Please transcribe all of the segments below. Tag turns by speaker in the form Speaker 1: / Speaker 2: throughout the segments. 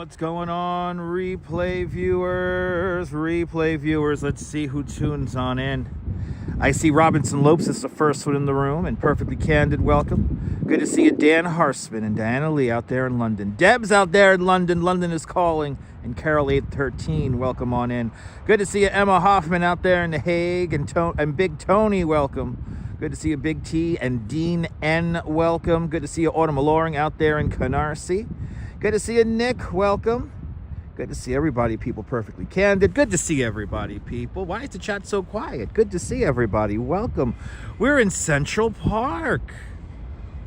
Speaker 1: What's going on, replay viewers? Let's see who tunes on in. I see Robinson Lopes is the first one in the room, and Perfectly Candid, welcome. Good to see you, Dan Harsman and Diana Lee out there in London. Deb's out there in London. London is calling. And Carol 813, welcome on in. Good to see you, Emma Hoffman out there in The Hague, and Big Tony, welcome. Good to see you, Big T and Dean N, welcome. Good to see you, Autumn Alluring out there in Canarsie. Good to see you, Nick, welcome. Good to see everybody, people. Perfectly Candid. Good to see everybody, people. Why is the chat so quiet? Good to see everybody. Welcome. We're in Central Park.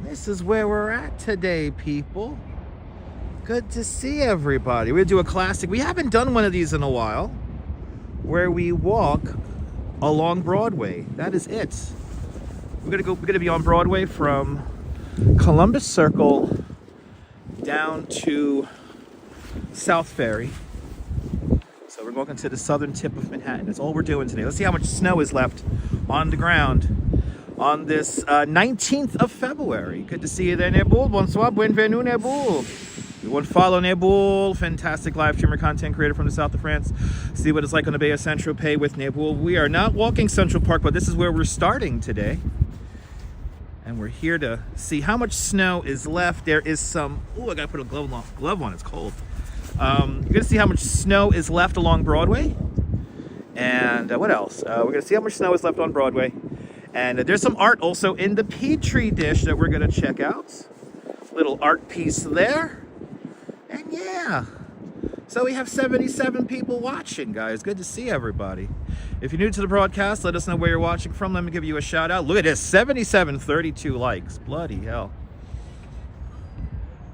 Speaker 1: This is where we're at today, people. Good to see everybody. We're gonna do a classic. We haven't done one of these in a while, where we walk along Broadway. That is it. We're gonna be on Broadway from Columbus Circle down to South Ferry. So we're walking to the southern tip of Manhattan. That's all we're doing today. Let's see how much snow is left on the ground on this 19th of February. Good to see you there, Nebul. Bonsoir, bienvenue, Nebul. We want to follow Nebul, fantastic live streamer, content creator from the south of France. See what it's like on the Bay of Saint-Tropez with Nebul. We are not walking Central Park, but this is where we're starting today. And we're here to see how much snow is left. There is some, oh, I gotta put a glove on, it's cold. You're gonna see how much snow is left along Broadway. And what else? We're gonna see how much snow is left on Broadway. And there's some art also in the Petri dish that we're gonna check out. Little art piece there. And yeah, so we have 77 people watching, guys. Good to see everybody. If you're new to the broadcast, let us know where you're watching from. Let me give you a shout out. Look at this, 32 likes. Bloody hell.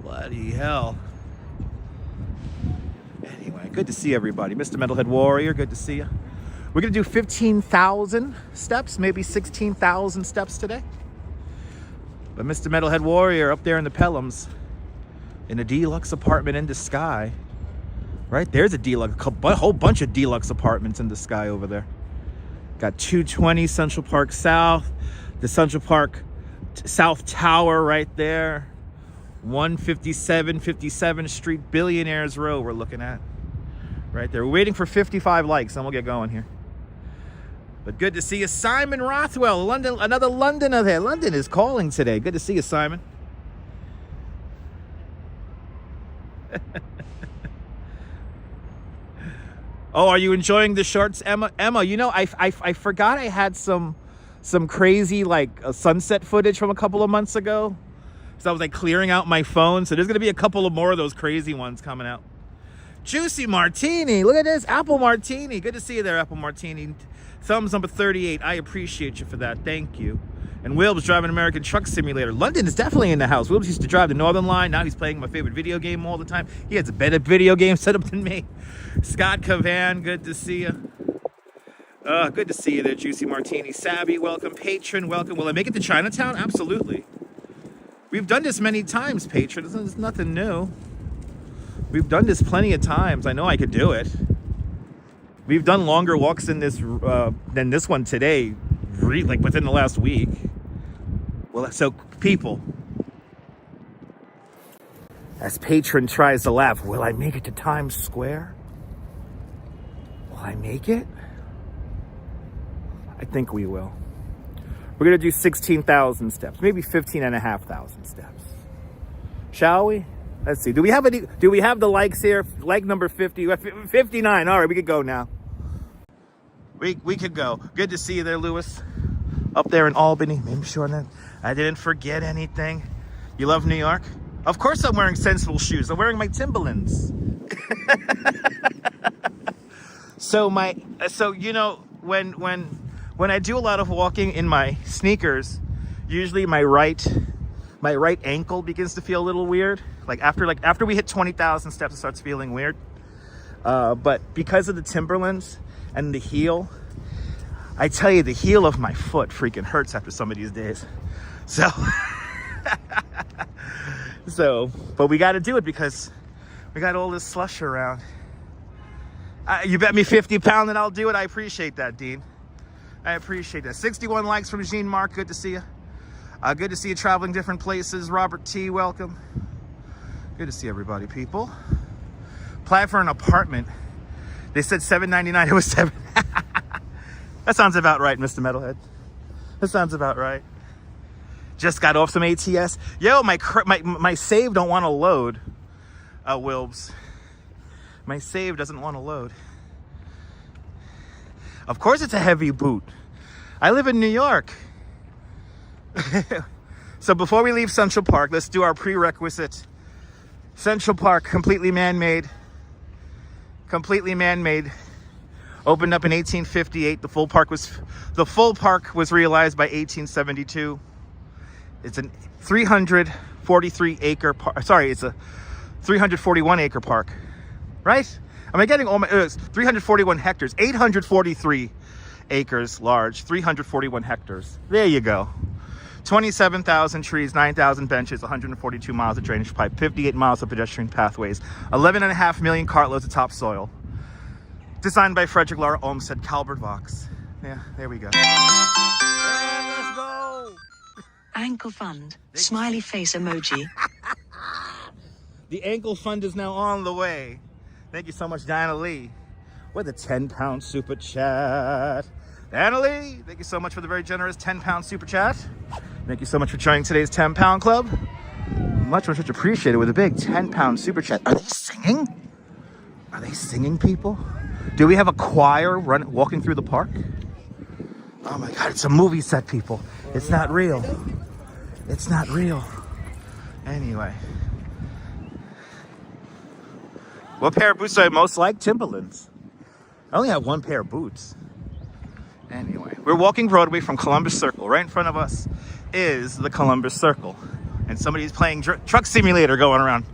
Speaker 1: Bloody hell. Anyway, good to see everybody. Mr. Metalhead Warrior, good to see you. We're gonna do 15,000 steps, maybe 16,000 steps today. But Mr. Metalhead Warrior up there in the Pelhams, in a deluxe apartment in the sky. Right there's a whole bunch of deluxe apartments in the sky over there. Got 220 Central Park South, the Central Park South Tower right there. 57th Street, Billionaires Row we're looking at. Right there. We're waiting for 55 likes and we'll get going here. But good to see you, Simon Rothwell, London, another Londoner there. London is calling today. Good to see you, Simon. Oh, are you enjoying the shorts, Emma? Emma, you know, I forgot I had some crazy like sunset footage from a couple of months ago. So I was like clearing out my phone. So there's gonna be a couple of more of those crazy ones coming out. Juicy Martini, look at this, Apple Martini. Good to see you there, Apple Martini. Thumbs number 38. I appreciate you for that. Thank you. And Wilb's driving American Truck Simulator. London is definitely in the house. Wilb's used to drive the Northern Line. Now he's playing my favorite video game all the time. He has a better video game setup than me. Scott Cavan, good to see you. Good to see you there, Juicy Martini. Sabby, welcome. Patron, welcome. Will I make it to Chinatown? Absolutely. We've done this many times, Patron. It's nothing new. We've done this plenty of times. I know I could do it. We've done longer walks than this one today, like within the last week. Well, so people, as Patron tries to laugh, will I make it to Times Square? Will I make it? I think we will. We're gonna do 16,000 steps, maybe 15,500 steps. Shall we? Let's see. Do we have the likes here? Like number 50, 59. All right, we could go now. We could go. Good to see you there, Lewis. Up there in Albany. Make sure that I didn't forget anything. You love New York? Of course I'm wearing sensible shoes. I'm wearing my Timberlands. So you know, when I do a lot of walking in my sneakers, usually my right ankle begins to feel a little weird. Like after we hit 20,000 steps, it starts feeling weird. But because of the Timberlands and the heel, I tell you, the heel of my foot freaking hurts after some of these days. But we got to do it because we got all this slush around. You bet me 50 pounds and I'll do it. I appreciate that, Dean. I appreciate that. 61 likes from Jean Mark. Good to see you. Good to see you traveling different places. Robert T, welcome. Good to see everybody, people. Applied for an apartment. They said $7.99. It was $7. That sounds about right, Mr. Metalhead. That sounds about right. Just got off some ATS. Yo, my save don't want to load. Wilbs. My save doesn't want to load. Of course it's a heavy boot. I live in New York. So before we leave Central Park, let's do our prerequisite. Central Park, completely man-made. Completely man-made. Opened up in 1858. The full park was realized by 1872. It's a 343 acre park. Sorry, it's a 341 acre park. Right? Am I getting all my 341 hectares, 843 acres large, 341 hectares. There you go. 27,000 trees, 9,000 benches, 142 miles of drainage pipe, 58 miles of pedestrian pathways, 11.5 million cartloads of topsoil. Designed by Frederick Laura Olmsted, Calvert Vaux. Yeah, there we go. And let's go.
Speaker 2: Ankle fund, smiley face emoji.
Speaker 1: The ankle fund is now on the way. Thank you so much, Diana Lee, with a 10-pound super chat. Diana Lee, thank you so much for the very generous 10-pound super chat. Thank you so much for joining today's 10-pound club. Much appreciated with a big 10-pound super chat. Are they singing? Are they singing, people? Do we have a choir walking through the park? Oh my God, it's a movie set, people. It's not real. It's not real. Anyway. What pair of boots do I most like? Timberlands. I only have one pair of boots. Anyway, we're walking Broadway from Columbus Circle. Right in front of us is the Columbus Circle. And somebody's playing Truck Simulator going around.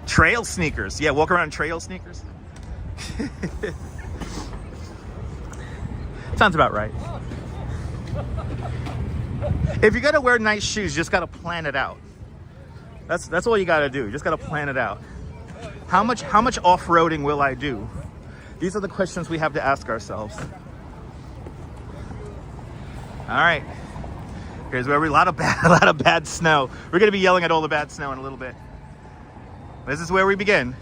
Speaker 1: Trail sneakers. Yeah, walk around in trail sneakers. Sounds about right. If you're gonna wear nice shoes, you just gotta plan it out. That's all you gotta do. You just gotta plan it out. How much off-roading will I do? These are the questions we have to ask ourselves. All right. Here's where a lot of bad snow. We're gonna be yelling at all the bad snow in a little bit. This is where we begin.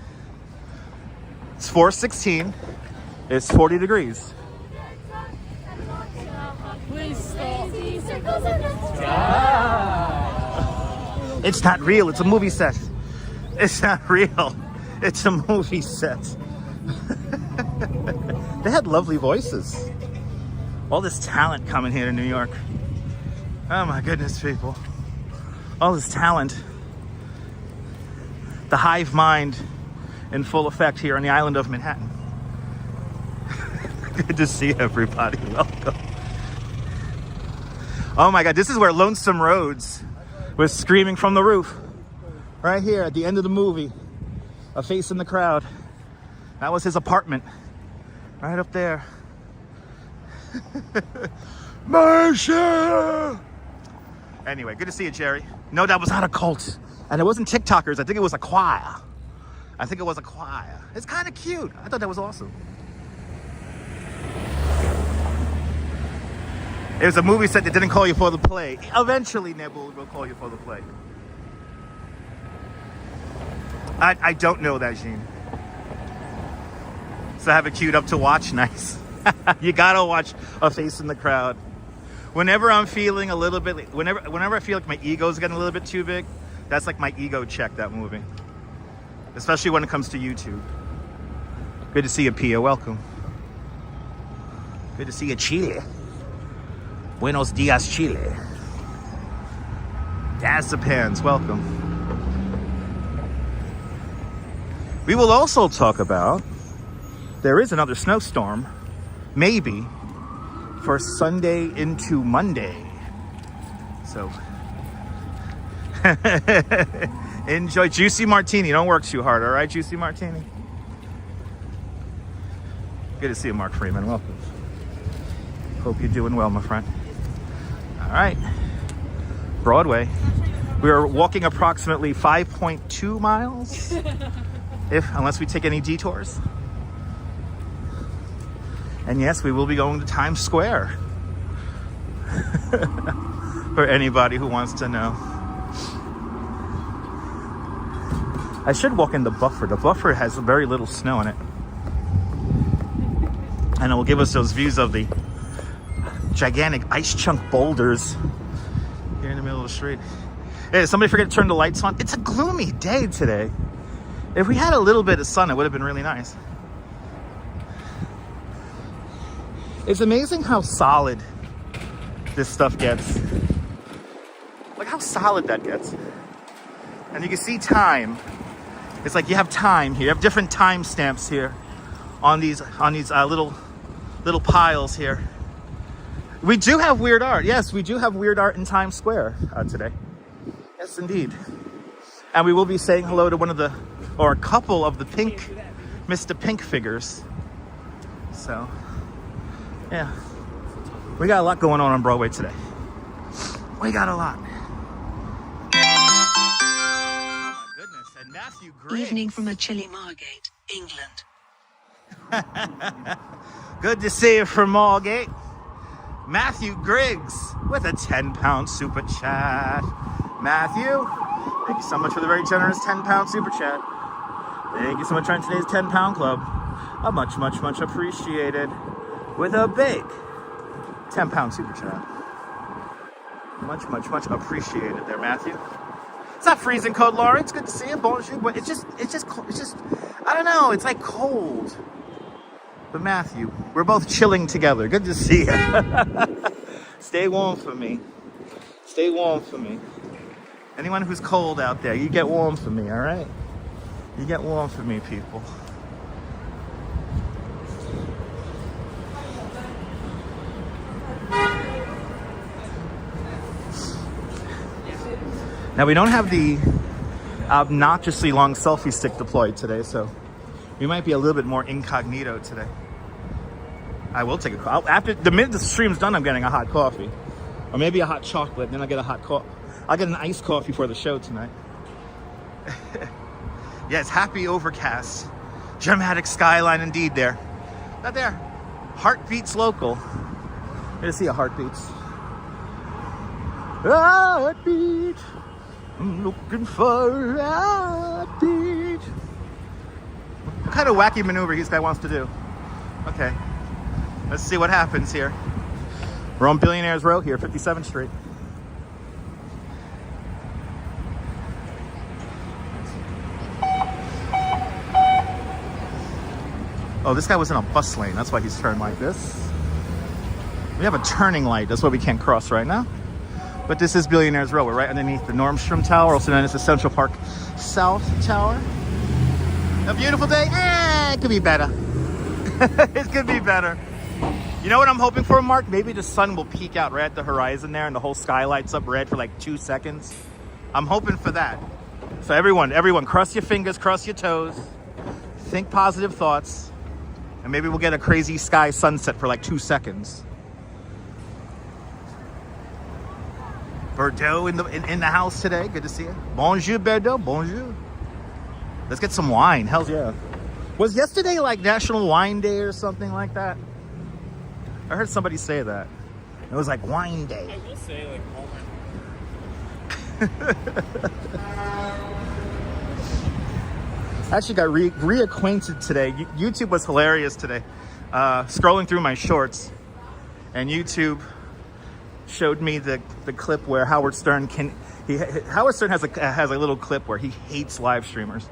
Speaker 1: It's 4:16. It's 40 degrees. It's not real. It's a movie set. It's not real. It's a movie set. They had lovely voices. All this talent coming here to New York. Oh my goodness, people. All this talent. The hive mind in full effect here on the island of Manhattan. Good to see everybody. Welcome. Oh my God, this is where Lonesome Rhodes was screaming from the roof. Right here at the end of the movie. A face in the crowd. That was his apartment. Right up there. Marcia! Anyway, good to see you, Jerry. No, that was not a cult. And it wasn't TikTokers. I think it was a choir. It's kind of cute. I thought that was awesome. It was a movie set that didn't call you for the play. Eventually, Nebul will call you for the play. I don't know that, Jean. So I have it queued up to watch. Nice. You gotta watch A Face in the Crowd. Whenever I'm feeling a little bit, whenever I feel like my ego's getting a little bit too big, that's like my ego check, that movie. Especially when it comes to YouTube. Good to see you, Pia. Welcome. Good to see you, Chile. Buenos dias, Chile. Dazapans, welcome. We will also talk about, there is another snowstorm, maybe, for Sunday into Monday. So, enjoy. Juicy Martini, don't work too hard, all right, Juicy Martini? Good to see you, Mark Freeman, welcome. Hope you're doing well, my friend. All right, Broadway. We are walking approximately 5.2 miles, unless we take any detours. And yes, we will be going to Times Square. For anybody who wants to know. I should walk in the buffer. The buffer has very little snow in it. And it will give us those views of the gigantic ice chunk boulders here in the middle of the street. Hey, did somebody forget to turn the lights on? It's a gloomy day today. If we had a little bit of sun, it would have been really nice. It's amazing how solid this stuff gets. Look how solid that gets. And you can see time. It's like you have time here. You have different time stamps here on these little piles here. We do have weird art. Yes, we do have weird art in Times Square today. Yes, indeed. And we will be saying hello to one of the, or a couple of the pink, Mr. Pink figures. So, yeah. We got a lot going on Broadway today. We got a lot. Matthew Griggs.
Speaker 2: Evening from a chilly Margate, England.
Speaker 1: Good to see you from Margate. Matthew Griggs with a £10 super chat. Matthew, thank you so much for the very generous £10 super chat. Thank you so much for today's £10 club. A much, much, much appreciated. With a big £10 super chat. Much, much, much appreciated there, Matthew. It's not freezing cold, Lauren. It's good to see you. Bonjour. But it's just, I don't know. It's like cold. But Matthew, we're both chilling together. Good to see you. Stay warm for me. Stay warm for me. Anyone who's cold out there, you get warm for me, all right? You get warm for me, people. Now, we don't have the obnoxiously long selfie stick deployed today, so we might be a little bit more incognito today. I will take a call. After the minute the stream's done, I'm getting a hot coffee. Or maybe a hot chocolate, then I'll get a hot coffee. I'll get an iced coffee for the show tonight. Yes, happy overcast. Dramatic skyline indeed there. Not there. Heartbeats local. Good to see a heartbeats. Heartbeat. I'm looking for a heartbeat. What kind of wacky maneuver this guy wants to do? Okay. Let's see what happens here. We're on Billionaires Row here, 57th Street. Oh, this guy was in a bus lane. That's why he's turned like this. We have a turning light. That's why we can't cross right now. But this is Billionaires Row. We're right underneath the Nordstrom Tower, also known as the Central Park South Tower. A beautiful day. It could be better. It could be better. You know what I'm hoping for, Mark? Maybe the sun will peek out right at the horizon there and the whole sky lights up red for like 2 seconds. I'm hoping for that. So everyone, cross your fingers, cross your toes. Think positive thoughts. And maybe we'll get a crazy sky sunset for like 2 seconds. Bordeaux in the house today. Good to see you. Bonjour, Bordeaux. Bonjour. Let's get some wine. Hell yeah. Was yesterday like National Wine Day or something like that? I heard somebody say that. It was like Wine Day.
Speaker 3: I will say like
Speaker 1: I actually got reacquainted today. YouTube was hilarious today. Scrolling through my shorts, and YouTube showed me the clip where Howard Stern has a little clip where he hates live streamers.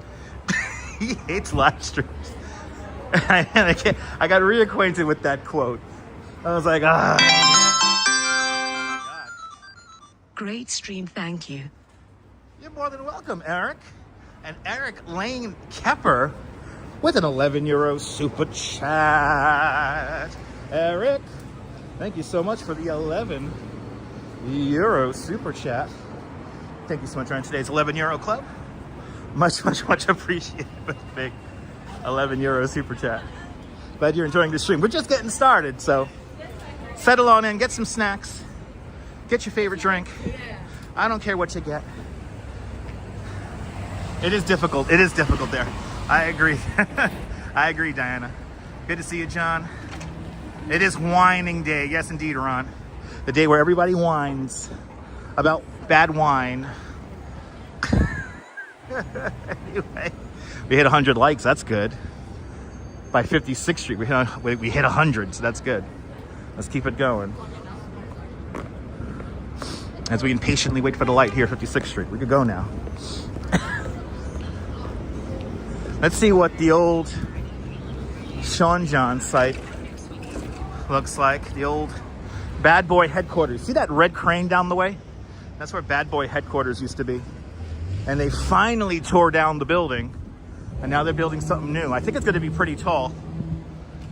Speaker 1: He hates live streamers. And I got reacquainted with that quote. I was like, ah. God.
Speaker 2: Great stream, thank you.
Speaker 1: You're more than welcome, Eric. And Eric Lane Kepper with an €11 super chat. Eric, thank you so much for the €11 super chat. Thank you so much for today's €11 club. Much, much, much appreciated with the big €11 super chat. Glad you're enjoying the stream. We're just getting started, so settle on in, get some snacks, get your favorite drink. I don't care what you get. It is difficult. It is difficult there. I agree. I agree, Diana. Good to see you, John. It is whining day. Yes, indeed, Ron. The day where everybody whines about bad wine. Anyway, we hit 100 likes. That's good. By 56th Street, we hit 100, so that's good. Let's keep it going. As we impatiently wait for the light here at 56th Street. We could go now. Let's see what the old Sean John site looks like. The old Bad Boy headquarters. See that red crane down the way? That's where Bad Boy headquarters used to be. And they finally tore down the building. And now they're building something new. I think it's going to be pretty tall.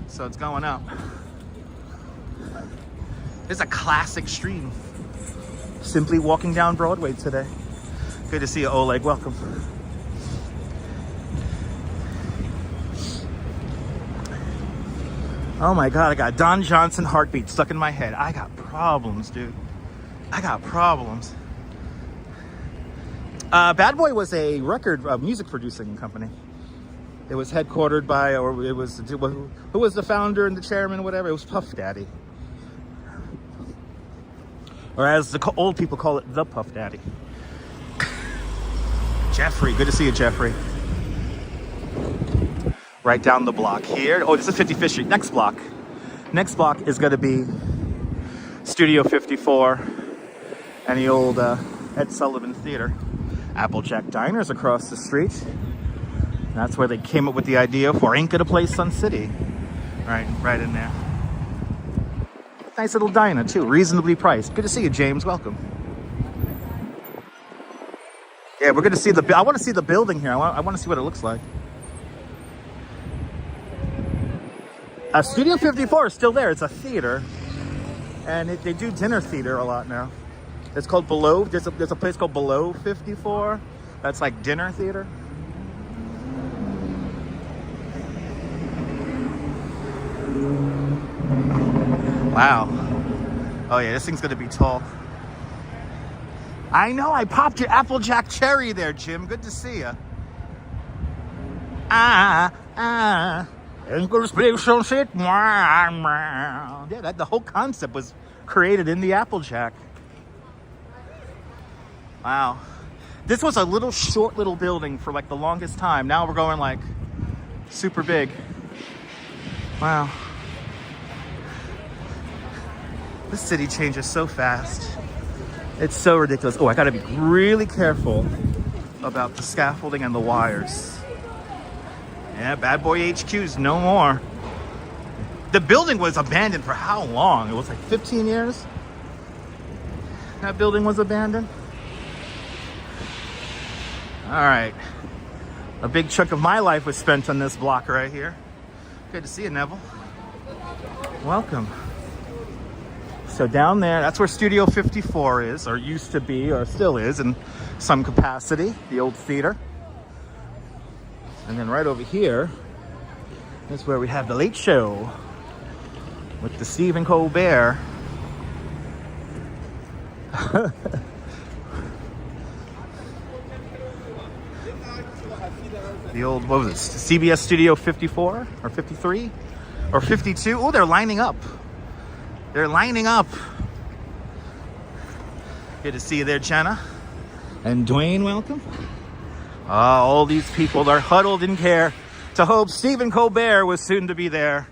Speaker 1: So it's going up. It's a classic stream. Simply walking down Broadway today. Good to see you, Oleg. Welcome. Oh my God, I got Don Johnson heartbeat stuck in my head. I got problems, dude. I got problems. Bad Boy was a music producing company. It was headquartered by, or it was, who was the founder and the chairman, whatever? It was Puff Daddy. Or as the old people call it, the Puff Daddy. Jeffrey, good to see you, Jeffrey. Right down the block here. Oh, this is 55th Street. Next block. Next block is going to be Studio 54 and the old Ed Sullivan Theater. Applejack Diner's across the street. That's where they came up with the idea for Ain't Gonna Play Sun City. Right in there. Nice little diner too, reasonably priced. Good to see you, James. Welcome. Yeah, we're gonna see I want to see the building here. I want to see what it looks like. Studio 54 is still there. It's a theater, and they do dinner theater a lot now. It's called Below. There's a place called Below 54. That's like dinner theater. Wow. Oh yeah, this thing's gonna be tall. I know, I popped your Applejack cherry there, Jim. Good to see ya. Ain't gonna play some shit. Yeah, the whole concept was created in the Applejack. Wow. This was a short little building for like the longest time. Now we're going like super big. Wow. This city changes so fast. It's so ridiculous. Oh, I gotta be really careful about the scaffolding and the wires. Yeah, Bad Boy HQ's no more. The building was abandoned for how long? It was like 15 years? That building was abandoned? All right. A big chunk of my life was spent on this block right here. Good to see you, Neville. Welcome. So down there, that's where Studio 54 is, or used to be, or still is in some capacity, the old theater. And then right over here is where we have the Late Show with the Stephen Colbert. The old, what was it, CBS Studio 54 or 53 or 52? Oh, they're lining up. They're lining up. Good to see you there, Jenna. And Dwayne, welcome. All these people are huddled in care to hope Stephen Colbert was soon to be there.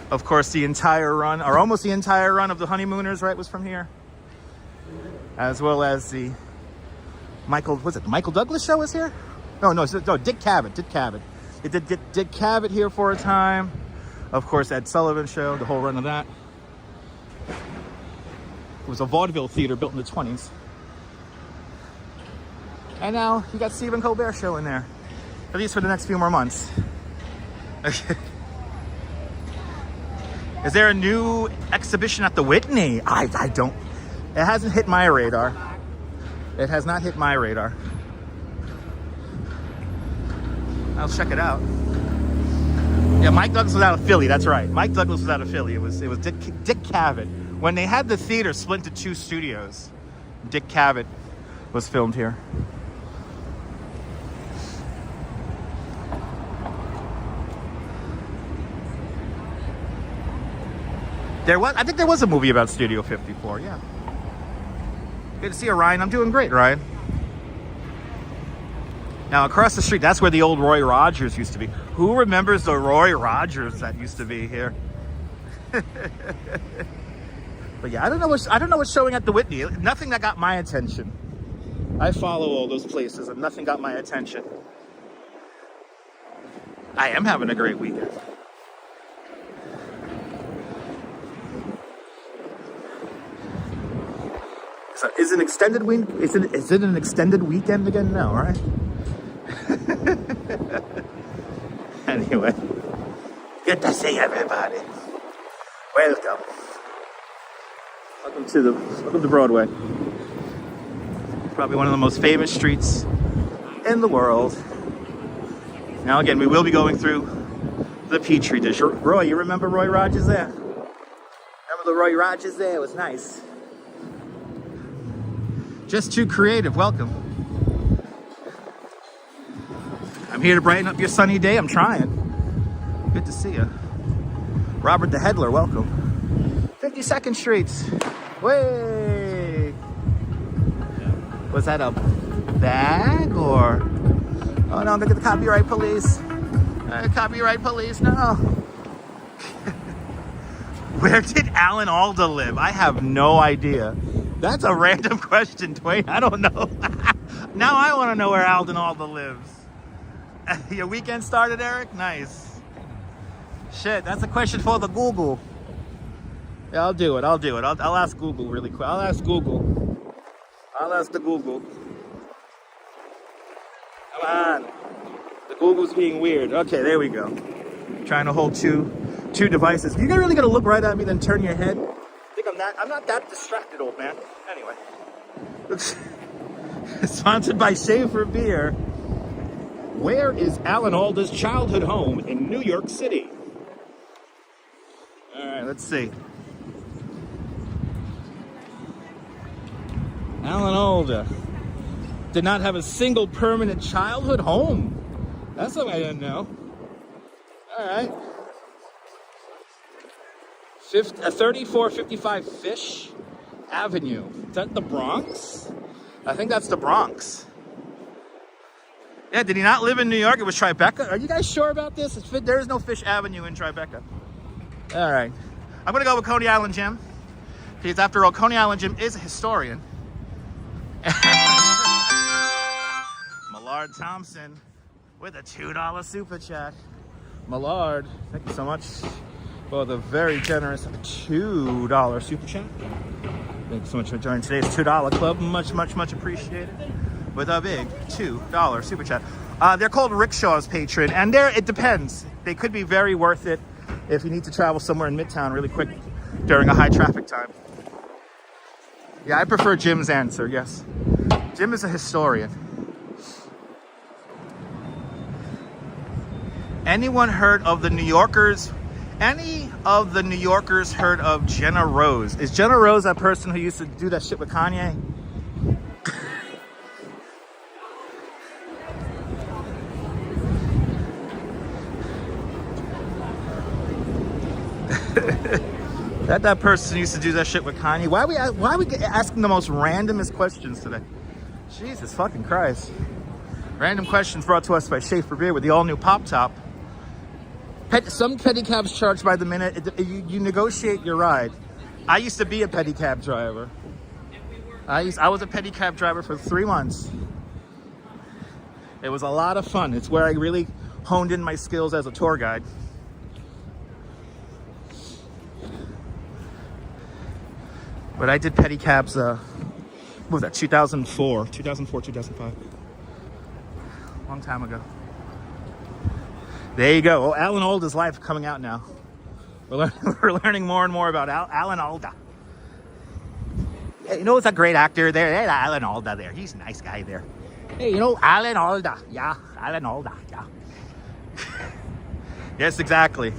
Speaker 1: Of course, the entire run, or almost the entire run of the Honeymooners, right, was from here. As well as the Michael Douglas show was here? No, Dick Cavett. It did Dick Cavett here for a time. Of course, Ed Sullivan show, the whole run of that. It was a vaudeville theater built in the 20s. And now you got Stephen Colbert show in there, at least for the next few more months. Okay. Is there a new exhibition at the Whitney? I don't. It hasn't hit my radar. It has not hit my radar. I'll check it out. Yeah, Mike Douglas was out of Philly. That's right. Mike Douglas was out of Philly. It was Dick Cavett. When they had the theater split into two studios, Dick Cavett was filmed here. I think there was a movie about Studio 54, yeah. Good to see you, Ryan. I'm doing great, Ryan. Now, across the street, that's where the old Roy Rogers used to be. Who remembers the Roy Rogers that used to be here? But yeah, I don't know what's showing at the Whitney. Nothing that got my attention. I follow all those places and nothing got my attention. I am having a great weekend. So is it an extended week? Is it an extended weekend again? No, right? Anyway, good to see everybody. Welcome. Welcome to Broadway. Probably one of the most famous streets in the world. Now again, we will be going through the Petri dish. Roy, you remember Roy Rogers there? Remember the Roy Rogers there? It was nice. Just too creative. Welcome. I'm here to brighten up your sunny day. I'm trying. Good to see you. Robert the Headler, welcome. 52nd Street. Way. Was that a bag or? Oh no, look at the copyright police. Copyright police, no. Where did Alan Alda live? I have no idea. That's a random question, Dwayne. I don't know. Now I want to know where Alden Alda lives. Your weekend started, Eric? Nice. Shit, that's a question for the Google. Yeah, I'll do it. I'll ask Google really quick. I'll ask the Google. Come on. The Google's being weird. Okay, there we go. Trying to hold two devices. You really gotta look right at me, then turn your head. I think I'm not that distracted, old man. Anyway. Sponsored by Schaefer Beer. Where is Alan Alda's childhood home in New York City? All right, let's see. Alan Alda did not have a single permanent childhood home. That's something I didn't know. All right. 3455 Fish Avenue. Is that the Bronx? I think that's the Bronx. Yeah, did he not live in New York? It was Tribeca. Are you guys sure about this? There is no Fish Avenue in Tribeca. All right. I'm going to go with Coney Island Jim. Because after all, Coney Island Jim is a historian. Millard Thompson with a $2 super chat. Millard, thank you so much for the very generous $2 super chat. Thank you so much for joining today's $2 club. Much, much, much appreciated. With a big $2 super chat. They're called rickshaws, patron, and it depends. They could be very worth it if you need to travel somewhere in Midtown really quick during a high traffic time. Yeah, I prefer Jim's answer, yes. Jim is a historian. Anyone heard of the New Yorkers? Any of the New Yorkers heard of Jenna Rose? Is Jenna Rose that person who used to do that shit with Kanye? That person used to do that shit with Kanye. Why are we asking the most randomest questions today? Jesus fucking Christ. Random questions brought to us by Schaefer Beer with the all-new Pop Top. Some pedicabs charge by the minute. You negotiate your ride. I used to be a pedicab driver. I was a pedicab driver for 3 months. It was a lot of fun. It's where I really honed in my skills as a tour guide. But I did pedicabs, what was that, 2004, 2005. Long time ago. There you go. Oh, Alan Alda's life coming out now. We're learning more and more about Alan Alda. Hey, you know what's a great actor there? There's Alan Alda there. He's a nice guy there. Hey, you know Alan Alda. Yeah, Alan Alda. Yeah. Yes, exactly.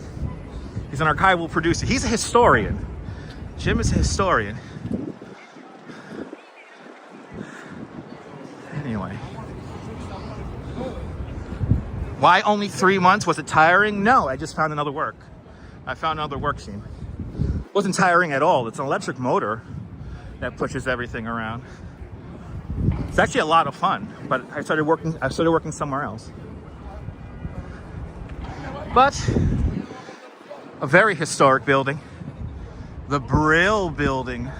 Speaker 1: He's an archival producer. He's a historian. Jim is a historian. Anyway. Why only 3 months? Was it tiring? No, I just found another work. I found another work scene. It wasn't tiring at all. It's an electric motor that pushes everything around. It's actually a lot of fun, but I started working somewhere else. But a very historic building, the Brill Building,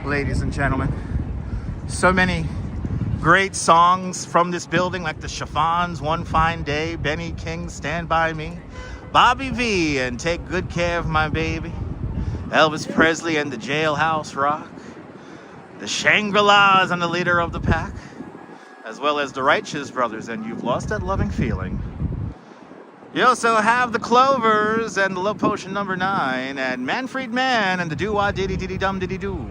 Speaker 1: ladies and gentlemen. So many great songs from this building, like the Chiffons, One Fine Day, Benny King, Stand By Me, Bobby V and Take Good Care of My Baby, Elvis Presley and the Jailhouse Rock, the Shangri-Las and the Leader of the Pack, as well as the Righteous Brothers and You've Lost That Loving Feeling. You also have the Clovers and the Love Potion number 9 and Manfred Mann and the Doo-Wah Diddy Diddy Dum Diddy Doo.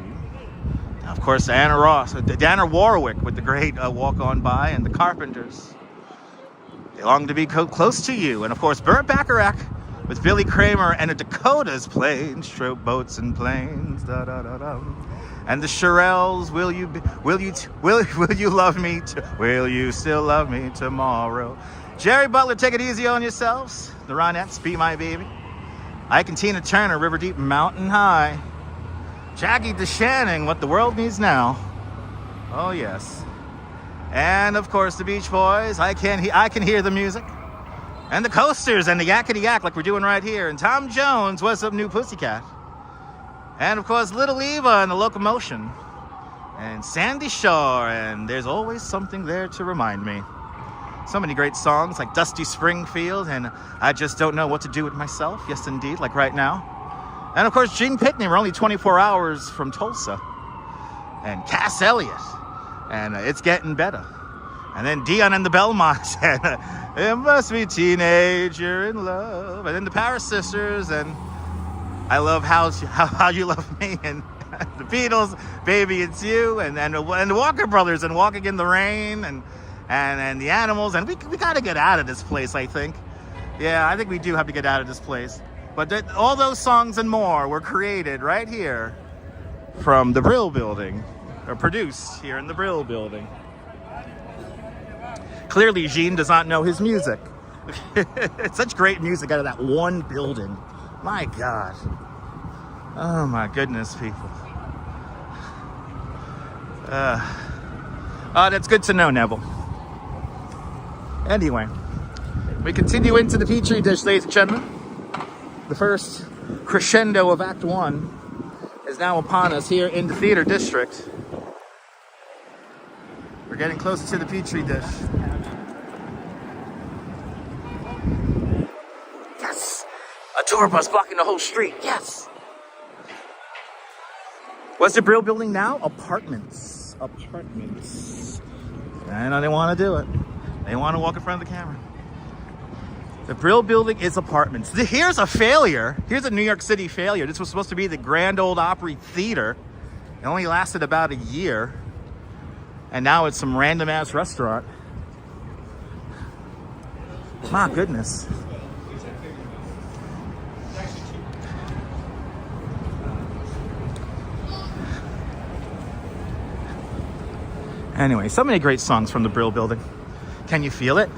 Speaker 1: Of course, Dana Warwick with the great Walk On By and the Carpenters. They long to be close to you. And of course, Burt Bacharach with Billy Kramer and the Dakotas Plains, Stroke Boats and Planes, da da da da. And the Shirelles, will you love me? Will you still love me tomorrow? Jerry Butler, Take It Easy on Yourselves. The Ronettes, Be My Baby. Ike and Tina Turner, River Deep, Mountain High. Jackie DeShannon, What the World Needs Now. Oh yes. And of course the Beach Boys, I Can Hear the Music. And the Coasters and the Yakety Yak, like we're doing right here. And Tom Jones, What's Up New Pussycat. And of course Little Eva and the Locomotion. And Sandy Shore and There's Always Something There to Remind Me. So many great songs like Dusty Springfield and I Just Don't Know What to Do with Myself. Yes indeed, like right now. And of course, Gene Pitney, we're only 24 hours from Tulsa. And Cass Elliot. And It's Getting Better. And then Dion and the Belmonts. And It Must Be Teenager in Love. And then the Paris Sisters. And I Love How You Love Me. And the Beatles, Baby It's You. And the Walker Brothers and Walking in the Rain. And the Animals. And we got to get out of this place, I think. Yeah, I think we do have to get out of this place. But all those songs and more were created right here from the Brill Building, or produced here in the Brill Building. Clearly, Gene does not know his music. It's such great music out of that one building. My God. Oh my goodness, people. That's good to know, Neville. Anyway, we continue into the Petri dish, ladies and gentlemen. The first crescendo of Act 1 is now upon us here in the Theater District. We're getting closer to the Petri dish. Yes! A tour bus blocking the whole street. Yes! What's the Brill Building now? Apartments. I know they want to do it. They want to walk in front of the camera. The Brill Building is apartments. Here's a failure. Here's a New York City failure. This was supposed to be the Grand Ole Opry Theater. It only lasted about a year. And now it's some random ass restaurant. My goodness. Anyway, so many great songs from the Brill Building. Can you feel it?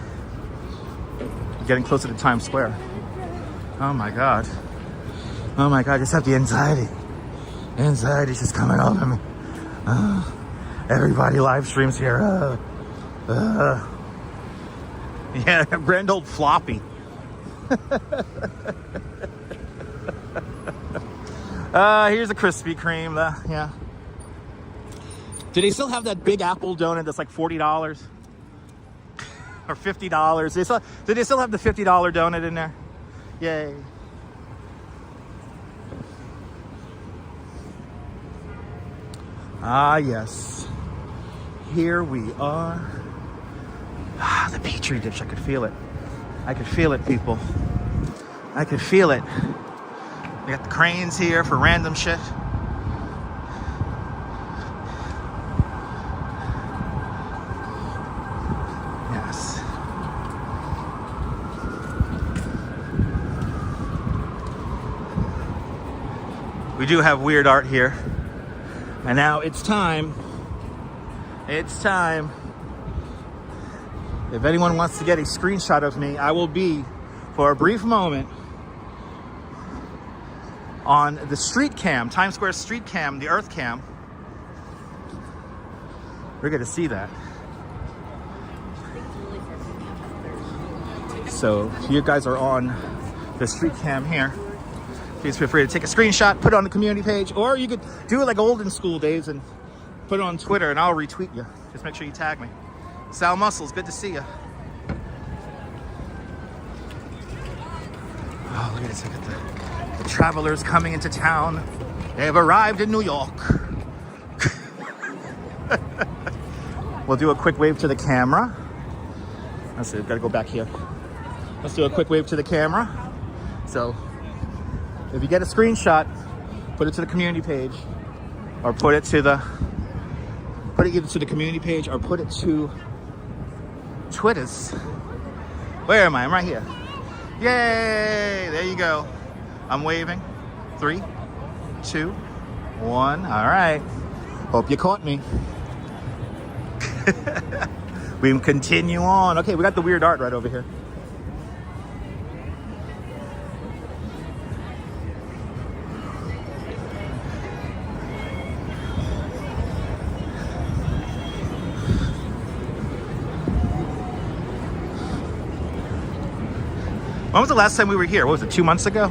Speaker 1: Getting closer to Times Square. Oh my God. Oh my God, I just have the anxiety. Anxiety's just coming over me. Everybody live streams here. Yeah, grand old floppy. Here's a Krispy Kreme. Yeah. Do they still have that Big Apple donut that's like $40? Or $50. Do they still have the $50 donut in there? Yay. Ah, yes. Here we are. Ah, the Petri dish. I could feel it. I could feel it, people. I could feel it. We got the cranes here for random shit. We do have weird art here. And now it's time. It's time. If anyone wants to get a screenshot of me, I will be, for a brief moment, on the street cam, Times Square street cam, the Earth cam. We're going to see that. So you guys are on the street cam here. Please feel free to take a screenshot, put it on the community page, or you could do it like olden school days and put it on Twitter and I'll retweet you. Just make sure you tag me. Sal Muscles, good to see you. Oh, look at this. Look at the travelers coming into town. They have arrived in New York. We'll do a quick wave to the camera. Let's see, we've got to go back here. Let's do a quick wave to the camera. So, if you get a screenshot, put it to the community page, or put it either to the community page or put it to Twitter's. Where am I? I'm right here. Yay! There you go. I'm waving. 3, 2, 1. All right. Hope you caught me. We continue on. Okay, we got the weird art right over here. When was the last time we were here? What was it, 2 months ago?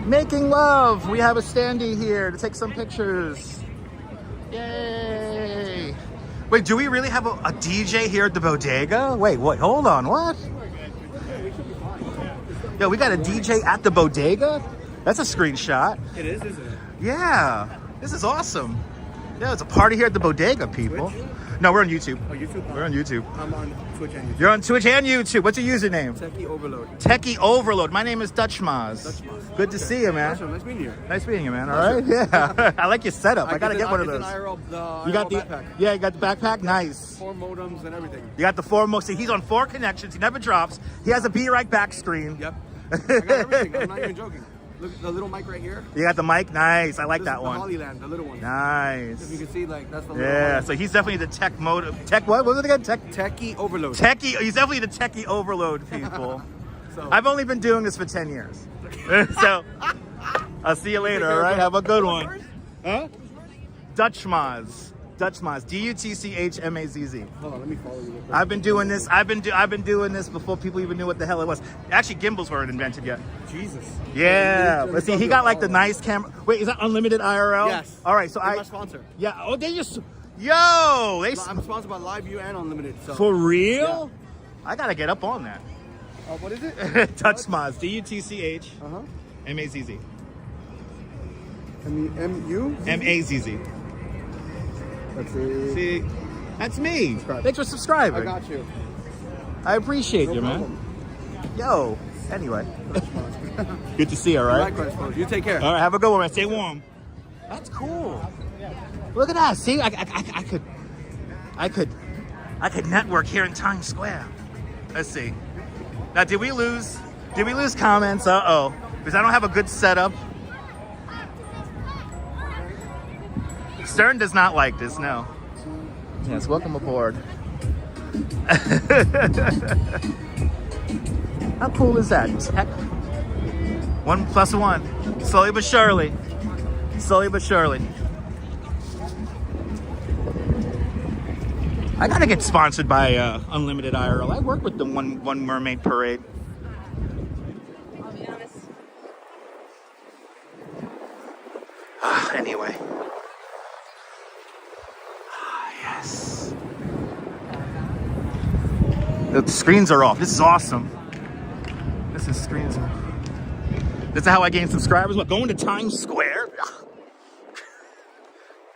Speaker 1: Making love. We have a standee here to take some pictures. Yay. Wait, do we really have a DJ here at the bodega? Wait, what? Hold on, what? Yo, we got a DJ at the bodega? That's a screenshot.
Speaker 3: It is, isn't it?
Speaker 1: Yeah, this is awesome. Yeah, it's a party here at the bodega, people.
Speaker 3: Twitch?
Speaker 1: No, we're on YouTube.
Speaker 3: Oh, YouTube?
Speaker 1: We're on YouTube.
Speaker 3: I'm on Twitch and YouTube.
Speaker 1: You're on Twitch and YouTube. What's your username?
Speaker 3: Techie Overload.
Speaker 1: Techie Overload. My name is Dutch Maz.
Speaker 3: Dutch Maz.
Speaker 1: Good to see you, man.
Speaker 3: Awesome. Nice meeting you.
Speaker 1: Nice meeting you, man. All right, yeah. I like your setup. I gotta get one of those. You got the
Speaker 3: backpack.
Speaker 1: Yeah, you got the backpack. Nice.
Speaker 3: 4 modems and everything.
Speaker 1: You got the 4 most. See, he's on 4 connections. He never drops. He has a Be Right Back screen.
Speaker 3: Yep. I got everything. I'm not even joking. Look, the little mic right here.
Speaker 1: You got the mic. Nice. I like
Speaker 3: This
Speaker 1: that
Speaker 3: is
Speaker 1: one.
Speaker 3: the Hollyland, the little one.
Speaker 1: Nice.
Speaker 3: If you can see, like, that's the little
Speaker 1: Yeah.
Speaker 3: one.
Speaker 1: So he's definitely the tech mode. Tech what? What was it again?
Speaker 3: Techie Overload.
Speaker 1: Techie. He's definitely the techie overload, people.
Speaker 3: So,
Speaker 1: I've only been doing this for 10 years. So I'll see you later. All right. Have a good one. Huh? Dutch Maz. Dutch Maz. DUTCHMAZZ.
Speaker 3: hold on, let me follow you. Real quick.
Speaker 1: I've been doing this. I've been doing this before people even knew what the hell it was. Actually, gimbals weren't invented yet.
Speaker 3: Jesus.
Speaker 1: Yeah, but see, he got like the nice camera. Wait, is that unlimited IRL?
Speaker 3: Yes.
Speaker 1: All right, so
Speaker 3: They're my sponsor.
Speaker 1: Yeah. Oh, they just. Yo, they.
Speaker 3: I'm sponsored by Live View and Unlimited. So.
Speaker 1: For real? Yeah. I gotta get up on that.
Speaker 3: What is it?
Speaker 1: Dutch Maz. DUTCH. MAZZ.
Speaker 3: MU?
Speaker 1: MAZZ.
Speaker 3: Let's see.
Speaker 1: See, that's me.
Speaker 3: Subscribe.
Speaker 1: Thanks for subscribing.
Speaker 3: I got you.
Speaker 1: I appreciate you, man. Yo. Anyway. Good to see you, all right?
Speaker 3: Likewise, you take care.
Speaker 1: All right, have a good one, man. Stay warm. That's cool. Look at that. See, I could network here in Times Square. Let's see. Now, did we lose comments? Uh-oh. Because I don't have a good setup. Stern does not like this, no. Yes, welcome aboard. How cool is that? Heck. 1 + 1. Slowly but surely. Slowly but surely. I gotta get sponsored by Unlimited IRL. I work with the One Mermaid Parade.
Speaker 4: I'll be honest.
Speaker 1: Anyway. Yes. The screens are off. This is awesome. This is screens off. This is how I gain subscribers. What, going to Times Square? I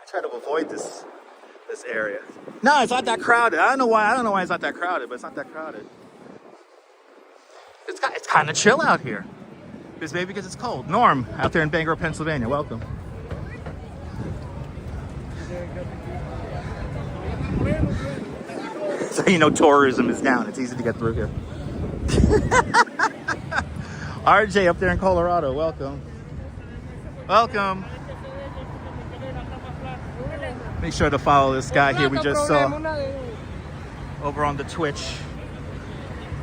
Speaker 1: try to avoid this area. No, it's not that crowded. I don't know why it's not that crowded, but it's not that crowded. It's kind of chill out here. It's maybe because it's cold. Norm, out there in Bangor, Pennsylvania. Welcome. So you know tourism is down. It's easy to get through here. RJ up there in Colorado, welcome. Welcome. Make sure to follow this guy here we just saw over on the Twitch.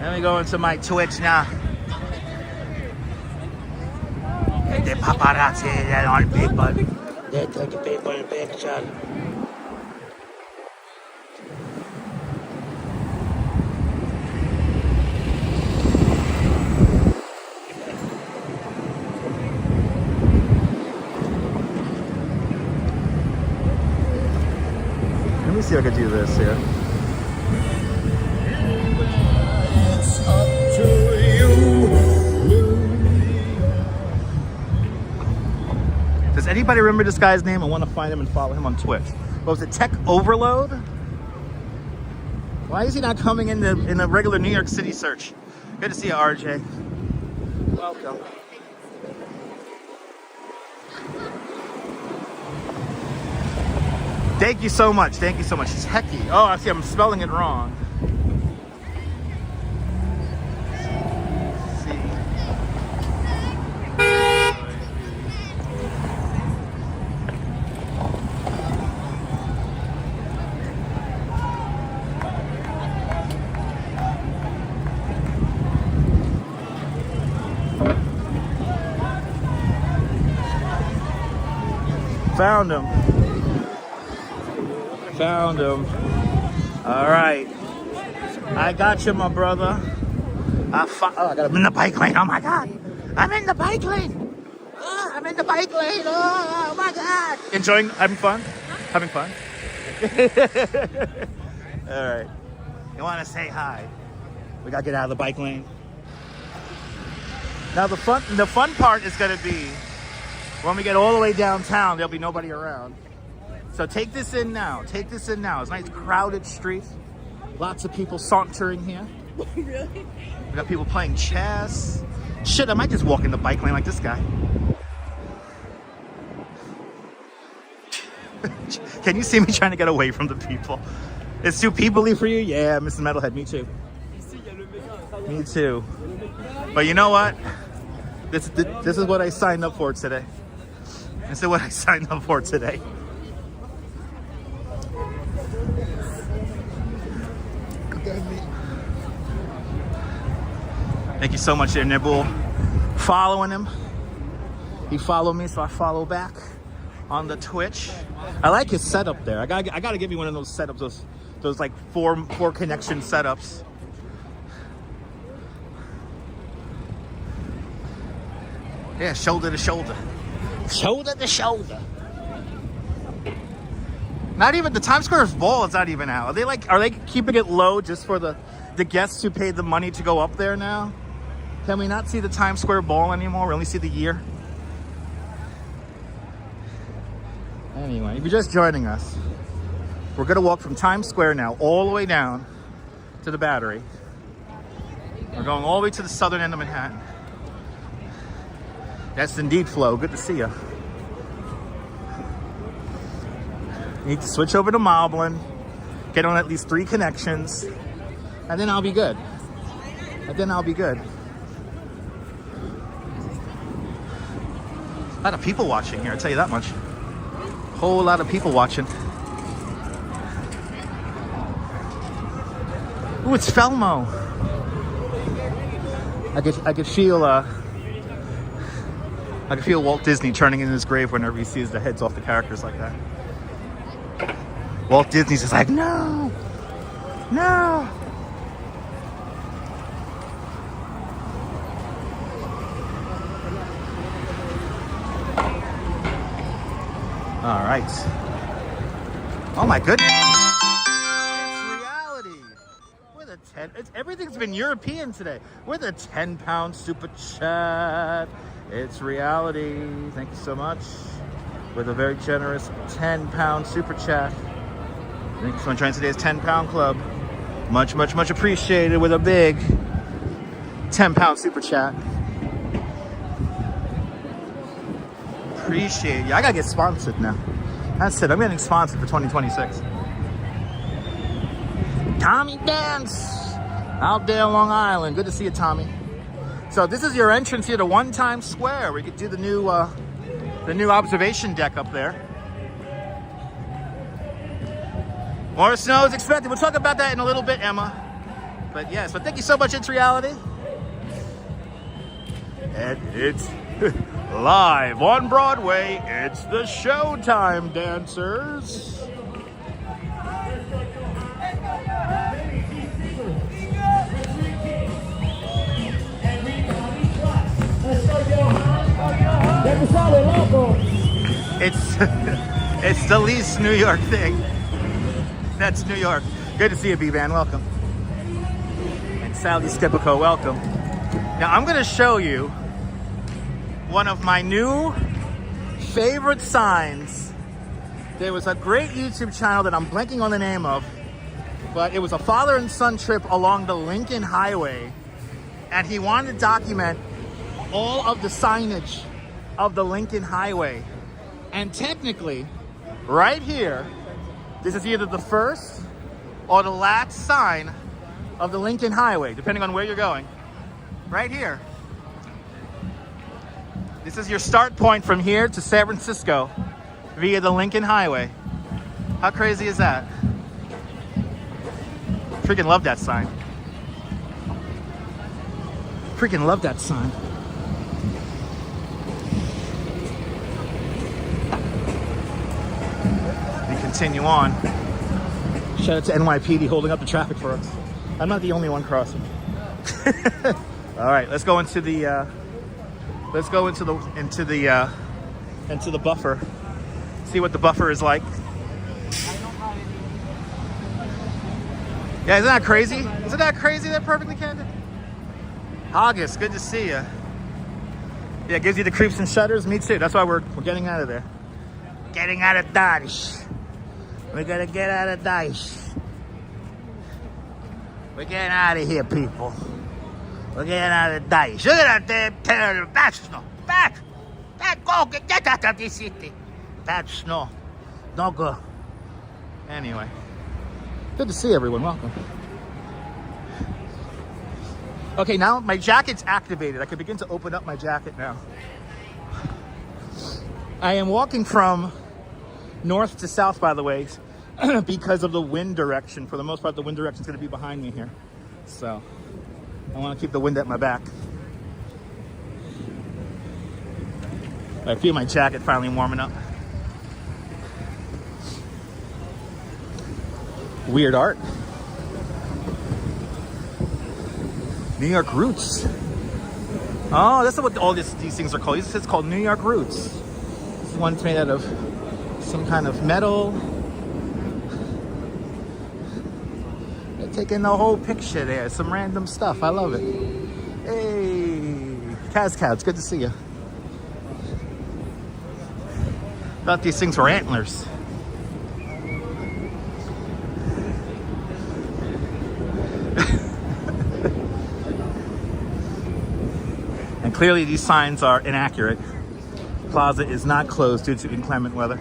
Speaker 1: Let me go into my Twitch now. The paparazzi, that on people. They took the people in picture. see if I can do this here.
Speaker 5: It's up to you.
Speaker 1: Does anybody remember this guy's name? I want to find him and follow him on Twitch. What was it, Tech Overload? Why is he not coming in a regular New York City search? Good to see you, RJ. Welcome. Thank you so much. Thank you so much. It's Hecky. Oh, I see. I'm spelling it wrong. Let's see. Found him. Found him. All right. I got you, my brother. I'm in the bike lane. Oh my God. I'm in the bike lane. Oh, I'm in the bike lane. Oh my God. Enjoying, having fun? Having fun? All right. You want to say hi? We got to get out of the bike lane. Now the fun part is going to be when we get all the way downtown, there'll be nobody around. So take this in now. Take this in now. It's a nice crowded street. Lots of people sauntering here.
Speaker 4: Really?
Speaker 1: We got people playing chess. Shit, I might just walk in the bike lane like this guy. Can you see me trying to get away from the people? It's too people-y for you? Yeah, Mrs. Metalhead, me too. Me too. But you know what? This is what I signed up for today. This is what I signed up for today. Thank you so much there, Nibble. Following him. He followed me, so I follow back on the Twitch. I like his setup there. I gotta give you one of those setups, those like four connection setups. Yeah, shoulder to shoulder. Shoulder to shoulder. Not even the Times Square ball is not even out. Are they keeping it low just for the guests who paid the money to go up there now? Can we not see the Times Square ball anymore? We only see the year. Anyway, if you're just joining us, we're gonna walk from Times Square now all the way down to the Battery. We're going all the way to the southern end of Manhattan. That's indeed Flo. Good to see you. Need to switch over to Moblin, get on at least 3 connections, and then I'll be good. A lot of people watching here, I'll tell you that much. Whole lot of people watching. Ooh, it's Felmo. I could feel Walt Disney turning in his grave whenever he sees the heads off the characters like that. Walt Disney's just like, no, no. All right. Oh my goodness. It's reality. With a 10, everything's been European today. With a 10-pound super chat. It's reality. Thank you so much. With a very generous 10-pound super chat. Thank you so much for joining today's 10-pound club. Much, much, much appreciated with a big 10-pound super chat. Appreciate you. I gotta get sponsored now. That's it. I'm getting sponsored for 2026. Tommy Dance out there on Long Island. Good to see you, Tommy. So this is your entrance here to One Times Square. We could do the new observation deck up there. More snow is expected. We'll talk about that in a little bit, Emma. But yes, but thank you so much, It's Reality. And it's live on Broadway. It's the Showtime Dancers. It's the least New York thing. That's New York. Good to see you, B-Van. Welcome. And Sally Stipico, welcome. Now, I'm going to show you one of my new favorite signs. There was a great YouTube channel that I'm blanking on the name of, but it was a father and son trip along the Lincoln Highway, and he wanted to document all of the signage of the Lincoln Highway. And technically, right here, this is either the first or the last sign of the Lincoln Highway, depending on where you're going. Right here. This is your start point from here to San Francisco via the Lincoln Highway. How crazy is that? Freaking love that sign. Freaking love that sign. We continue on. Shout out to NYPD holding up the traffic for us. I'm not the only one crossing. All right, let's go into the buffer. See what the buffer is like. Yeah, isn't that crazy? Isn't that crazy? That perfectly candid. August, good to see you. Yeah, it gives you the creeps and shudders. Me too. That's why we're getting out of there. Getting out of Dodge. We gotta get out of Dodge. We're getting out of here, people. We're getting out of Dodge. Look at that damn bad snow. Back, go get out of this city. Bad snow. No good. Anyway, good to see everyone. Welcome. Okay, now my jacket's activated. I can begin to open up my jacket now. I am walking from north to south, by the way, because of the wind direction. For the most part, the wind direction is going to be behind me here. So I want to keep the wind at my back. I feel my jacket finally warming up. Weird art. New York Roots. Oh, that's what all these things are called. It's called New York Roots. This one's made out of some kind of metal. They're taking the whole picture there. Some random stuff. I love it. Hey, Kaz, it's good to see you. Thought these things were antlers. And clearly these signs are inaccurate. Plaza is not closed due to inclement weather.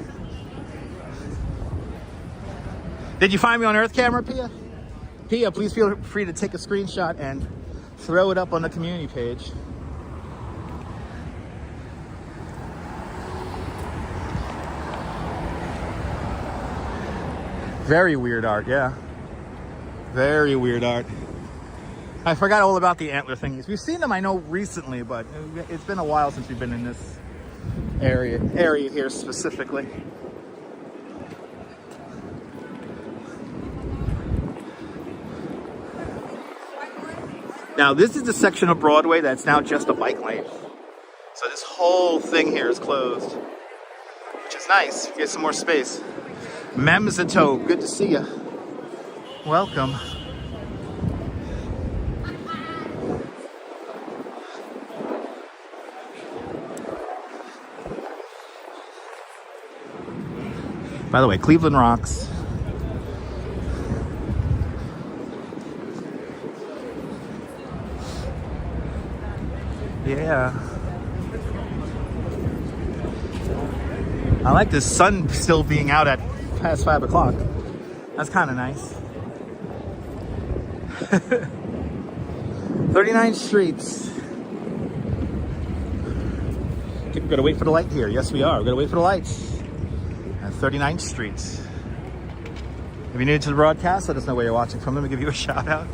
Speaker 1: Did you find me on Earth camera, Pia? Pia, please feel free to take a screenshot and throw it up on the community page. Very weird art, yeah. Very weird art. I forgot all about the antler thingies. We've seen them, I know, recently, but it's been a while since we've been in this area here specifically. Now, this is the section of Broadway that's now just a bike lane. So this whole thing here is closed, which is nice. Get some more space. Memzato, good to see you. Welcome. By the way, Cleveland rocks. Yeah. I like the sun still being out at past 5 o'clock. That's kind of nice. 39th Street. We've got to wait for the light here. Yes, we are. We've got to wait for the lights at 39th Street. If you're new to the broadcast, let us know where you're watching from. Let me give you a shout out.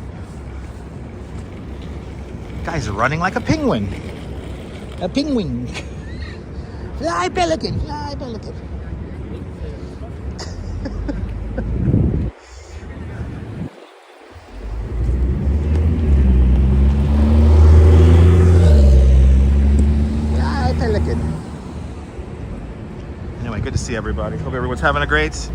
Speaker 1: Guy's running like a penguin. A penguin. Fly, pelican. Fly, pelican. Fly, pelican. Anyway, good to see everybody. Hope everyone's having a great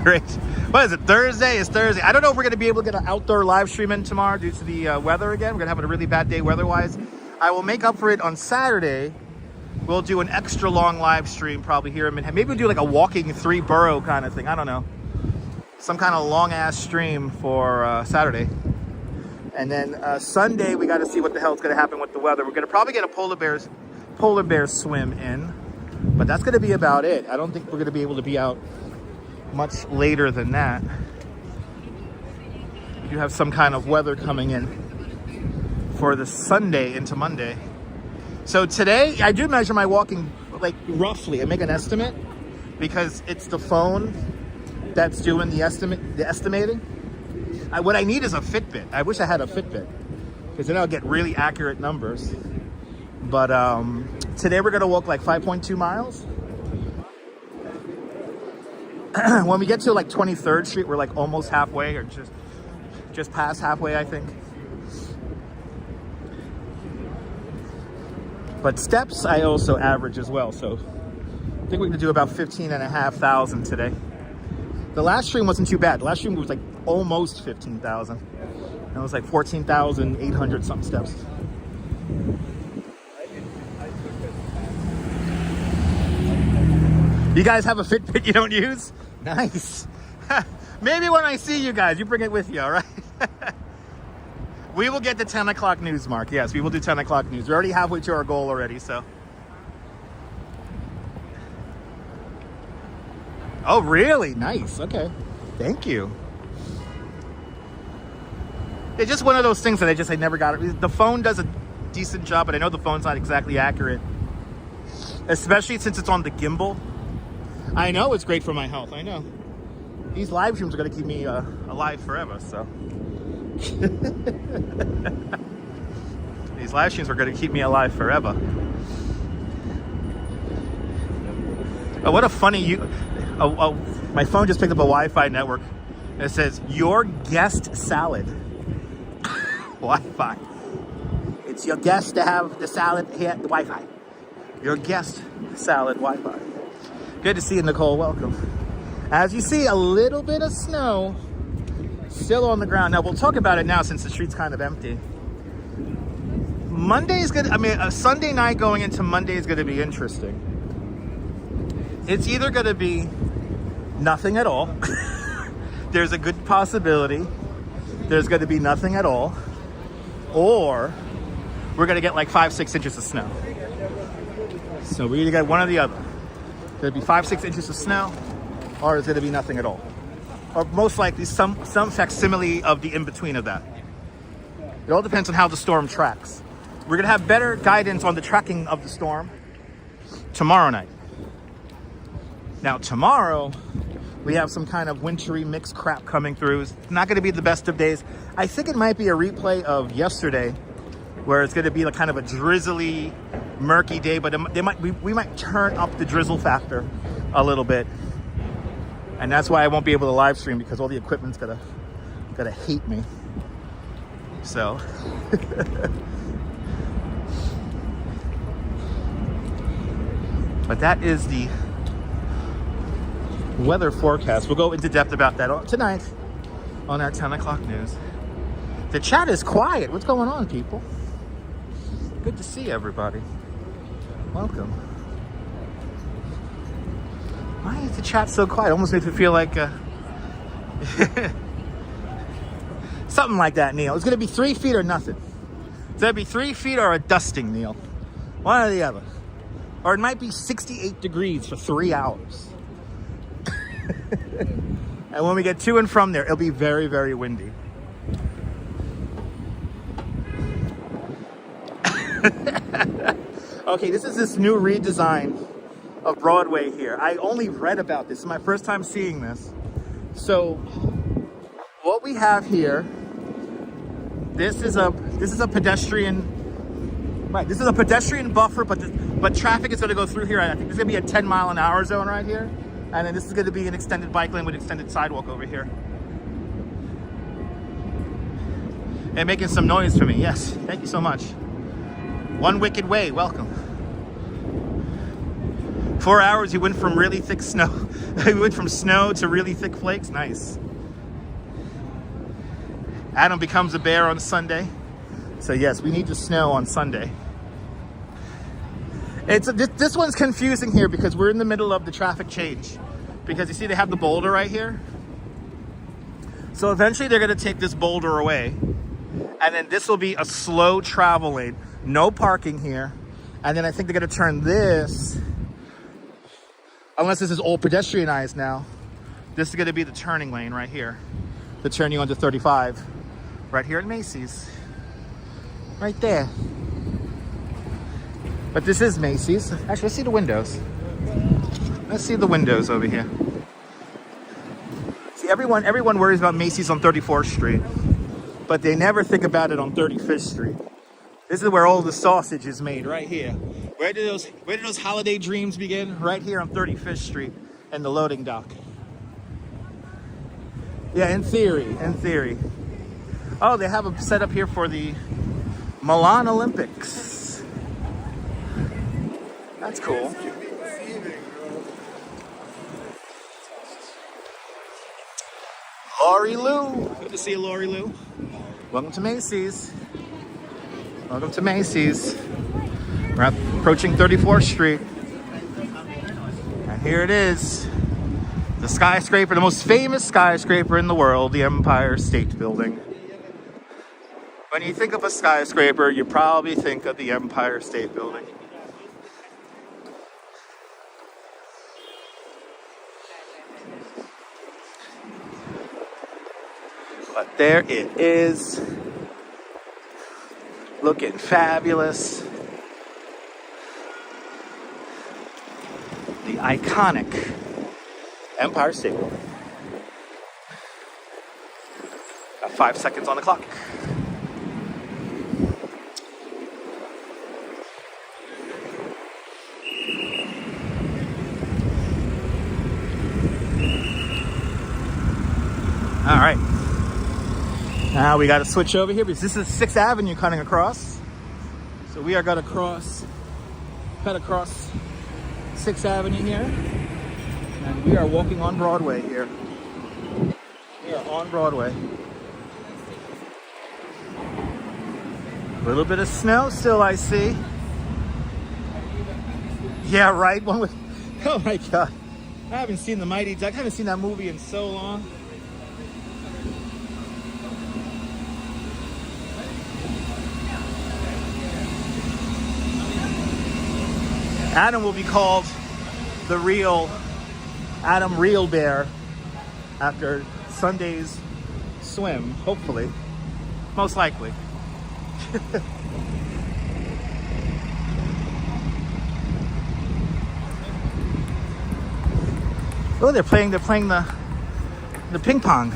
Speaker 1: Great. What is it? Thursday? It's Thursday. I don't know if we're going to be able to get an outdoor live stream in tomorrow due to the weather again. We're going to have a really bad day weather-wise. I will make up for it on Saturday. We'll do an extra long live stream probably here in Manhattan. Maybe we'll do like a walking 3-borough kind of thing. I don't know. Some kind of long-ass stream for Saturday. And then Sunday, we got to see what the hell is going to happen with the weather. We're going to probably get a polar bear swim in. But that's going to be about it. I don't think we're going to be able to be out much later than that. We do have some kind of weather coming in for the Sunday into Monday. So today, I do measure my walking, like roughly. I make an estimate because it's the phone that's doing the estimating. What I need is a Fitbit. I wish I had a Fitbit because then I'll get really accurate numbers. But today we're gonna walk like 5.2 miles. When we get to like 23rd Street, we're like almost halfway, or just past halfway, I think. But steps I also average as well, so I think we're gonna do about 15,500 today. The last stream wasn't too bad. The last stream was like almost 15,000. And it was like 14,800 something steps. You guys have a Fitbit you don't use? Nice. Maybe when I see you guys, you bring it with you, all right? We will get the 10 o'clock news, Mark. Yes, we will do 10 o'clock news. We're already halfway to our goal already, so. Oh, really? Nice. Okay. Thank you. It's just one of those things that I never got it. The phone does a decent job, but I know the phone's not exactly accurate. Especially since it's on the Gimble. I know it's great for my health. I know. These live streams are going to keep me alive forever, so. These live streams are going to keep me alive forever. Oh, what a funny my phone just picked up a Wi-Fi network. And it says, your guest salad. Wi-Fi. It's your guest to have the salad here at the Wi-Fi. Your guest salad Wi-Fi. Good to see you, Nicole. Welcome. As you see, a little bit of snow still on the ground. Now, we'll talk about it now since the street's kind of empty. Monday is good. I mean, a Sunday night going into Monday is going to be interesting. It's either going to be nothing at all. There's a good possibility there's going to be nothing at all. Or we're going to get like 5-6 inches of snow. So we either get one or the other. There'll be 5-6 inches of snow, or there's going to be nothing at all. Or most likely some facsimile of the in-between of that. It all depends on how the storm tracks. We're going to have better guidance on the tracking of the storm tomorrow night. Now tomorrow, we have some kind of wintry mixed crap coming through. It's not going to be the best of days. I think it might be a replay of yesterday, where it's going to be like kind of a drizzly, murky day, but we might turn up the drizzle factor a little bit. And that's why I won't be able to live stream, because all the equipment's gonna hate me. So but that is the weather forecast. We'll go into depth about that tonight on our 10 o'clock news. The chat is quiet. What's going on, people? Good to see everybody. Welcome. Why is the chat so quiet? It almost makes me feel like something like that, Neil. It's going to be 3 feet or nothing. It's going to be 3 feet or a dusting, Neil. One or the other. Or it might be 68 degrees for 3 hours. And when we get to and from there, it'll be very, very windy. Okay, this is this new redesign of Broadway here. I only read about this. It's my first time seeing this. So what we have here, this is a pedestrian, right? This is a pedestrian buffer, but traffic is going to go through here. I think there's going to be a 10-mile-an-hour zone right here, and then this is going to be an extended bike lane with extended sidewalk over here. And making some noise for me. Yes, thank you so much. One Wicked Way, welcome. 4 hours, you went from really thick snow. You went from snow to really thick flakes. Nice. Adam becomes a bear on Sunday. So yes, we need the snow on Sunday. This one's confusing here because we're in the middle of the traffic change. Because you see they have the boulder right here. So eventually they're going to take this boulder away. And then this will be a slow travel lane. No parking here. And then I think they're going to turn this, unless this is all pedestrianized now, this is going to be the turning lane right here. To turn you onto 35. Right here at Macy's. Right there. But this is Macy's. Actually, let's see the windows. Let's see the windows over here. See, everyone worries about Macy's on 34th Street. But they never think about it on 35th Street. This is where all the sausage is made, right here. Where did those holiday dreams begin? Right here on 35th Street and the loading dock. Yeah, in theory. Oh, they have a setup here for the Milan Olympics. That's cool. Lori Lou. Good to see you, Lori Lou. Welcome to Macy's. Welcome to Macy's. We're approaching 34th Street. And here it is. The skyscraper, the most famous skyscraper in the world, the Empire State Building. When you think of a skyscraper, you probably think of the Empire State Building. But there it is. Looking fabulous. The iconic Empire State Building. Got 5 seconds on the clock. All right. Now we got to switch over here because this is 6th Avenue cutting across. So we are going to cut across 6th Avenue here. And we are walking on Broadway here. We are on Broadway. A little bit of snow still, I see. Yeah, right. One with, oh my God. I haven't seen The Mighty Ducks. I haven't seen that movie in so long. Adam will be called the real Adam Real Bear after Sunday's swim, hopefully. Most likely. Oh, they're playing the ping pong.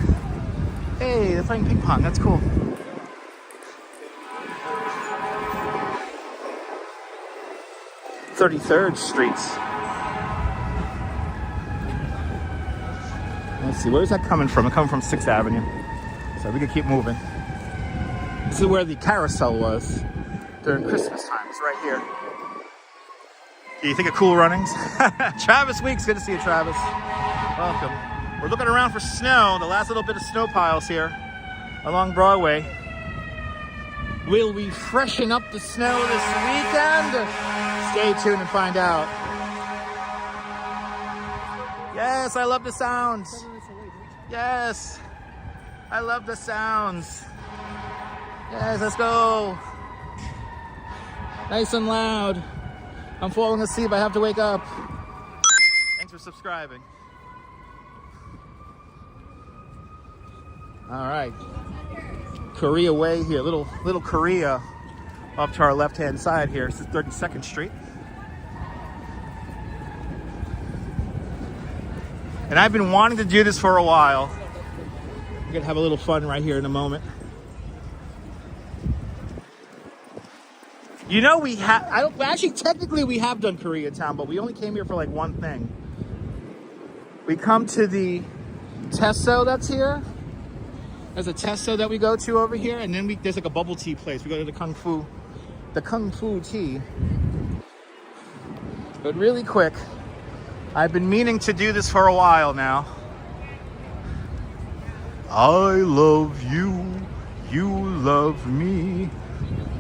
Speaker 1: Hey, they're playing ping pong. That's cool. (33rd Street). Let's see, where's that coming from? It's coming from 6th Avenue. So we can keep moving. This is where the carousel was during Christmas time. It's right here. Do you think of Cool Runnings? Travis Weeks, good to see you, Travis. Welcome. We're looking around for snow, the last little bit of snow piles here along Broadway. Will we freshen up the snow this weekend? Stay tuned and find out. Yes, I love the sounds. Yes, I love the sounds. Yes, let's go. Nice and loud. I'm falling asleep, I have to wake up. Thanks for subscribing. All right. Korea Way here, little Korea up to our left-hand side here. This is 32nd Street. And I've been wanting to do this for a while. We're gonna have a little fun right here in a moment. You know, technically we have done Koreatown, but we only came here for like one thing. We come to the Tesso that's here. There's a Tesso that we go to over here, and then there's like a bubble tea place. We go to the Kung Fu tea. But really quick, I've been meaning to do this for a while now. I love you, you love me.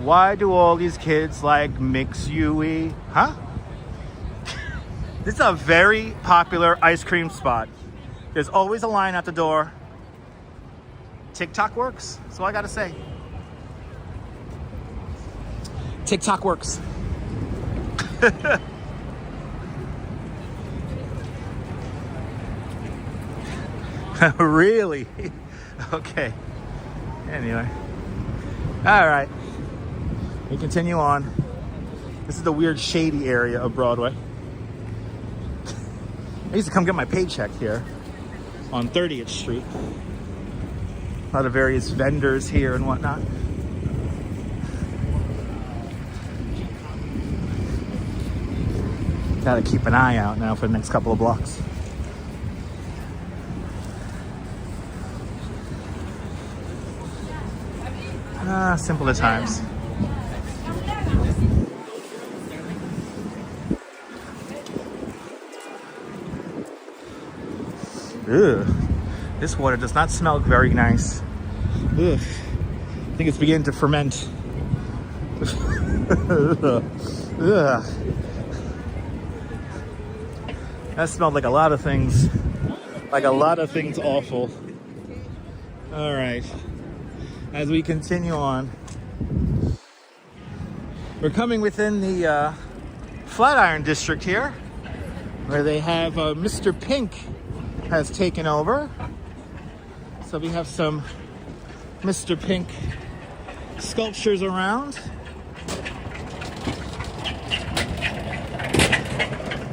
Speaker 1: Why do all these kids like mix UE? Huh? This is a very popular ice cream spot. There's always a line at the door. TikTok works, that's all I gotta say. TikTok works. Really? Okay. Anyway. All right. We continue on. This is the weird shady area of Broadway. I used to come get my paycheck here on 30th Street. A lot of various vendors here and whatnot. Gotta keep an eye out now for the next couple of blocks. Simpler times. Ugh. This water does not smell very nice. Ugh. I think it's beginning to ferment. Ugh. That smelled like a lot of things. Like a lot of things awful. All right. As we continue on, we're coming within the Flatiron District here, where they have Mr. Pink has taken over. So we have some Mr. Pink sculptures around.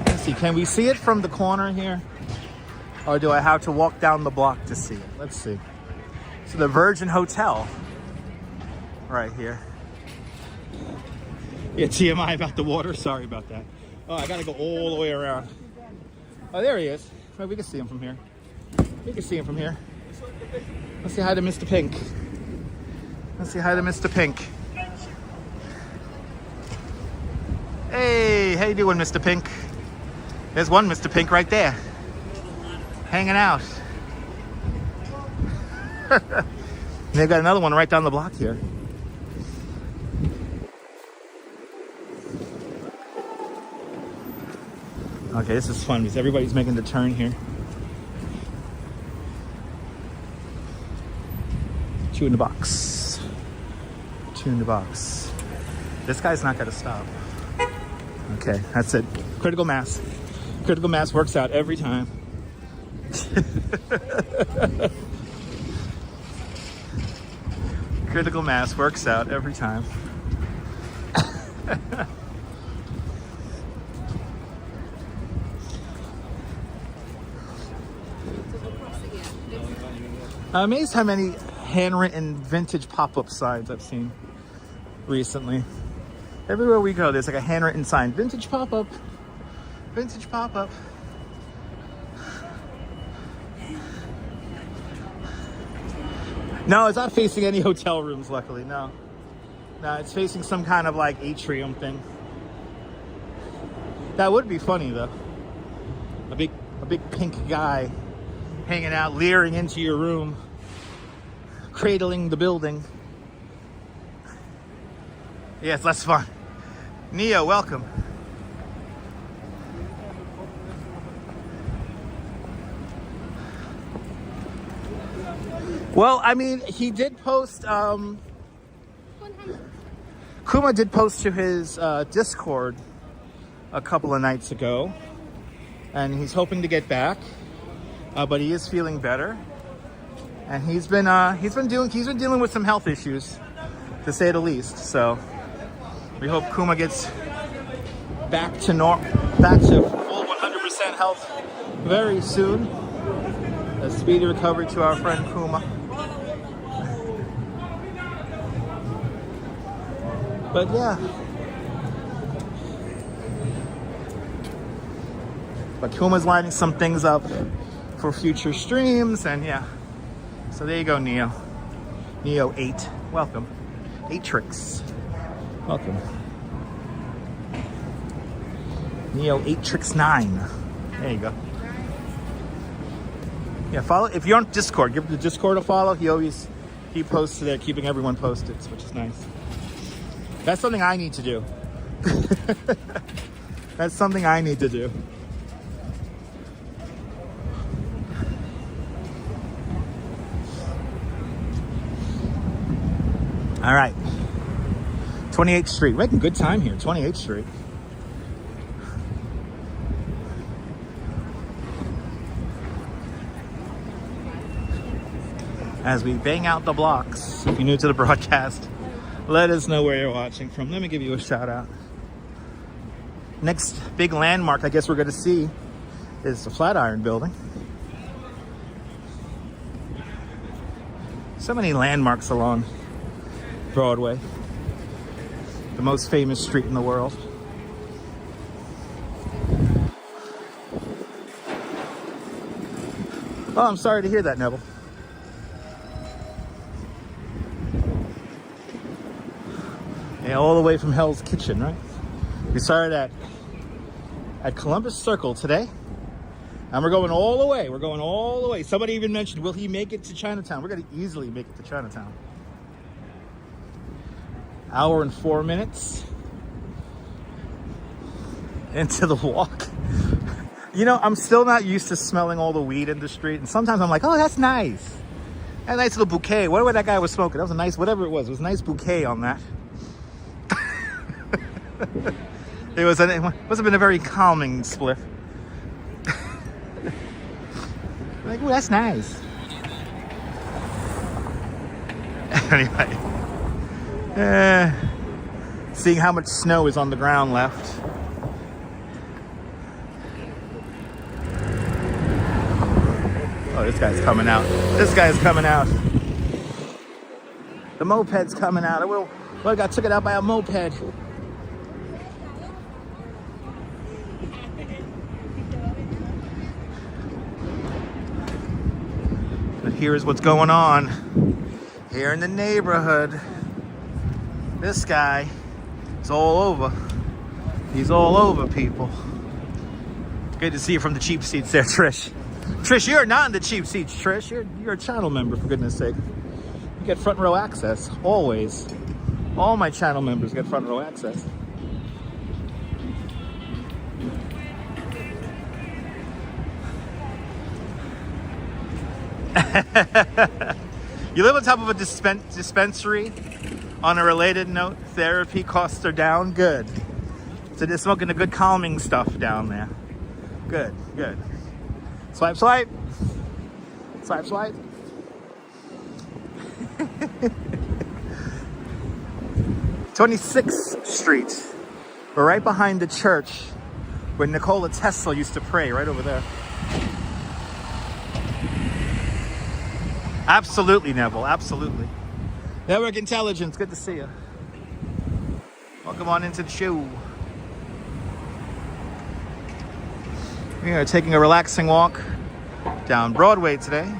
Speaker 1: Let's see, can we see it from the corner here? Or do I have to walk down the block to see it? Let's see. So the Virgin Hotel right here. Yeah, TMI about the water. Sorry about that. Oh, I gotta go all the way around. Oh, there he is. Well, we can see him from here. We can see him from here. Let's say hi to Mr. Pink. Let's say hi to Mr. Pink. Hey, how you doing, Mr. Pink? There's one Mr. Pink right there. Hanging out. They've got another one right down the block here. Okay, this is fun because everybody's making the turn here. 2 in the box. 2 in the box. This guy's not gonna stop. Okay, that's it. Critical mass. Critical mass works out every time. Critical mass works out every time. I'm amazed how many handwritten vintage pop-up signs I've seen recently. Everywhere we go, there's like a handwritten sign. Vintage pop-up. Vintage pop-up. No, it's not facing any hotel rooms, luckily. No. No, it's facing some kind of like atrium thing. That would be funny though. A big pink guy hanging out, leering into your room, cradling the building. Yeah, it's less fun. Neo, welcome. Well, I mean, he did post, Kuma did post to his Discord a couple of nights ago, and he's hoping to get back, but he is feeling better, and he's been dealing with some health issues, to say the least. So we hope Kuma gets back to full 100% health very soon. A speedy recovery to our friend Kuma. But yeah. But Kuma's lining some things up for future streams, and yeah. So there you go, Neo. Neo 8. Welcome. 8 Tricks. Welcome. Neo 8 Tricks 9. There you go. Yeah, follow. If you're on Discord, give the Discord a follow. He posts there, keeping everyone posted, which is nice. That's something I need to do. That's something I need to do. All right. 28th Street. We're making good time here. 28th Street. As we bang out the blocks. If you're new to the broadcast, let us know where you're watching from. Let me give you a shout out. Next big landmark I guess we're going to see is the Flatiron Building. So many landmarks along Broadway, the most famous street in the world. Oh, I'm sorry to hear that, Neville. Yeah, all the way from Hell's Kitchen, right? We started at Columbus Circle today, and we're going all the way. We're going all the way. Somebody even mentioned, will he make it to Chinatown? We're going to easily make it to Chinatown. Hour and 4 minutes into the walk. You know, I'm still not used to smelling all the weed in the street, and sometimes I'm like, oh, that's nice. A nice little bouquet. Whatever that guy was smoking, that was a nice, whatever it was a nice bouquet on that. It must have been a very calming spliff. Like, oh, that's nice. Anyway, seeing how much snow is on the ground left. Oh, this guy's coming out. This guy's coming out. The moped's coming out. I got took it out by a moped. But here's what's going on here in the neighborhood. This guy is all over. He's all over, people. Good to see you from the cheap seats there, Trish. Trish, you're not in the cheap seats, Trish. You're a channel member, for goodness sake. You get front row access, always. All my channel members get front row access. You live on top of a dispensary. On a related note, therapy costs are down. Good. So they're smoking the good calming stuff down there. Good, good. Swipe, swipe. Swipe, swipe. 26th Street. We're right behind the church where Nikola Tesla used to pray, right over there. Absolutely, Neville, absolutely. Network Intelligence, good to see you. Welcome on into the show. We are taking a relaxing walk down Broadway today.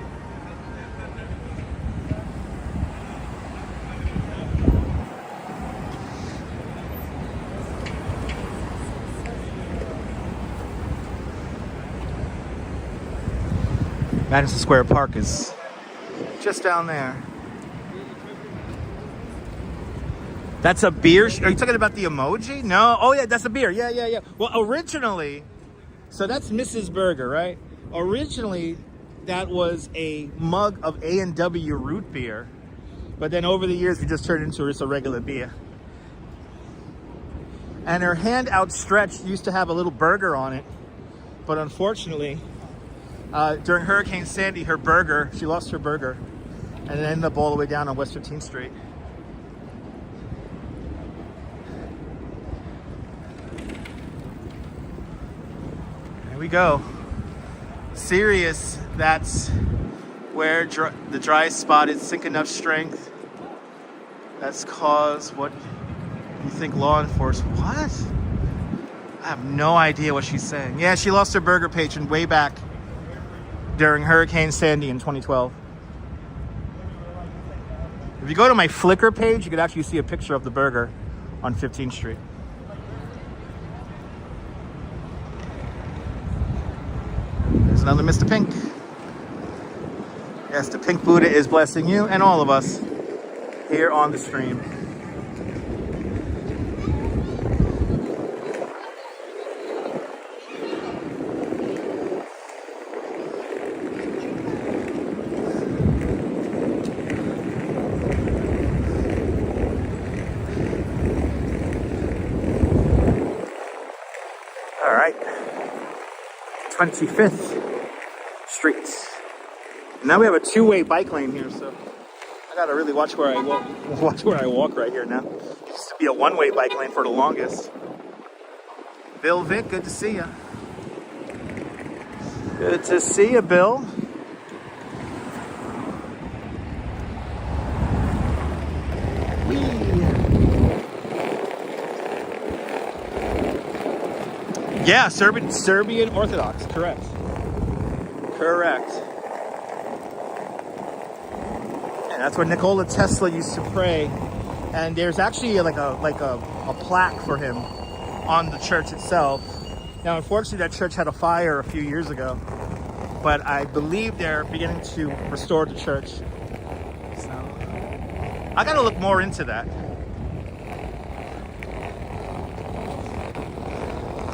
Speaker 1: Madison Square Park is just down there. That's a beer? Are you talking about the emoji? No. Oh, yeah, that's a beer. Yeah. Well, originally, so that's Mrs. Burger, right? Originally, that was a mug of A&W root beer. But then over the years, we just turned into just a regular beer. And her hand outstretched used to have a little burger on it. But unfortunately, during Hurricane Sandy, she lost her burger. And it ended up all the way down on West 15th Street. There we go. Sirius, that's where the dry spot is. Sink enough strength. That's caused what you think law enforcement. What? I have no idea what she's saying. Yeah, she lost her burger patron way back during Hurricane Sandy in 2012. If you go to my Flickr page, you could actually see a picture of the burger on 15th Street. There's another Mr. Pink. Yes, the Pink Buddha is blessing you and all of us here on the stream. All right, 25th Street. Now we have a two-way bike lane here, so I gotta really watch where I walk. Watch where I walk right here now. It used to be a one-way bike lane for the longest. Bill Vic, good to see you. Good to see you, Bill. Yeah, Serbian Orthodox, correct. Correct. And that's where Nikola Tesla used to pray. And there's actually like a plaque for him on the church itself. Now, unfortunately, that church had a fire a few years ago, but I believe they're beginning to restore the church. So I gotta look more into that.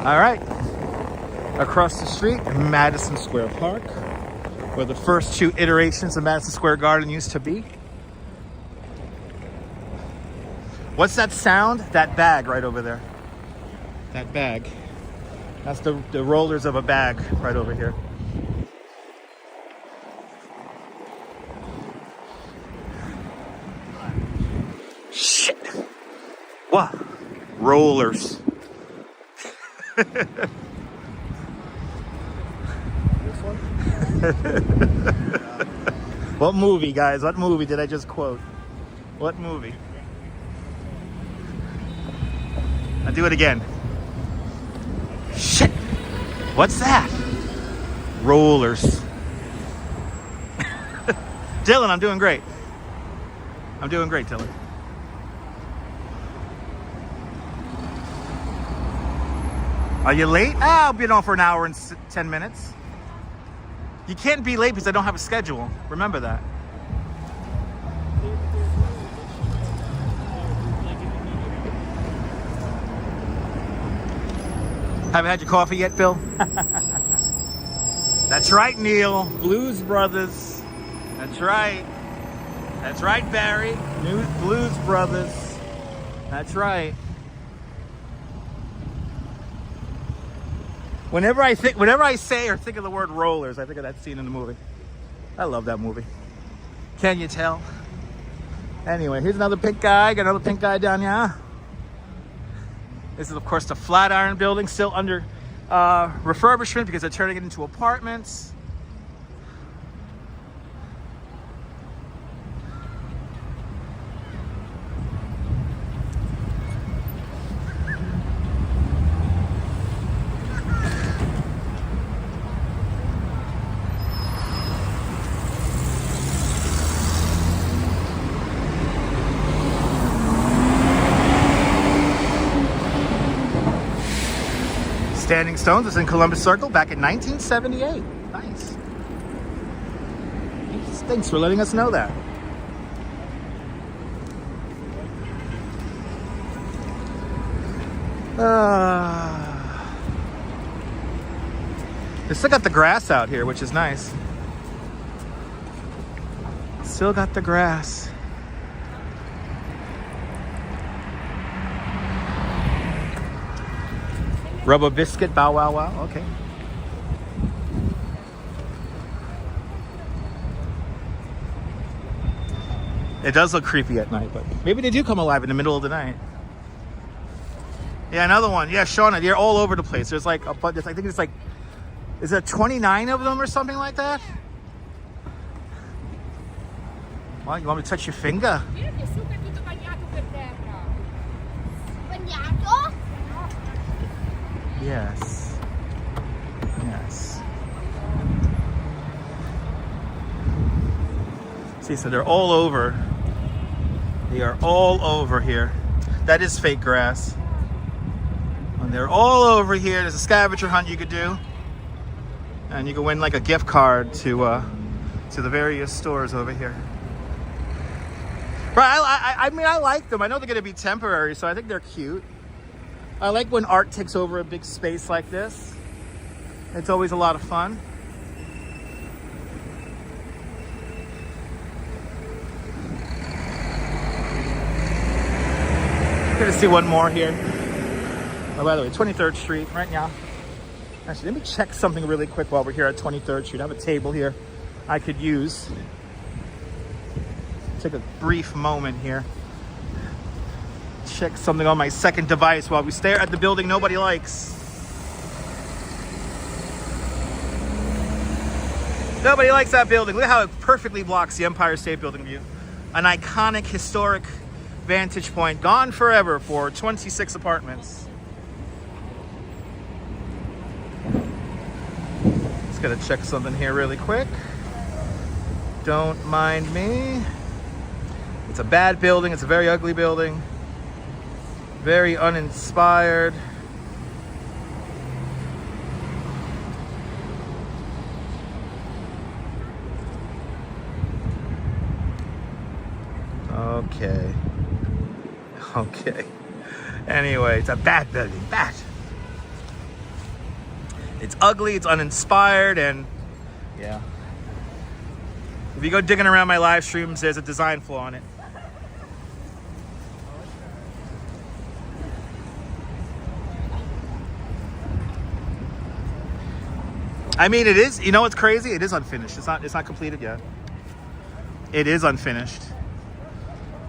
Speaker 1: All right, across the street, Madison Square Park, where the first two iterations of Madison Square Garden used to be. What's that sound? That bag right over there. That bag. That's the rollers of a bag right over here. Shit. What? Rollers. What movie, guys? What movie did I just quote? What movie? I'll do it again. Shit! What's that? Rollers. Dylan, I'm doing great. I'm doing great, Dylan. Are you late? I'll be on for an hour and 10 minutes. You can't be late because I don't have a schedule. Remember that. Haven't had your coffee yet, Bill? That's right, Neil. Blues Brothers. That's right. That's right, Barry. Blues Brothers. That's right. Whenever I say or think of the word rollers, I think of that scene in the movie. I love that movie. Can you tell? Anyway, here's another pink guy. Got another pink guy down here. This is, of course, the Flatiron Building, still under refurbishment because they're turning it into apartments. Standing Stones was in Columbus Circle back in 1978. Nice. Thanks for letting us know that. They still got the grass out here, which is nice. Still got the grass. Rubber biscuit, bow wow wow, okay. It does look creepy at night, but maybe they do come alive in the middle of the night. Yeah, another one. Yeah, Shauna, they're all over the place. There's like a bunch, I think it's like, is there 29 of them or something like that? Well, you want me to touch your finger? Yes. Yes. See, so they're all over. They are all over here. That is fake grass. And they're all over here. There's a scavenger hunt you could do. And you can win like a gift card to the various stores over here. Right, I mean, I like them. I know they're gonna be temporary, so I think they're cute. I like when art takes over a big space like this. It's always a lot of fun. Gonna see one more here. Oh, by the way, 23rd Street right now. Actually, let me check something really quick while we're here at 23rd Street. I have a table here I could use. Take a brief moment here. Check something on my second device while we stare at the building nobody likes. Nobody likes that building. Look at how it perfectly blocks the Empire State Building view. An iconic, historic vantage point, gone forever for 26 apartments. Just gotta check something here really quick. Don't mind me. It's a bad building. It's a very ugly building. Very uninspired. Okay. Anyway, it's a bad building. Bad. It's ugly, it's uninspired, and yeah. If you go digging around my live streams, there's a design flaw in it. I mean, it is, you know what's crazy? It is unfinished. It's not completed yet. It is unfinished.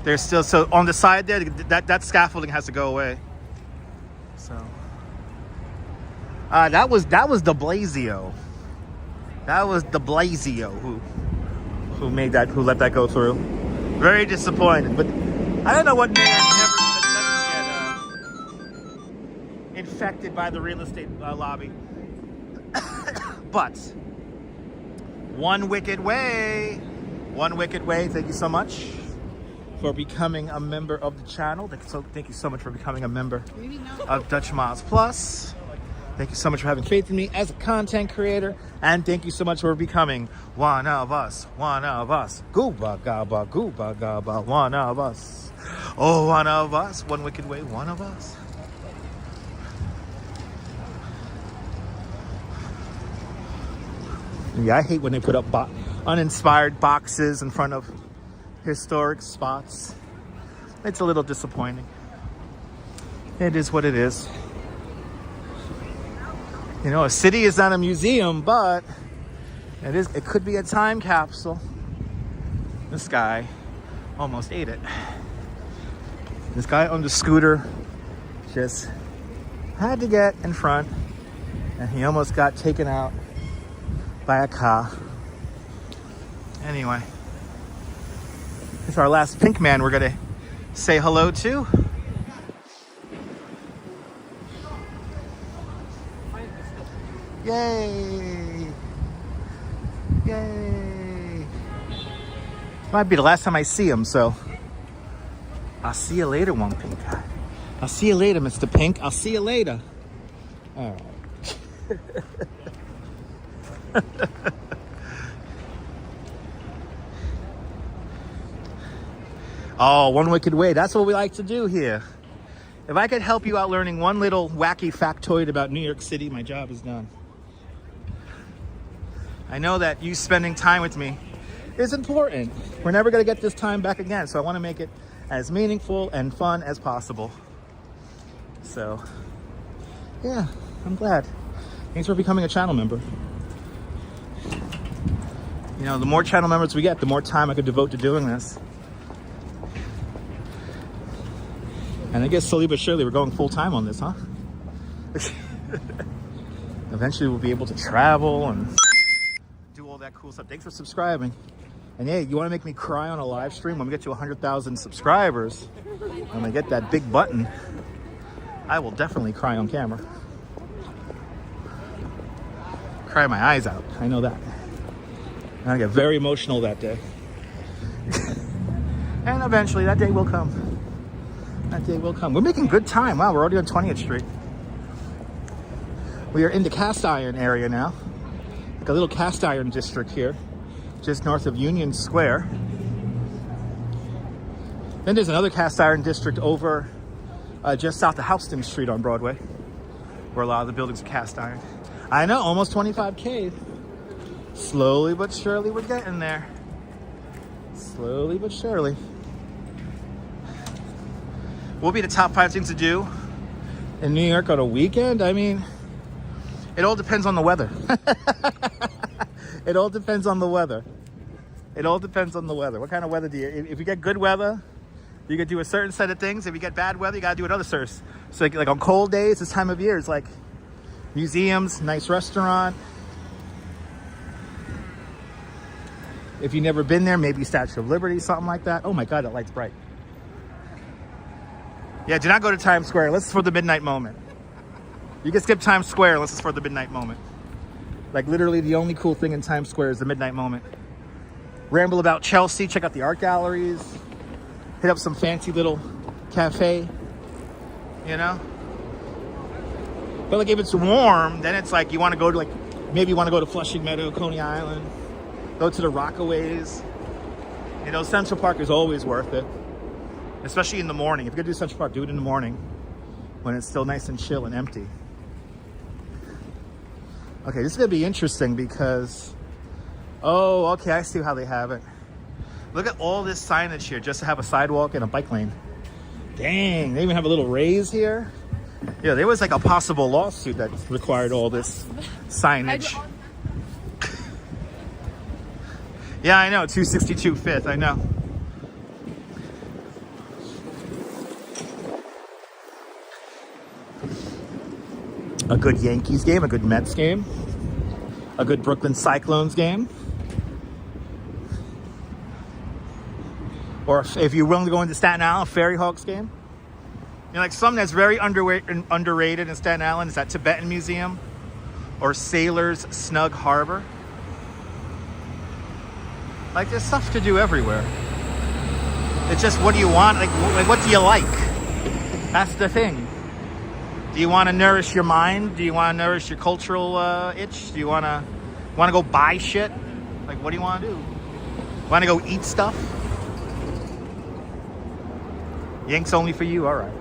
Speaker 1: There's still, so on the side there, that scaffolding has to go away. So that was de Blasio. That was de Blasio who made that, who let that go through. Very disappointed, but I don't know what mayor never doesn't get infected by the real estate lobby. But one wicked way. Thank you so much for becoming a member of the channel. Thank you so much for becoming a member of Dutch Miles Plus. Thank you so much for having faith in me as a content creator. And thank you so much for becoming one of us. Gooba gaba, gooba gaba, one of us. Oh, one of us. One wicked way, one of us. Yeah, I hate when they put up uninspired boxes in front of historic spots. It's a little disappointing. It is what it is. You know, a city is not a museum, but it could be a time capsule. This guy almost ate it. This guy on the scooter just had to get in front, and he almost got taken out by a car. Anyway, it's our last pink man we're gonna say hello to. Yay! Yay! Might be the last time I see him, so I'll see you later, one pink guy. I'll see you later, Mr. Pink. I'll see you later. All right. Oh, one wicked way. That's what we like to do here. If I could help you out learning one little wacky factoid about New York City, my job is done. I know that you spending time with me is important. We're never going to get this time back again, so I want to make it as meaningful and fun as possible. So, yeah, I'm glad. Thanks for becoming a channel member. You know, the more channel members we get, the more time I could devote to doing this. And I guess slowly but surely we're going full time on this, huh? Eventually we'll be able to travel and do all that cool stuff. Thanks for subscribing. And hey, you want to make me cry on a live stream when we get to 100,000 subscribers? When I get that big button, I will definitely cry on camera. Cry my eyes out. I know that. And I get very emotional that day. And eventually that day will come. That day will come. We're making good time. Wow, we're already on 20th Street. We are in the cast iron area now. Like a little cast iron district here, just north of Union Square. Then there's another cast iron district over just south of Houston Street on Broadway, where a lot of the buildings are cast iron. I know, almost 25K. Slowly but surely we're getting there. Slowly but surely. What will be the top 5 things to do in New York on a weekend? I mean, it all depends on the weather. It all depends on the weather. It all depends on the weather. What kind of weather do you... If you get good weather, you can do a certain set of things. If you get bad weather, you got to do another certain. So like on cold days, this time of year, it's like museums, nice restaurant. If you've never been there, maybe Statue of Liberty, something like that. Oh my God, that light's bright. Yeah, do not go to Times Square unless it's for the midnight moment. You can skip Times Square unless it's for the midnight moment. Like literally the only cool thing in Times Square is the midnight moment. Ramble about Chelsea, check out the art galleries, hit up some fancy little cafe, you know? But like if it's warm, then it's like you want to go to like, maybe you want to go to Flushing Meadow, Coney Island, go to the Rockaways. You know, Central Park is always worth it, especially in the morning. If you're gonna do Central Park, do it in the morning when it's still nice and chill and empty. Okay, this is gonna be interesting because, oh, okay, I see how they have it. Look at all this signage here just to have a sidewalk and a bike lane. Dang, they even have a little raise here. Yeah, there was like a possible lawsuit that required all this signage. Yeah, I know, 262 5th, I know. A good Yankees game, a good Mets game, a good Brooklyn Cyclones game. Or if you're willing to go into Staten Island, a Ferry Hawks game. You know, like something that's very underrated in Staten Island is that Tibetan Museum or Sailor's Snug Harbor. Like there's stuff to do everywhere. It's just what do you want? Like what do you like? That's the thing. Do you want to nourish your mind? Do you want to nourish your cultural itch? Do you want to go buy shit? Like what do you want to do? Want to go eat stuff? Yanks only for you? All right.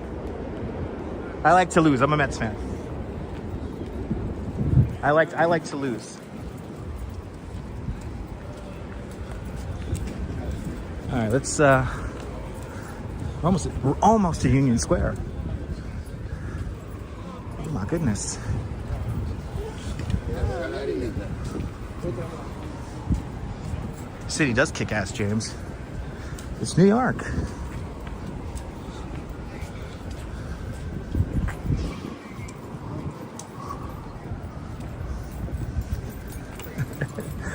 Speaker 1: I like to lose. I'm a Mets fan. I like to lose. All right, let's we're almost to Union Square. Oh my goodness. City does kick ass, James. It's New York.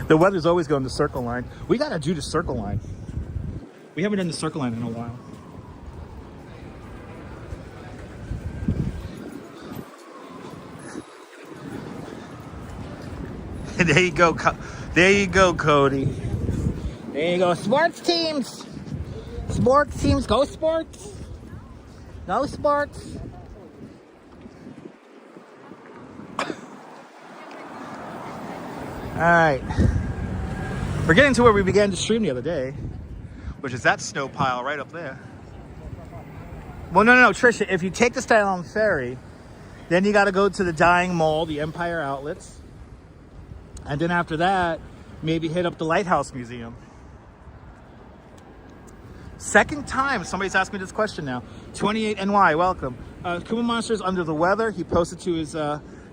Speaker 1: The weather's always going to Circle Line. We gotta do the Circle Line. We haven't done the Circle Line in a while. There you go. There you go, Cody. There you go. Sports teams. Sports teams. Go sports. Go sports. All right. We're getting to where we began to stream the other day, which is that snow pile right up there. Well, no, Trisha. If you take the Staten Island Ferry, then you got to go to the Dying Mall, the Empire Outlets. And then after that, maybe hit up the Lighthouse Museum. Second time somebody's asked me this question now. 28NY, welcome. Kuma Monster's under the weather. He posted to his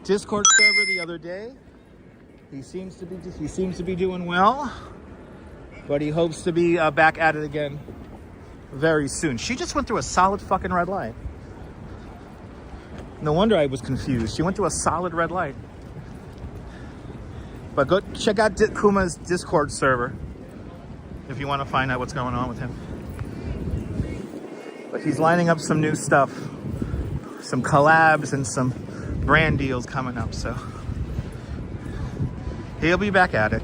Speaker 1: Discord server the other day. He seems to be doing well, but he hopes to be back at it again very soon. She just went through a solid fucking red light. No wonder I was confused. She went through a solid red light. But go check out Kuma's Discord server if you want to find out what's going on with him. But he's lining up some new stuff, some collabs and some brand deals coming up, so he'll be back at it.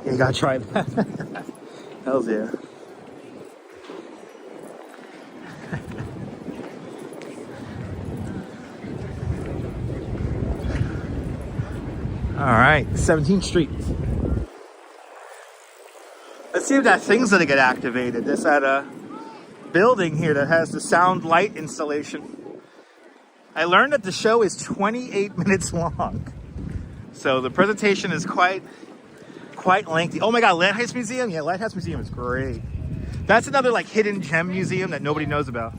Speaker 1: You gotta try that. Hells yeah. All right, 17th Street. Let's see if that thing's gonna get activated. There's that building here that has the sound light installation. I learned that the show is 28 minutes long. So the presentation is quite lengthy. Oh my God, Lighthouse Museum? Yeah, Lighthouse Museum is great. That's another like hidden gem museum that nobody knows about.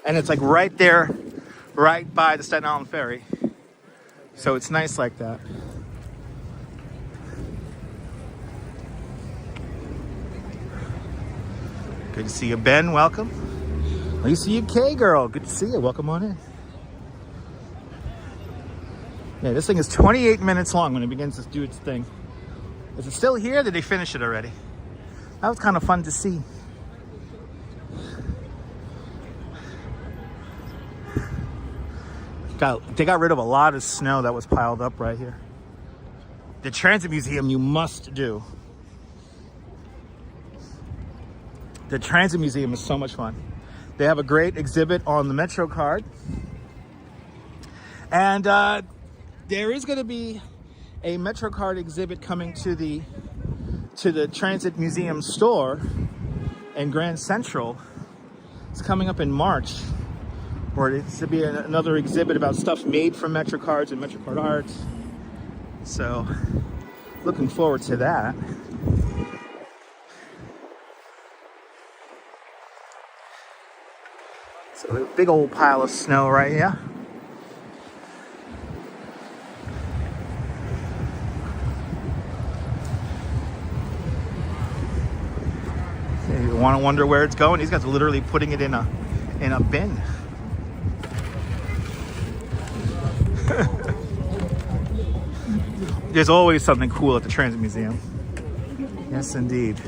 Speaker 1: And it's like right there, right by the Staten Island Ferry. So it's nice like that. Good to see you, Ben. Welcome. Lisa UK girl. Good to see you. Welcome on in. Yeah, this thing is 28 minutes long when it begins to do its thing. Is it still here? Did they finish it already? That was kind of fun to see. They got rid of a lot of snow that was piled up right here. The Transit Museum you must do. The Transit Museum is so much fun. They have a great exhibit on the Metro card. And there is going to be a Metro card exhibit coming to the Transit Museum store in Grand Central. It's coming up in March. Or it's to be another exhibit about stuff made from Metro cards and Metro card art. So, looking forward to that. So a big old pile of snow right here. You want to wonder where it's going? These guys are literally putting it in a bin. There's always something cool at the Transit Museum. Yes, indeed.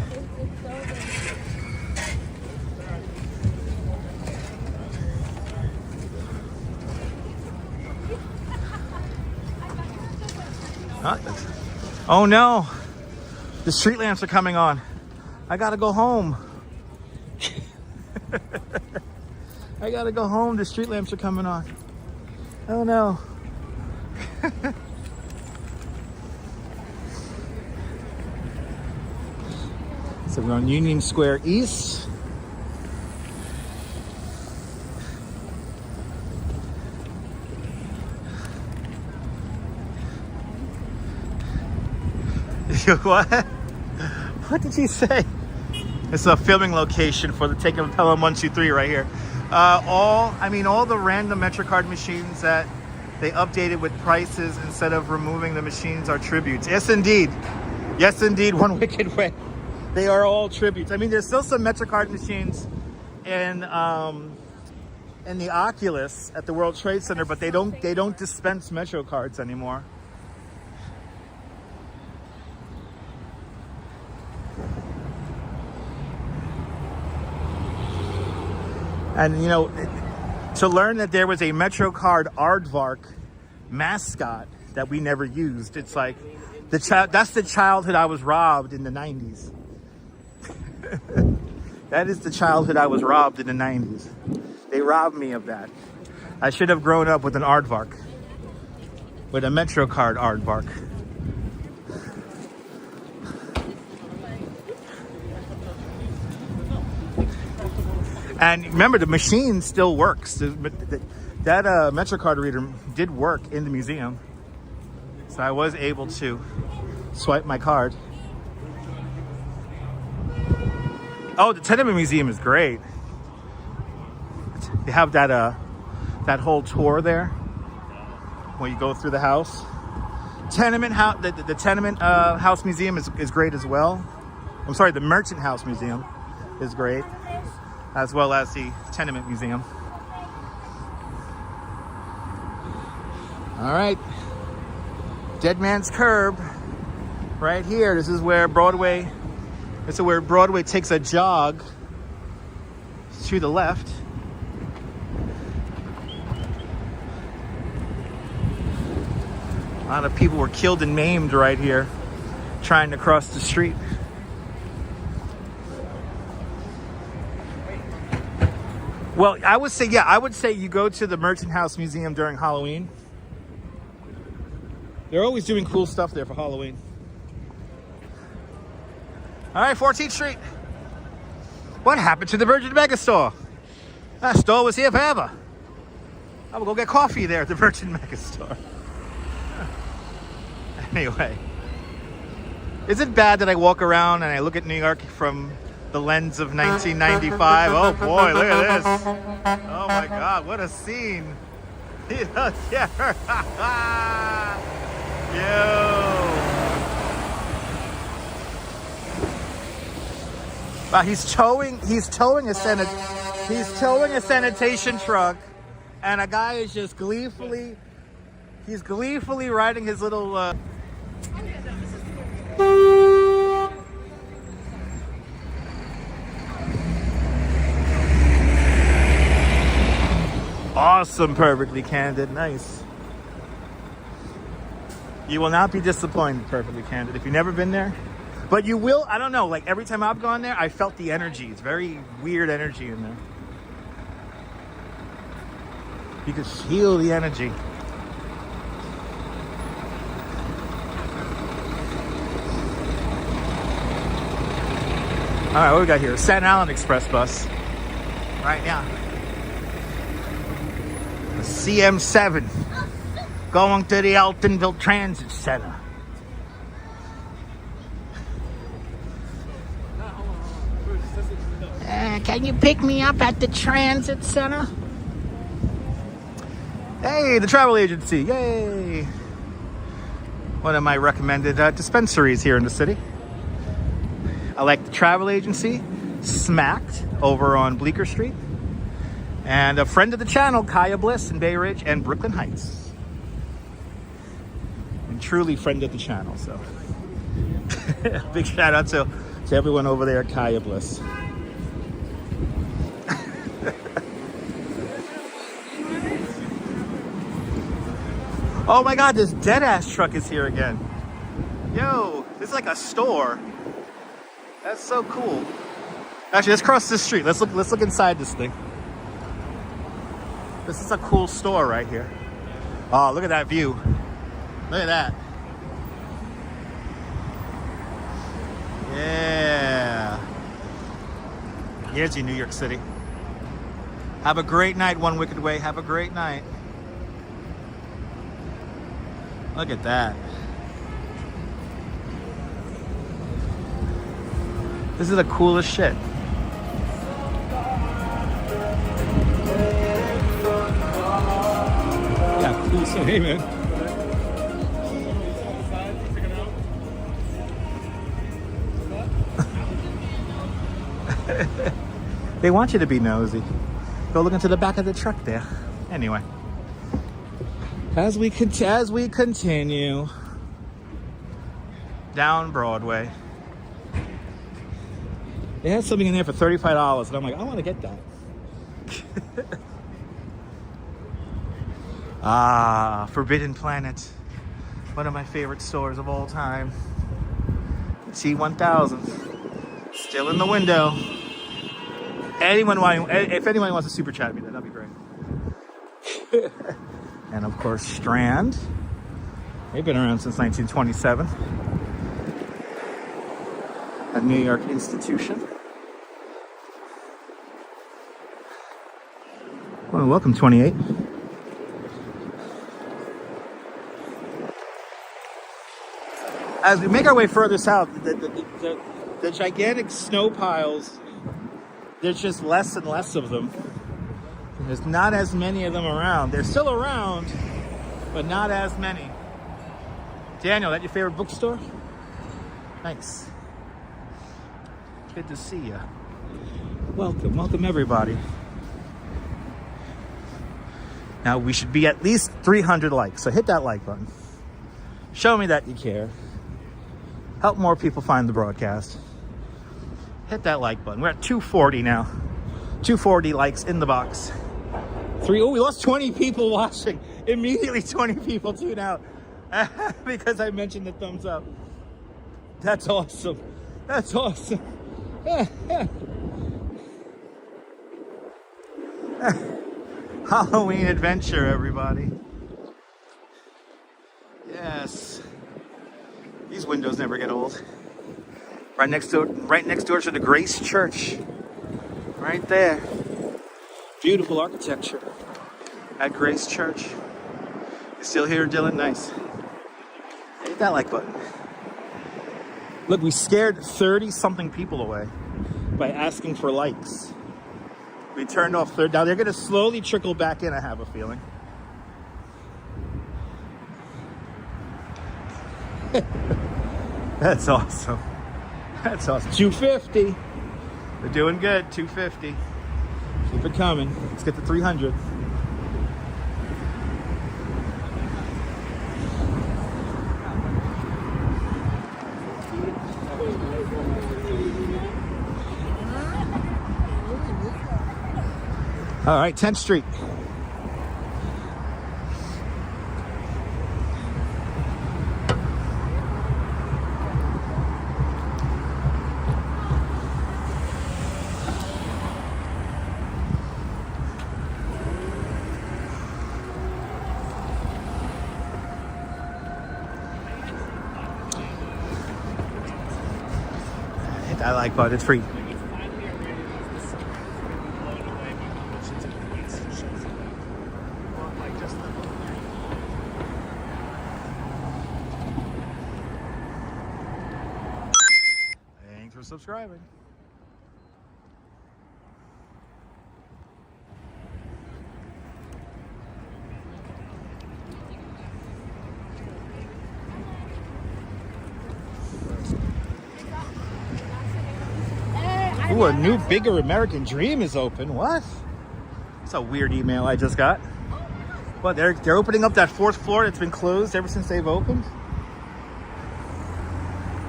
Speaker 1: Oh no, the street lamps are coming on. I gotta go home. I gotta go home. The street lamps are coming on. Oh no. So we're on Union Square East. What? What did she say? It's a filming location for the Take of Pelham 123 right here. All the random MetroCard machines that they updated with prices instead of removing the machines are tributes. Yes, indeed. Yes, indeed. One wicked way. They are all tributes. I mean, there's still some MetroCard machines in the Oculus at the World Trade Center, but they don't dispense Metro cards anymore. And you know, to learn that there was a MetroCard aardvark mascot that we never used, it's like that's the childhood I was robbed in the 90s. That is the childhood I was robbed in the 90s. They robbed me of that. I should have grown up with an aardvark, with a MetroCard aardvark. And remember, the machine still works. That MetroCard reader did work in the museum. So I was able to swipe my card. Oh, the Tenement Museum is great. They have that whole tour there when you go through the house. Tenement house, the Tenement House Museum is great as well. I'm sorry, the Merchant House Museum is great, as well as the Tenement Museum. All right, Dead Man's Curb, right here. This is where Broadway takes a jog to the left. A lot of people were killed and maimed right here, trying to cross the street. Well, I would say, yeah, I would say you go to the Merchant House Museum during Halloween. They're always doing cool stuff there for Halloween. All right, 14th Street. What happened to the Virgin Megastore? That store was here forever. I will go get coffee there at the Virgin Megastore. Anyway. Is it bad that I walk around and I look at New York from the lens of 1995? Oh boy, look at this. Oh my God, what a scene. Yeah. Yo. Wow, he's towing a sanitation truck, and a guy is just gleefully riding his little awesome, perfectly candid, nice. You will not be disappointed, perfectly candid, if you've never been there. But you will, I don't know, like every time I've gone there, I felt the energy. It's very weird energy in there. You can feel the energy. All right, what we got here? Staten Island Express bus. Right now. The CM7 going to the Altonville Transit Center. Can you pick me up at the Transit Center? Hey, the travel agency, yay! One of my recommended dispensaries here in the city. I like the travel agency, Smacked, over on Bleecker Street. And a friend of the channel, Kaya Bliss in Bay Ridge and Brooklyn Heights. And truly friend of the channel, so. Big shout out to everyone over there at Kaya Bliss. Oh my God, this dead-ass truck is here again. Yo, this is like a store. That's so cool. Actually, let's cross this street. Let's look inside this thing. This is a cool store right here. Oh, look at that view. Look at that. Yeah. Here's your New York City. Have a great night, One Wicked Way. Have a great night. Look at that. This is the coolest shit. Yeah, cool shit. Hey, man. They want you to be nosy. Go look into the back of the truck there. Anyway. As we continue down Broadway, they had something in there for $35, and I'm like, I want to get that. Forbidden Planet, one of my favorite stores of all time. T1000, still in the window. If anyone wants to super chat me, that'd be great. And of course, Strand. They've been around since 1927. A New York institution. Well, welcome, 28. As we make our way further south, the gigantic snow piles, there's just less and less of them. There's not as many of them around. They're still around, but not as many. Daniel, that your favorite bookstore? Nice. Good to see you. Welcome everybody. Now we should be at least 300 likes, so hit that like button. Show me that you care. Help more people find the broadcast. Hit that like button. We're at 240 now. 240 likes in the box. We lost 20 people watching. Immediately 20 people tune out because I mentioned the thumbs up. That's awesome. That's awesome. Halloween adventure, everybody. Yes. These windows never get old. Right next door to the Grace Church. Right there. Beautiful architecture at Grace Church. You still here, Dylan? Nice. Hit that like button. Look, we scared 30-something people away by asking for likes. We turned off third. Now they're going to slowly trickle back in, I have a feeling. That's awesome. That's awesome. 250. We're doing good. 250. Keep it coming. Let's get to 300. All right, 10th Street. Hit that like button, it's free. Subscribing. Ooh, a new, bigger American Dream is open. What? It's a weird email I just got. What, they're opening up that 4th floor that's been closed ever since they've opened?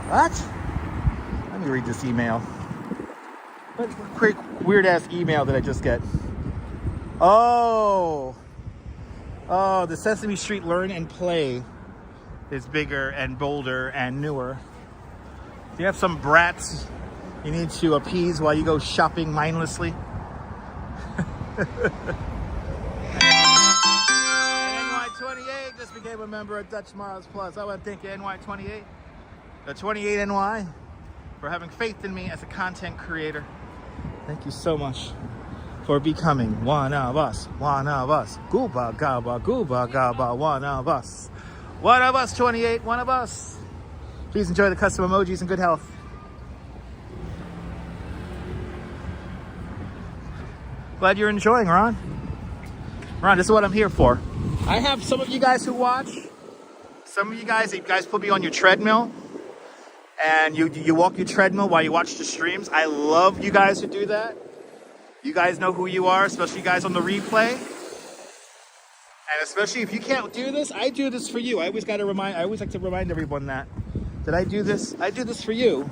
Speaker 1: What? Let me read this email. What quick weird ass email did I just get? Oh, the Sesame Street Learn and Play is bigger and bolder and newer. Do you have some brats you need to appease while you go shopping mindlessly? NY28 just became a member of Dutch Miles Plus. I want to thank you, NY28, the 28 NY, for having faith in me as a content creator. Thank you so much for becoming one of us. One of us. Gooba gaba, gooba gaba, one of us. One of us, 28, one of us. Please enjoy the custom emojis in good health. Glad you're enjoying, Ron. Ron, this is what I'm here for. I have some of you guys who watch. Some of you guys put me on your treadmill. And you walk your treadmill while you watch the streams. I love you guys who do that. You guys know who you are, especially you guys on the replay. And especially if you can't do this, I do this for you. I always like to remind everyone that I do this for you.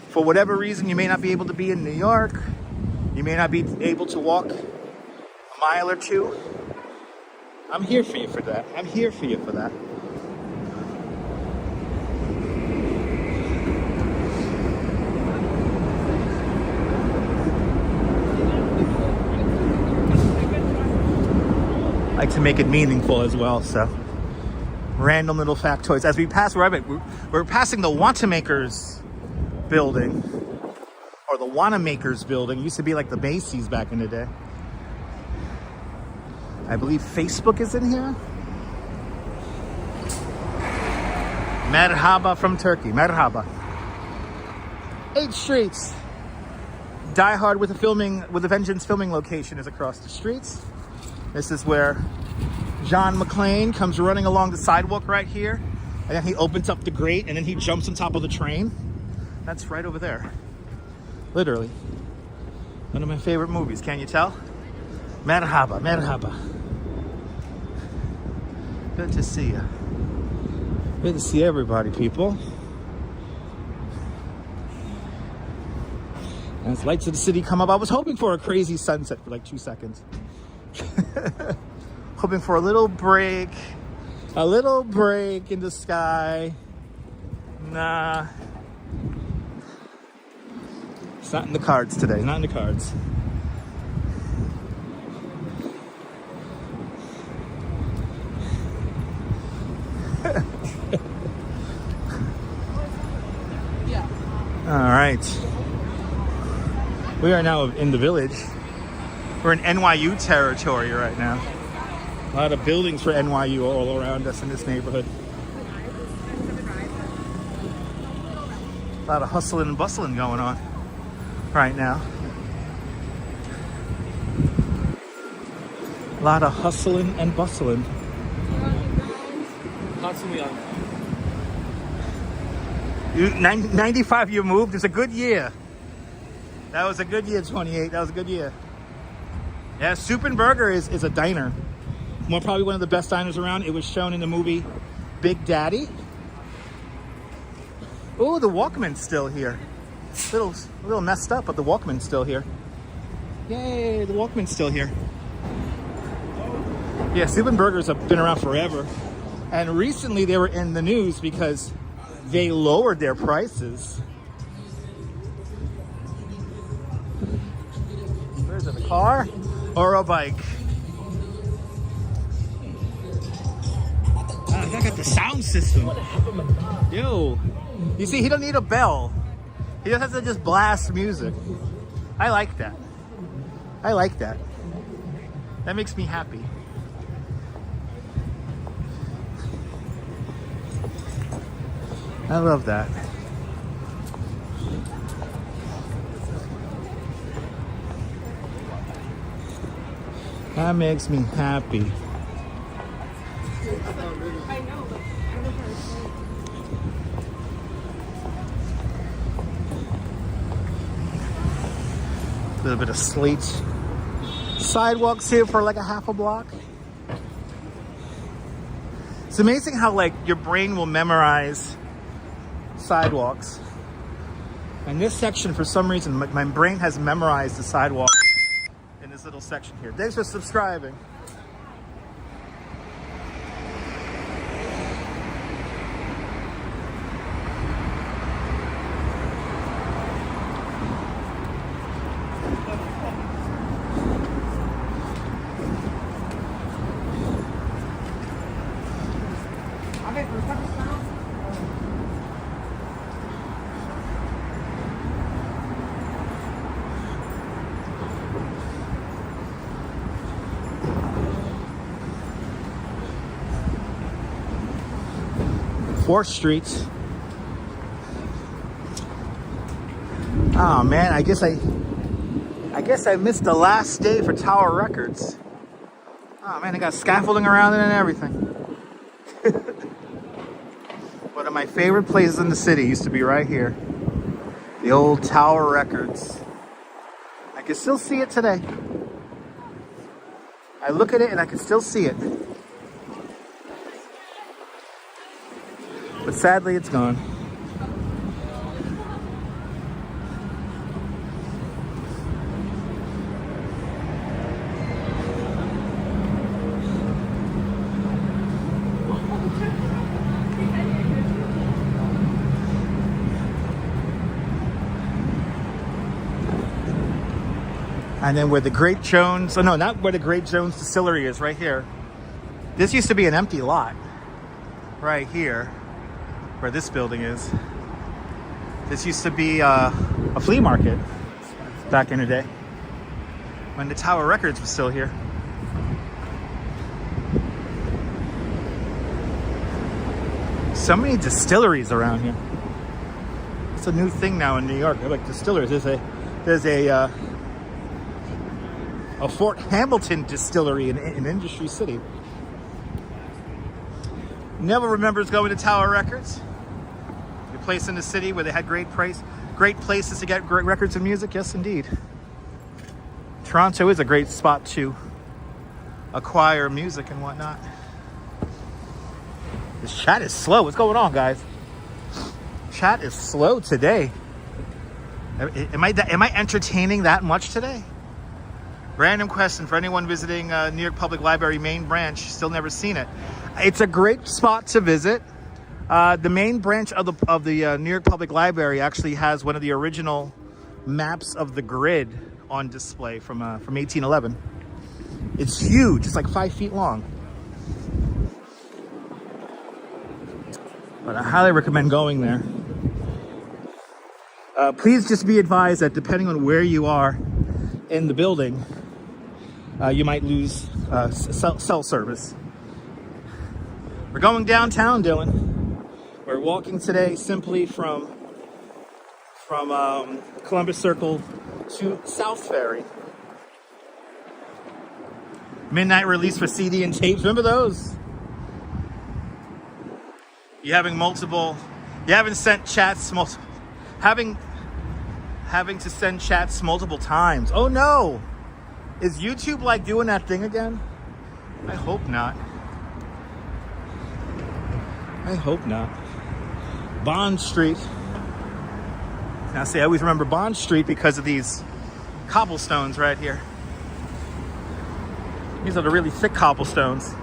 Speaker 1: For whatever reason, you may not be able to be in New York. You may not be able to walk a mile or two. I'm here for you for that. I'm here for you for that. Like to make it meaningful as well, so random little factoids. As we pass, we're passing the Wantamakers building, or the Wantamakers building. It used to be like the Macy's back in the day. I believe Facebook is in here. Merhaba from Turkey. Merhaba. 8th Street. Die Hard with a Vengeance filming location is across the streets. This is where John McClane comes running along the sidewalk right here, and then he opens up the grate, and then he jumps on top of the train. That's right over there. Literally. One of my favorite movies, can you tell? Merhaba, merhaba. Good to see you. Good to see everybody, people. As lights of the city come up, I was hoping for a crazy sunset for like 2 seconds. Hoping for a little break in the sky. Nah, it's not in the cards today. Not in the cards. All right. We are now in the Village. We're in NYU territory right now. A lot of buildings for NYU all around us in this neighborhood. A lot of hustling and bustling going on right now. A lot of hustling and bustling.
Speaker 3: Constantly on.
Speaker 1: 95 you moved. It's a good year. That was a good year, 28. That was a good year. Yeah, Soup and Burger is a diner. Probably one of the best diners around. It was shown in the movie Big Daddy. Oh, the Walkman's still here. A little messed up, but the Walkman's still here. Yay, the Walkman's still here. Yeah, Soup and Burgers have been around forever. And recently they were in the news because they lowered their prices. Where's it, a car or a bike? Ah, I got the sound system. Yo, you see, he don't need a bell. He just has to just blast music. I like that. I like that. That makes me happy. I love that. That makes me happy. A little bit of slate sidewalks here for like a half a block. It's amazing how like your brain will memorize sidewalks. And this section, for some reason, my brain has memorized the sidewalk in this little section here. Thanks for subscribing. Fourth Street. Oh man, I guess I missed the last day for Tower Records. Oh man, they got scaffolding around it and everything. One of my favorite places in the city used to be right here. The old Tower Records. I can still see it today. I look at it and I can still see it. But sadly, it's gone. And then where the Great Jones, oh no, not where the Great Jones Distillery is, right here. This used to be an empty lot. Right here, where this building is. This used to be a flea market back in the day, when the Tower Records was still here. So many distilleries around here. It's a new thing now in New York. They're like distilleries. There's a Fort Hamilton distillery in Industry City. Never remembers going to Tower Records. A place in the city where they had great places to get great records and music. Yes, indeed. Toronto is a great spot to acquire music and whatnot. This chat is slow. What's going on, guys? Chat is slow today. Am I entertaining that much today? Random question for anyone visiting New York Public Library main branch. Still never seen it. It's a great spot to visit. The main branch of the New York Public Library actually has one of the original maps of the grid on display from 1811. It's huge. It's like 5 feet long. But I highly recommend going there. Please just be advised that depending on where you are in the building, you might lose cell service. We're going downtown, Dylan. We're walking today simply from Columbus Circle to South Ferry. Midnight release for CD and tapes. Remember those? You haven't sent chats having to send chats multiple times. Oh no! Is YouTube like doing that thing again? I hope not. I hope not. Bond Street. Now see, I always remember Bond Street because of these cobblestones right here. These are the really thick cobblestones.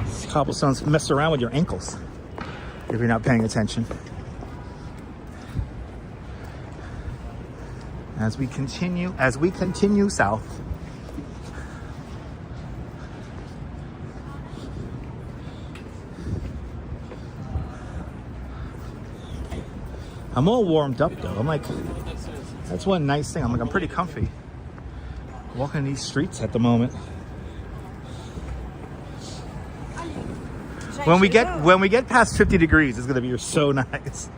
Speaker 1: These cobblestones mess around with your ankles if you're not paying attention. As we continue south. I'm all warmed up though. I'm like, that's one nice thing. I'm pretty comfy walking these streets at the moment. When we get past 50 degrees, it's gonna be so nice.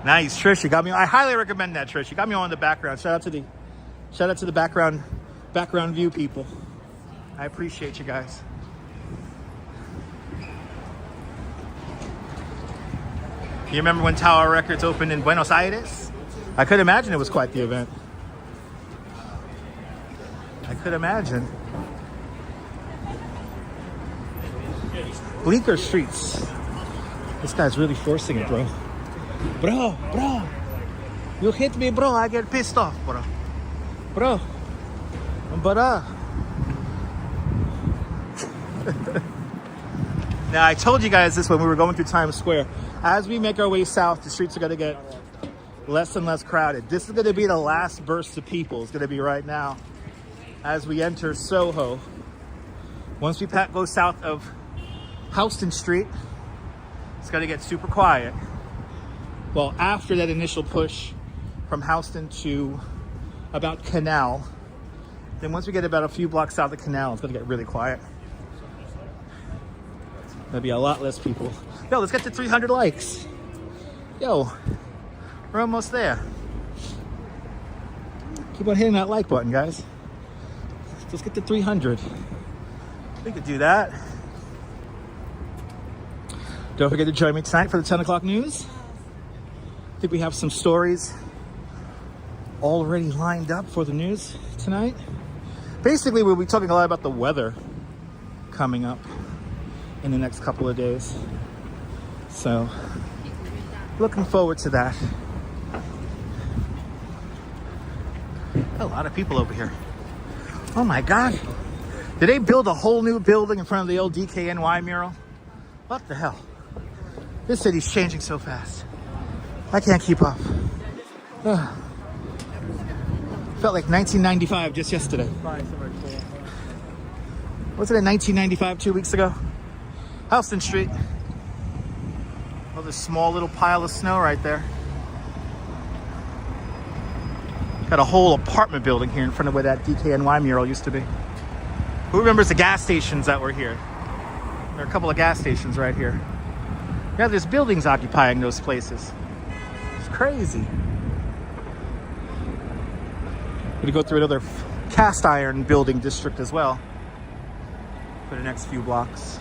Speaker 1: Nice, Trish. You got me. I highly recommend that, Trish. You got me on the background. Shout out to the background view people. I appreciate you guys. You remember when Tower Records opened in Buenos Aires? I could imagine it was quite the event. I could imagine. Bleecker streets. This guy's really forcing it, bro. Bro. You hit me, bro. I get pissed off, bro. Now, I told you guys this when we were going through Times Square. As we make our way south, the streets are going to get less and less crowded. This is going to be the last burst of people. It's going to be right now as we enter SoHo. Once we go south of Houston Street, it's going to get super quiet. Well, after that initial push from Houston to about Canal, then once we get about a few blocks south of Canal, it's going to get really quiet. There'll be a lot less people. Yo, let's get to 300 likes. Yo, we're almost there. Keep on hitting that like button, guys. Let's get to 300. We could do that. Don't forget to join me tonight for the 10 o'clock news. I think we have some stories already lined up for the news tonight. Basically, we'll be talking a lot about the weather coming up in the next couple of days. So, looking forward to that. A lot of people over here. Oh my God. Did they build a whole new building in front of the old DKNY mural? What the hell? This city's changing so fast. I can't keep up. Ugh. Felt like 1995 just yesterday. Wasn't it 1995 2 weeks ago? Houston Street. Oh, this small little pile of snow right there. Got a whole apartment building here in front of where that DKNY mural used to be. Who remembers the gas stations that were here? There are a couple of gas stations right here. Yeah, there's buildings occupying those places. It's crazy. Gonna go through another cast iron building district as well for the next few blocks.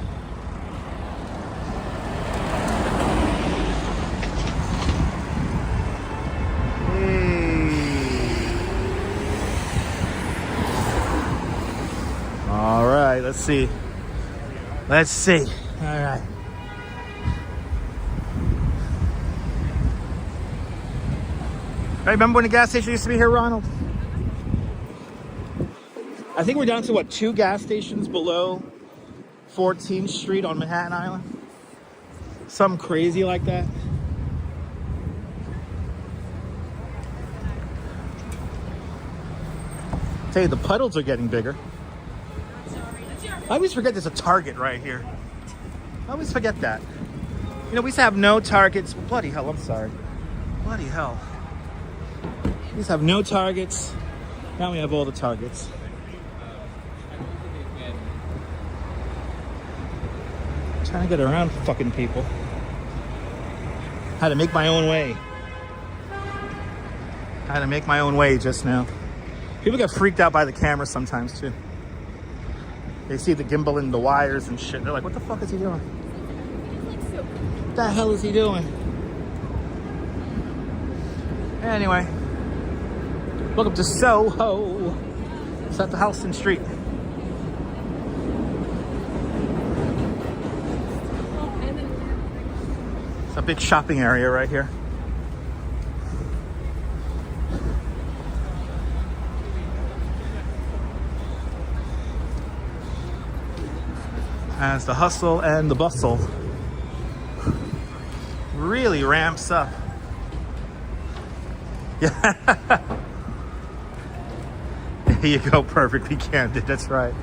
Speaker 1: All right, let's see. All right. Hey, remember when the gas station used to be here, Ronald? I think we're down to, what, 2 gas stations below 14th Street on Manhattan Island? Something crazy like that. Tell you, the puddles are getting bigger. I always forget there's a Target right here. I always forget that. You know, we used to have no Targets. Bloody hell, I'm sorry. Bloody hell. We used to have no Targets. Now we have all the Targets. Trying to get around fucking people. Had to make my own way. Had to make my own way just now. People get freaked out by the camera sometimes too. They see the gimbal and the wires and shit. They're like, what the fuck is he doing? What the hell is he doing? Anyway. Welcome to SoHo. It's at the Houston Street. It's a big shopping area right here. As the hustle and the bustle really ramps up. Yeah. There you go, perfectly candid, that's right.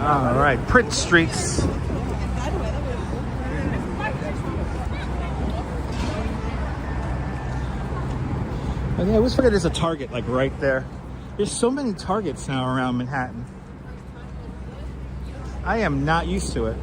Speaker 1: All right, Prince Streets. And yeah, I always forget there's a Target like right there. There's so many Targets now around Manhattan. I am not used to it.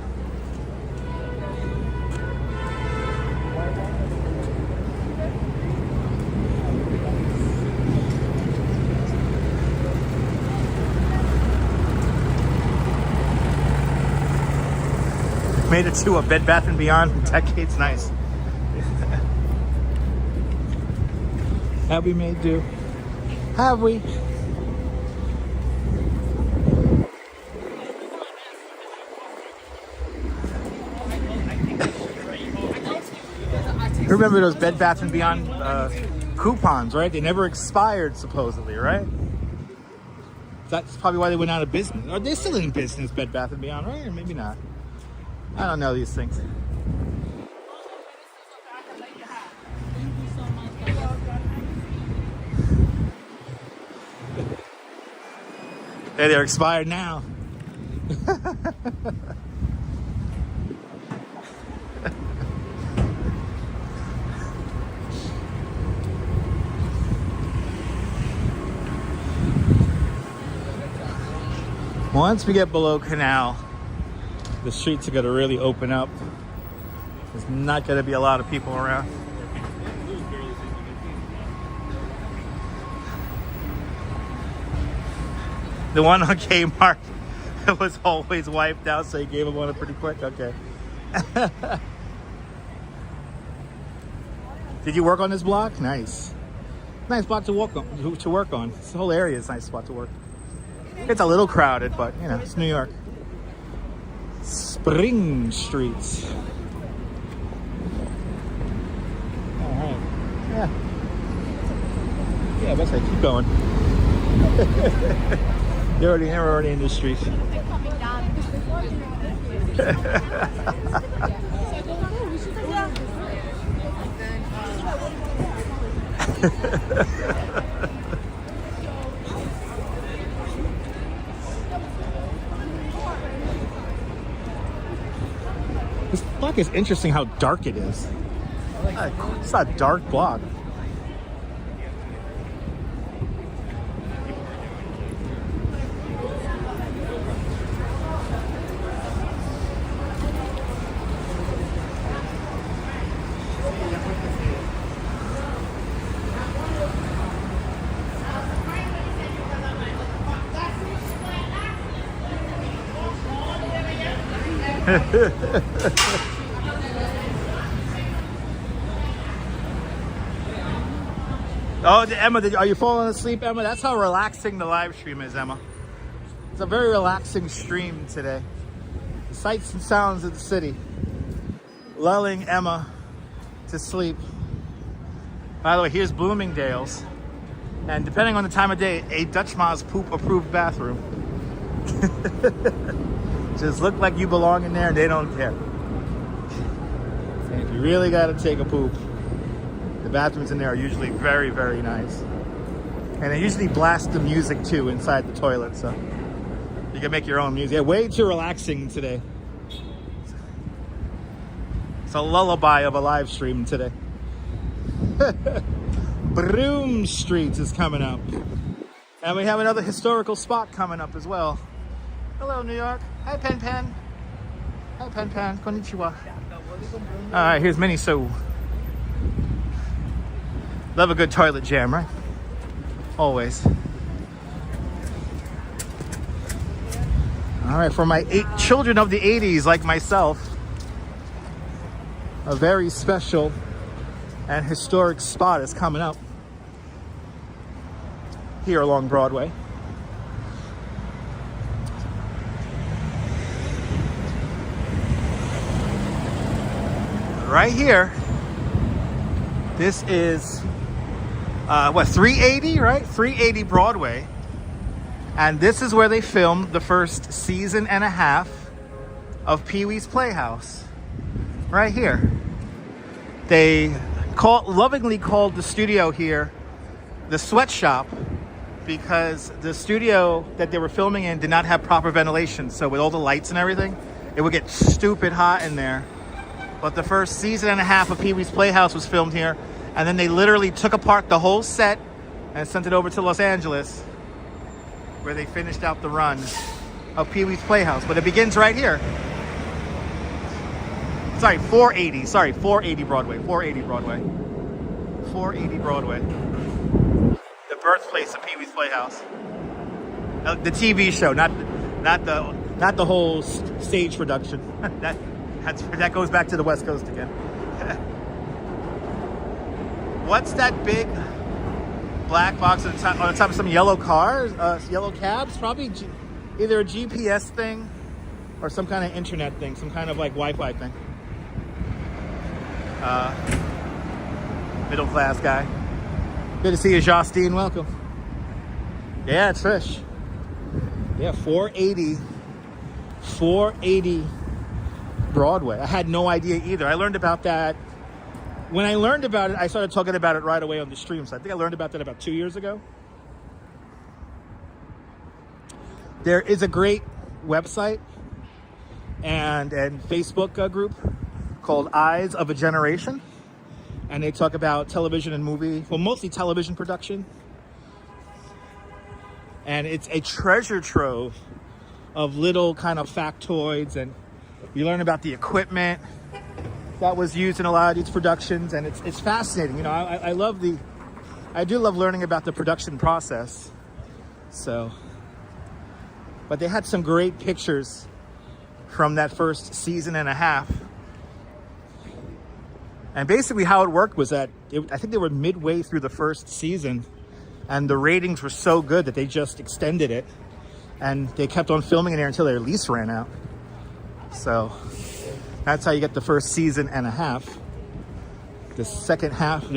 Speaker 1: Made it to a Bed Bath & Beyond in decades. Nice. Have we made do? Have we? Remember those Bed Bath & Beyond coupons, right? They never expired, supposedly, right? That's probably why they went out of business. Are they still in business, Bed Bath & Beyond, right? Or maybe not. I don't know these things. Hey, they're expired now. Once we get below Canal, the streets are going to really open up. There's not going to be a lot of people around. The one on Kmart was always wiped out, so he gave him one pretty quick. Okay. Did you work on this block? Nice. Nice block to work on. This whole area is a nice spot to work. It's a little crowded, but you know, it's New York. Spring Streets. All right. Yeah. Yeah, that's right. Keep going. They're already in the streets. This block is interesting how dark it is. It's not a dark block. Oh, Emma, are you falling asleep, Emma? That's how relaxing the live stream is, Emma. It's a very relaxing stream today. The sights and sounds of the city, lulling Emma to sleep. By the way, here's Bloomingdale's. And depending on the time of day, a Dutch Ma's poop approved bathroom. Just look like you belong in there and they don't care. And if you really gotta take a poop, the bathrooms in there are usually very, very nice. And they usually blast the music too inside the toilet, so you can make your own music. Yeah, way too relaxing today. It's a lullaby of a live stream today. Broom Street is coming up. And we have another historical spot coming up as well. Hello, New York. Hi, Pen Pen. Hi, Pen Pen. Konnichiwa. Alright, here's Miniso. Love a good toilet jam, right? Always. Alright, for my 8 children of the 80s like myself, a very special and historic spot is coming up here along Broadway. Right here, this is what, 380, right? 380 Broadway. And this is where they filmed the first season and a half of Pee-wee's Playhouse. Right here. They lovingly called the studio here the sweatshop because the studio that they were filming in did not have proper ventilation. So with all the lights and everything, it would get stupid hot in there. But the first season and a half of Pee-wee's Playhouse was filmed here. And then they literally took apart the whole set and sent it over to Los Angeles, where they finished out the run of Pee-wee's Playhouse. But it begins right here. Sorry, 480. Sorry, 480 Broadway. 480 Broadway. 480 Broadway. The birthplace of Pee-wee's Playhouse. The TV show, not the whole stage production. That goes back to the West Coast again. What's that big black box on the top of some yellow cars, yellow cabs? Probably either a GPS thing or some kind of internet thing, some kind of like Wi-Fi thing. Middle class guy. Good to see you, Justine. Welcome. Yeah, Trish. Yeah, 480 Broadway. I had no idea either. I learned about that. When I learned about it, I started talking about it right away on the stream. So I think I learned about that about 2 years ago. There is a great website and Facebook group called Eyes of a Generation. And they talk about television and movie, well, mostly television production. And it's a treasure trove of little kind of factoids, and you learn about the equipment that was used in a lot of these productions, and it's fascinating. You know, I do love learning about the production process. So, but they had some great pictures from that first season and a half. And basically how it worked was that I think they were midway through the first season, and the ratings were so good that they just extended it, and they kept on filming in there until their lease ran out. So that's how you get the first season and a half. The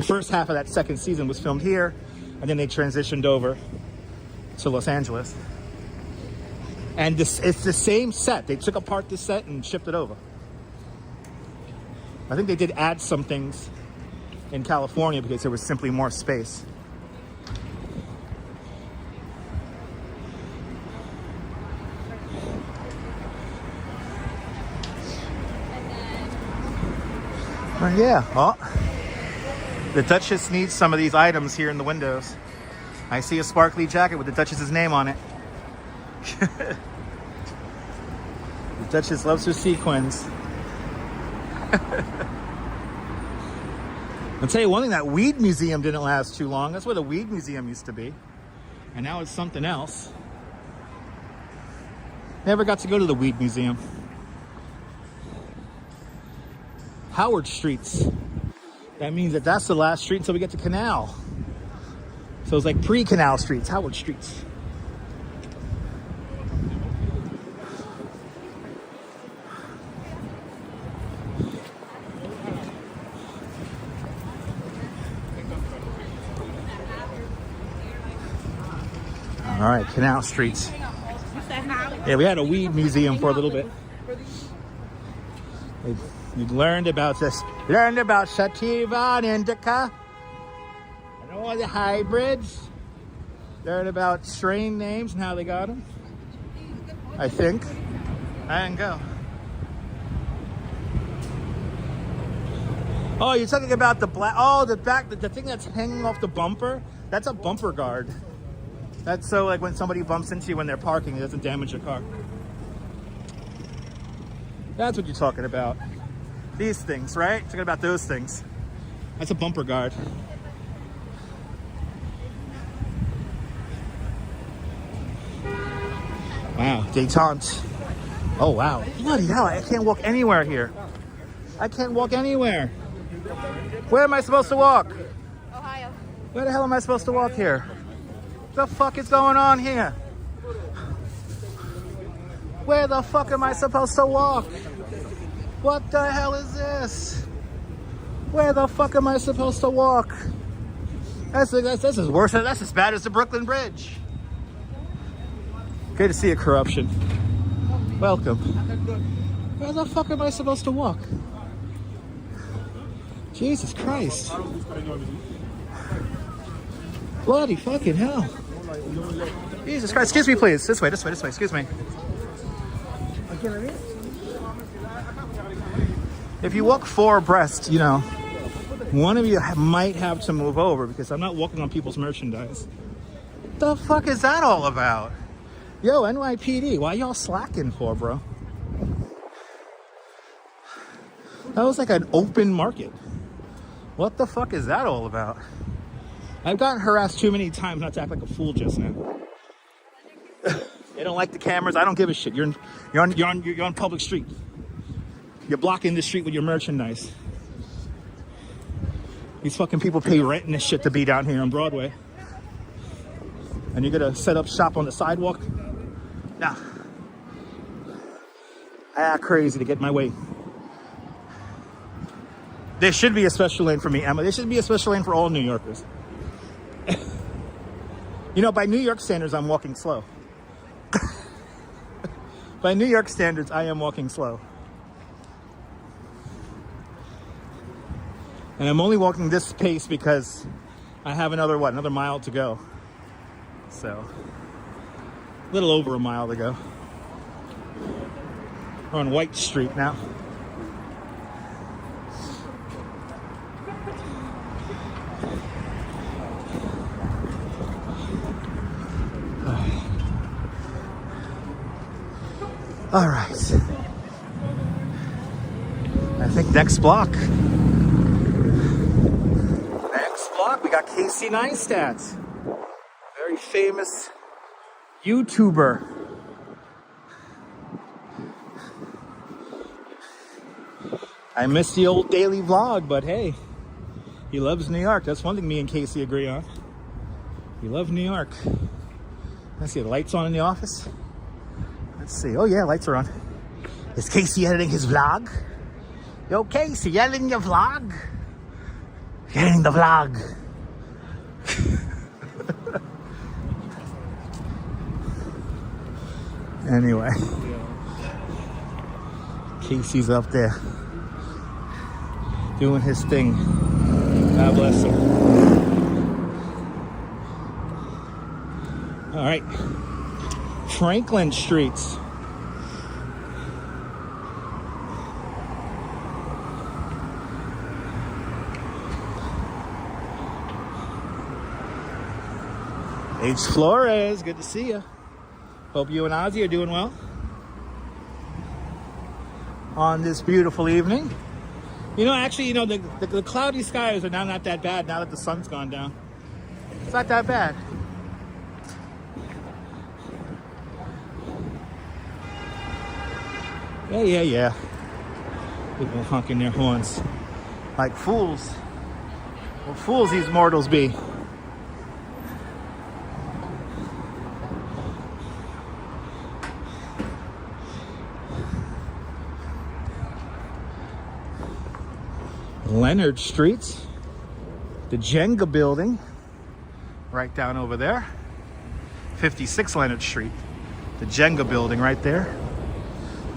Speaker 1: first half of that second season was filmed here, and then they transitioned over to Los Angeles. And it's the same set. They took apart the set and shipped it over. I think they did add some things in California because there was simply more space. Well, yeah, well, the Duchess needs some of these items here in the windows. I see a sparkly jacket with the Duchess's name on it. The Duchess loves her sequins. I'll tell you one thing, that weed museum didn't last too long. That's where the weed museum used to be. And now it's something else. Never got to go to the weed museum. Howard Streets. That means that's the last street until we get to Canal. So it's like pre-Canal Streets, Howard Streets. All right, Canal Street. Yeah, we had a weed museum for a little bit. We learned about this. Learned about sativa and indica and all the hybrids. Learned about strain names and how they got them. I think. I didn't go. Oh, you're talking about the black. Oh, the thing that's hanging off the bumper. That's a bumper guard. That's so like when somebody bumps into you when they're parking, it doesn't damage your car. That's what you're talking about. These things, right? Talking about those things. That's a bumper guard. Wow, détente. Oh wow, bloody hell! I can't walk anywhere here. I can't walk anywhere. Where am I supposed to walk?
Speaker 4: Ohio.
Speaker 1: Where the hell am I supposed to walk here? The fuck is going on here? Where the fuck am I supposed to walk? What the hell is this? Where the fuck am I supposed to walk? This is worse. That's as bad as the Brooklyn Bridge. Good to see you, corruption. Welcome. Where the fuck am I supposed to walk? Jesus Christ. Bloody fucking hell. Jesus Christ. Excuse me, please. This way, excuse me. If you walk four abreast, you know, one of you might have to move over because I'm not walking on people's merchandise. What the fuck is that all about? Yo, NYPD, why y'all slacking for, bro? That was like an open market. What the fuck is that all about? I've gotten harassed too many times not to act like a fool just now. They don't like the cameras. I don't give a shit. You're on public street. You're blocking the street with your merchandise. These fucking people pay rent and this shit to be down here on Broadway. And you're gonna set up shop on the sidewalk? Nah. I act crazy to get my way. There should be a special lane for me, Emma. There should be a special lane for all New Yorkers. You know, by New York standards, I'm walking slow. By New York standards, I am walking slow. And I'm only walking this pace because I have another mile to go. So, a little over a mile to go. We're on White Street now. All right. I think next block. We got Casey Neistat, very famous YouTuber. I miss the old daily vlog, but hey, he loves New York. That's one thing me and Casey agree on. He loves New York. Let's see, the lights on in the office. Let's see. Oh yeah, lights are on. Is Casey editing his vlog? Yo, Casey, you editing your vlog? Editing the vlog. Anyway, Casey's up there doing his thing. God bless him. All right, Franklin Street. H. Flores, good to see you. Hope you and Ozzy are doing well on this beautiful evening. You know, actually, you know, the cloudy skies are now not that bad now that the sun's gone down. It's not that bad. Yeah. People honking their horns like fools. Well, fools these mortals be. Leonard Street, the Jenga building, right down over there. 56 Leonard Street, the Jenga building right there.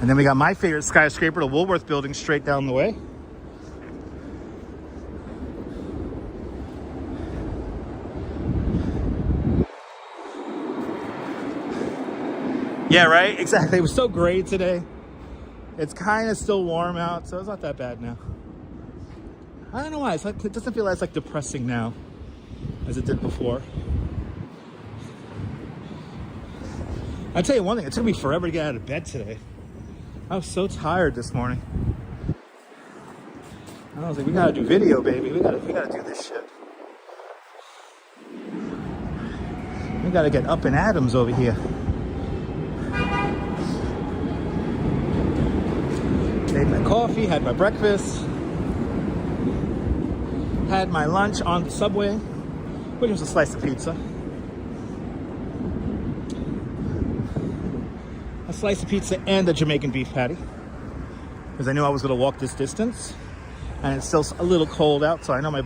Speaker 1: And then we got my favorite skyscraper, the Woolworth building, straight down the way. Yeah, right? Exactly. It was so gray today. It's kind of still warm out, so it's not that bad now. I don't know why. It's like, it doesn't feel as like depressing now as it did before. I'll tell you one thing. It took me forever to get out of bed today. I was so tired this morning. I was like, we gotta do video, baby. We gotta do this shit. We gotta get up in atoms over here. Made my coffee, had my breakfast, had my lunch on the subway, which was a slice of pizza. A slice of pizza and a Jamaican beef patty, because I knew I was going to walk this distance, and it's still a little cold out, so I know my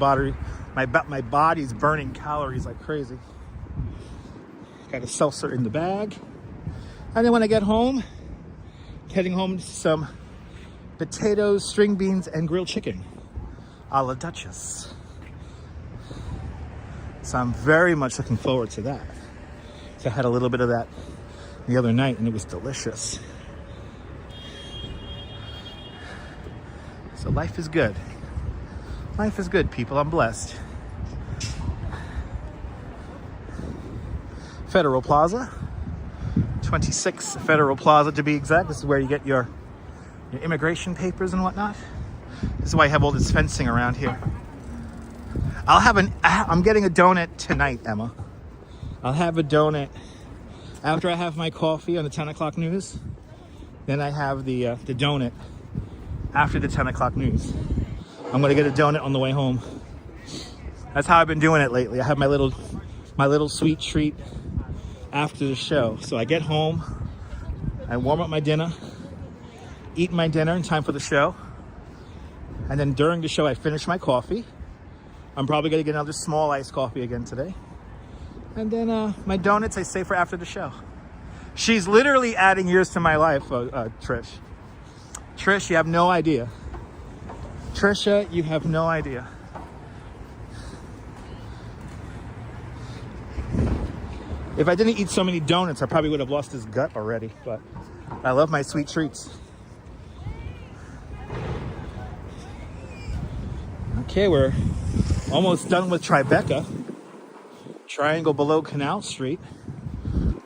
Speaker 1: body's burning calories like crazy. Got a seltzer in the bag, and then when I get home, heading home to some potatoes, string beans, and grilled chicken a la Duchess. So I'm very much looking forward to that. So I had a little bit of that the other night, and it was delicious. So life is good. Life is good, people. I'm blessed. Federal Plaza. 26 Federal Plaza to be exact. This is where you get your immigration papers and whatnot. This is why I have all this fencing around here. I'm getting a donut tonight, Emma. I'll have a donut after I have my coffee on the 10 o'clock news. Then I have the donut after the 10 o'clock news. I'm gonna get a donut on the way home. That's how I've been doing it lately. I have my little sweet treat after the show. So I get home, I warm up my dinner, eat my dinner in time for the show, and then during the show I finish my coffee. I'm probably gonna get another small iced coffee again today, and then my donuts I save for after the show. She's literally adding years to my life, Trish. Trish, you have no idea. Trisha, you have no idea. If I didn't eat so many donuts, I probably would have lost his gut already, but I love my sweet treats. Okay, we're almost done with Tribeca. Triangle below Canal Street.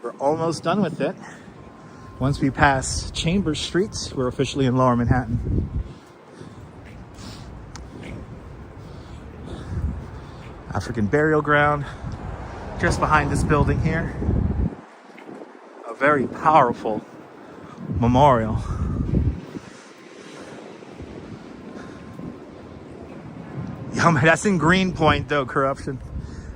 Speaker 1: We're almost done with it. Once we pass Chambers Street, we're officially in Lower Manhattan. African burial ground, just behind this building here. A very powerful memorial. That's in Greenpoint, though. Corruption.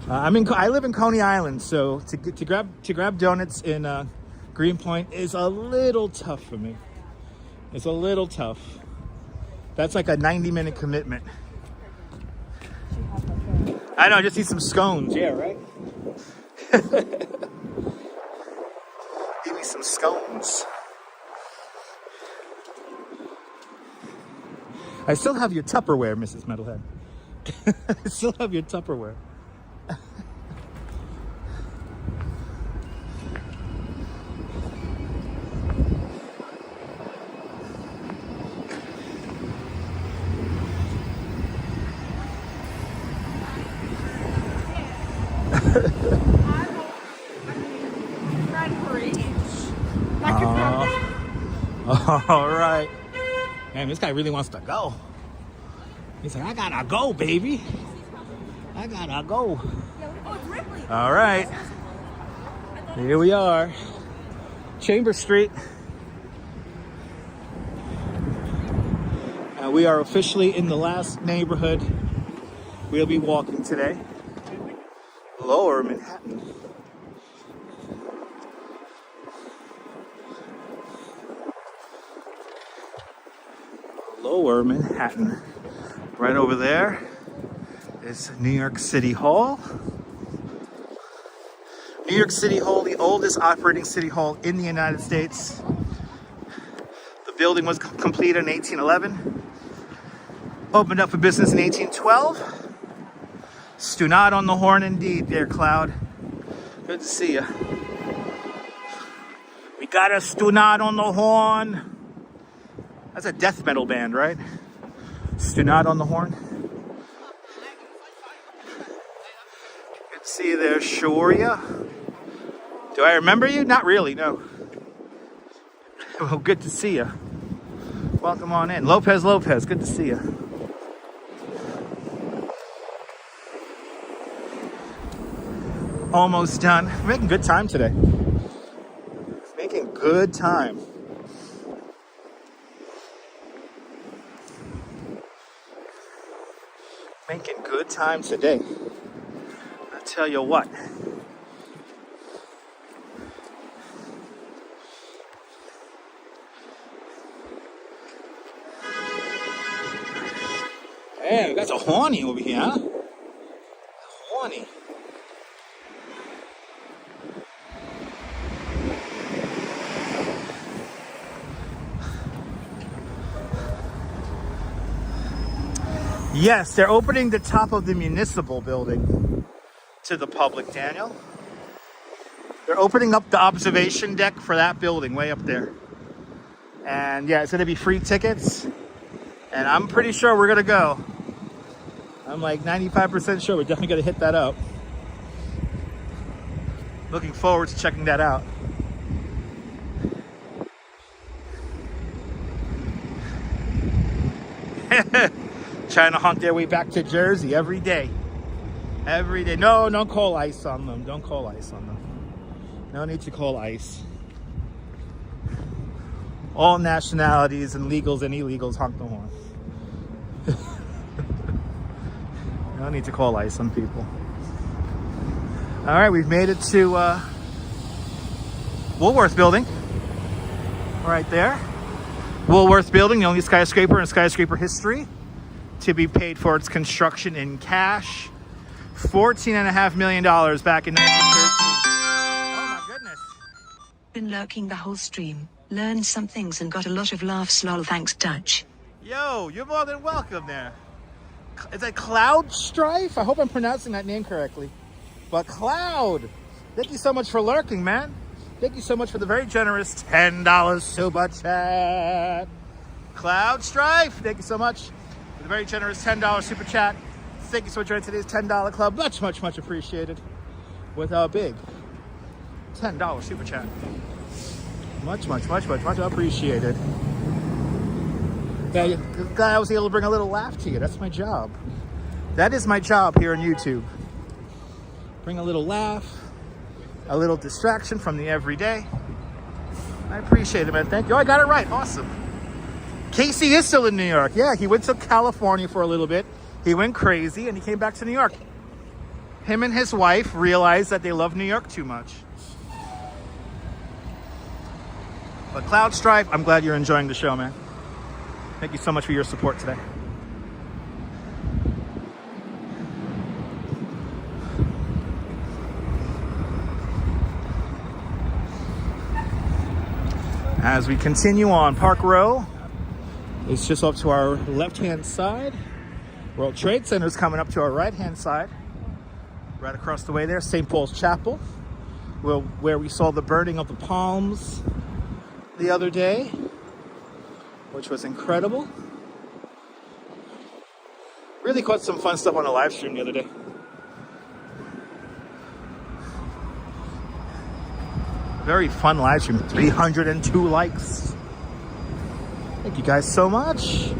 Speaker 1: I live in Coney Island, so to grab donuts in Greenpoint is a little tough for me. It's a little tough. That's like a 90-minute commitment. I know. I just need some scones. Yeah, right. Give me some scones. I still have your Tupperware, Mrs. Metalhead. I still have your Tupperware. All right. Man, this guy really wants to go. He's like, I gotta go, baby. I gotta go. All right. Here we are. Chambers Street. And we are officially in the last neighborhood we'll be walking today. Lower Manhattan. Lower Manhattan. Right over there is New York City Hall. New York City Hall, the oldest operating city hall in the United States. The building was completed in 1811. Opened up for business in 1812. Stu not on the horn indeed, dear Cloud. Good to see you. We got a Stu not on the horn. That's a death metal band, right? Stu not on the horn. Good to see you there, Shoria. Do I remember you? Not really, no. Well, good to see you. Welcome on in. Lopez, good to see you. Almost done. Making good time today. Making good time. Making good time today. I tell you what. Hey, we got a horny over here, huh? Horny. Yes, they're opening the top of the municipal building to the public, Daniel. They're opening up the observation deck for that building way up there. And yeah, it's going to be free tickets. And I'm pretty sure we're going to go. I'm like 95% sure we're definitely going to hit that up. Looking forward to checking that out. Trying to hunt their way back to Jersey every day. Every day. No, don't call ICE on them. Don't call ICE on them. No need to call ICE. All nationalities and legals and illegals honk the horn. No need to call ICE on people. All right, we've made it to Woolworth Building. Right there. Woolworth Building, the only skyscraper in skyscraper history to be paid for its construction in cash. $14.5 million back in 1913. Oh my goodness.
Speaker 2: Been lurking the whole stream. Learned some things and got a lot of laughs, lol, thanks Dutch.
Speaker 1: Yo, you're more than welcome there. Is that Cloud Strife? I hope I'm pronouncing that name correctly. But Cloud, thank you so much for lurking, man. Thank you so much for the very generous $10 super chat. Cloud Strife, thank you so much for the very generous $10 super chat. Thank you so much for joining today's $10 club. Much, much, much appreciated. With our big $10 super chat. Much, much, much, much, much appreciated. Yeah, glad I was able to bring a little laugh to you. That's my job. That is my job here on YouTube. Bring a little laugh, a little distraction from the everyday. I appreciate it, man. Thank you. Oh, I got it right. Awesome. Casey is still in New York. Yeah, he went to California for a little bit. He went crazy and he came back to New York. Him and his wife realized that they love New York too much. But Cloud Stripe, I'm glad you're enjoying the show, man. Thank you so much for your support today. As we continue on Park Row, it's just up to our left-hand side. World Trade Center is coming up to our right-hand side. Right across the way there, St. Paul's Chapel, where we saw the burning of the palms the other day, which was incredible. Really caught some fun stuff on a live stream the other day. Very fun live stream. 302 likes. Thank you guys so much.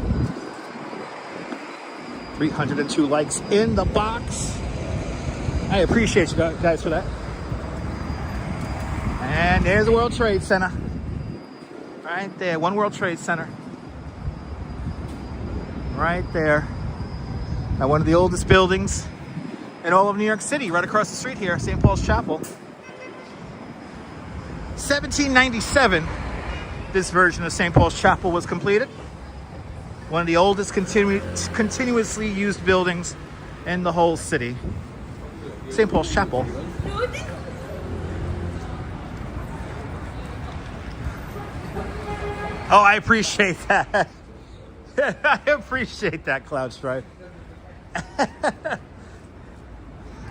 Speaker 1: 302 likes in the box. I appreciate you guys for that. And there's the World Trade Center. Right there, One World Trade Center. Right there. At one of the oldest buildings in all of New York City, right across the street here, St. Paul's Chapel. 1797, this version of St. Paul's Chapel was completed. One of the oldest continuously used buildings in the whole city. St. Paul's Chapel. Oh, I appreciate that. I appreciate that, Cloud Stripe.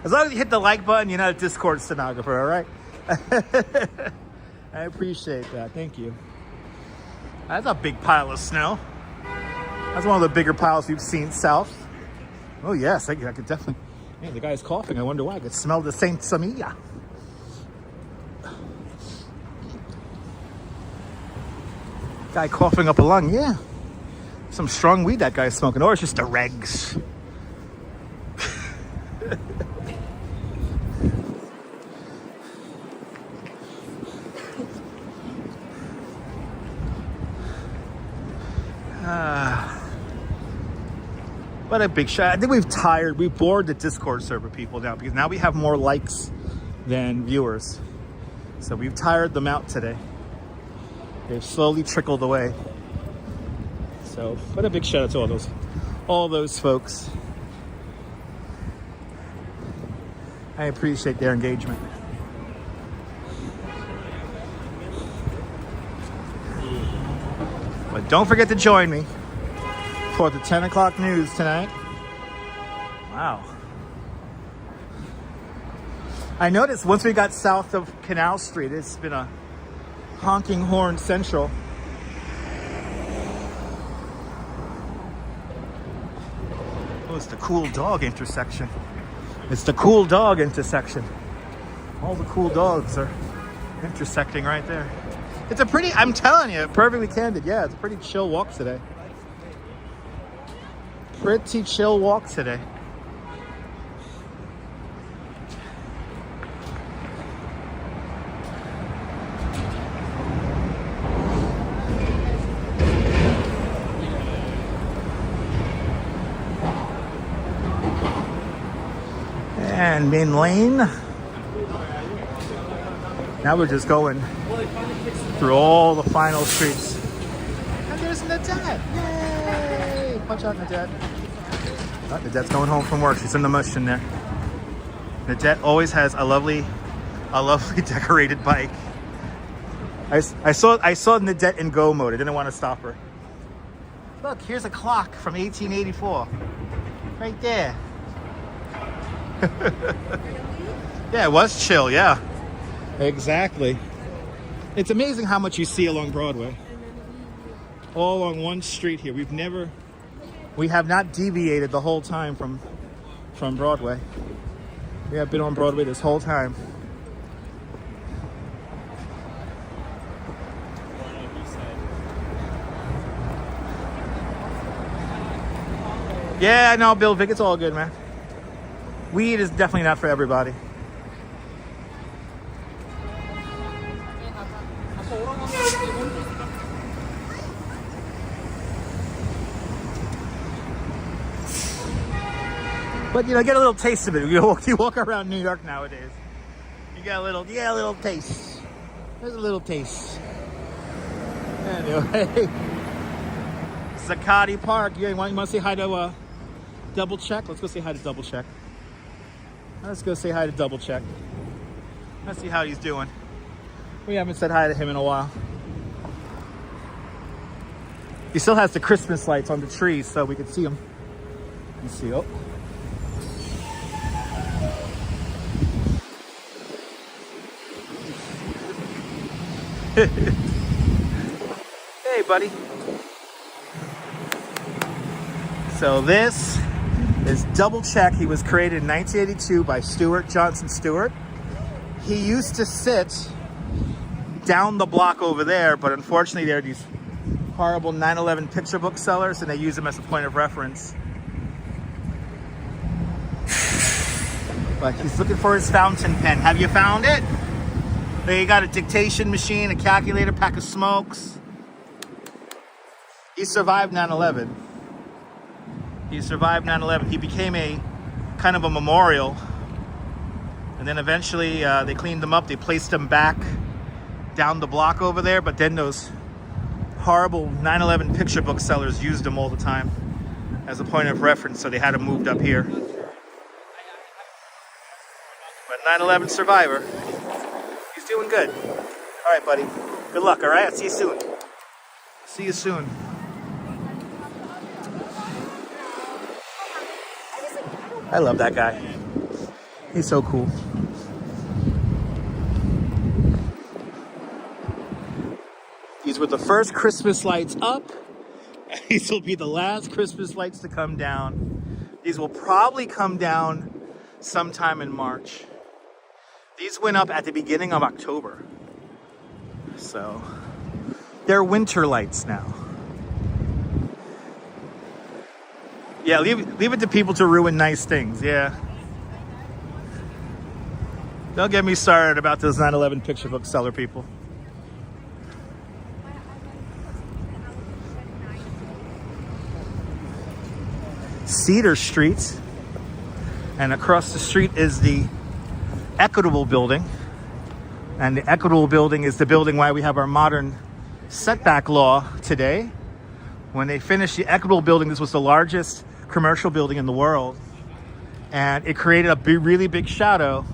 Speaker 1: As long as you hit the like button, you're not a Discord stenographer, all right? I appreciate that. Thank you. That's a big pile of snow. That's one of the bigger piles we've seen south. Oh, yes. I could definitely... Man, the guy's coughing. I wonder why. I could smell the Saint Samia. Guy coughing up a lung. Yeah. Some strong weed that guy's smoking. Or it's just the regs. What a big shot. I think we've bored the Discord server people now because now we have more likes than viewers. So we've tired them out today. They've slowly trickled away. So what a big shout out to all those folks. I appreciate their engagement. But don't forget to join me for the 10 o'clock news tonight. Wow. I noticed once we got south of Canal Street, it's been a honking horn central. Oh, it's the cool dog intersection. It's the cool dog intersection. All the cool dogs are intersecting right there. It's a pretty, I'm telling you, perfectly candid. Yeah, it's a pretty chill walk today. Pretty chill walk today. And main lane. Now we're just going through all the final streets. And there's Nadette. Yay! Watch out, Nadette. Oh, Nadette's going home from work. She's in the mush in there. Nadette always has a lovely decorated bike. I saw Nadette in go mode. I didn't want to stop her. Look, here's a clock from 1884. Right there. Yeah, it was chill, yeah. Exactly. It's amazing how much you see along Broadway. All along one street here. We have not deviated the whole time from Broadway. We have been on Broadway this whole time. Yeah, no, Bill Vic, it's all good, man. Weed is definitely not for everybody. But you know, get a little taste of it. You walk around New York nowadays. You get a little taste. There's a little taste. Anyway, Zacati Park. Yeah, you want to say hi to Double Check? Let's go say hi to Double Check. Let's go say hi to Double Check. Let's see how he's doing. We haven't said hi to him in a while. He still has the Christmas lights on the trees, so we can see him. Let's see. Oh. Hey, buddy. So this is Double Check. He was created in 1982 by Stuart Johnson Stewart. He used to sit down the block over there, but unfortunately there are these horrible 9/11 picture book sellers, and they use him as a point of reference. But he's looking for his fountain pen. Have you found it? They got a dictation machine, a calculator, pack of smokes. He survived 9/11. He survived 9/11. He became a kind of a memorial. And then eventually they cleaned him up. They placed him back down the block over there. But then those horrible 9/11 picture book sellers used him all the time as a point of reference. So they had him moved up here. But 9/11 survivor. He's doing good. All right, buddy. Good luck, all right? I'll see you soon. See you soon. I love that guy. He's so cool. These were the first Christmas lights up. These will be the last Christmas lights to come down. These will probably come down sometime in March. These went up at the beginning of October. So they're winter lights now. Yeah, leave it to people to ruin nice things, yeah. Don't get me started about those 9/11 picture book seller people. Cedar Street, and across the street is the Equitable Building, and the Equitable Building is the building why we have our modern setback law today. When they finished the Equitable Building, this was the largest commercial building in the world, and it created a really big shadow.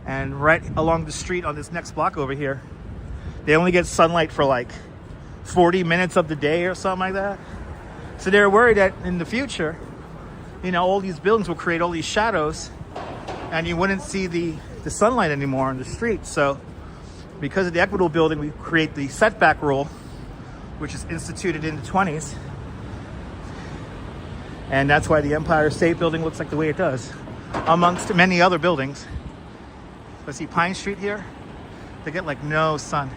Speaker 1: And right along the street on this next block over here, they only get sunlight for like 40 minutes of the day or something like that. So they're worried that in the future, you know, all these buildings will create all these shadows and you wouldn't see the sunlight anymore on the street. So because of the Equitable Building, we create the setback rule, which is instituted in the 20s. And that's why the Empire State Building looks like the way it does, amongst many other buildings. Let's see, Pine Street here, they get like no sun.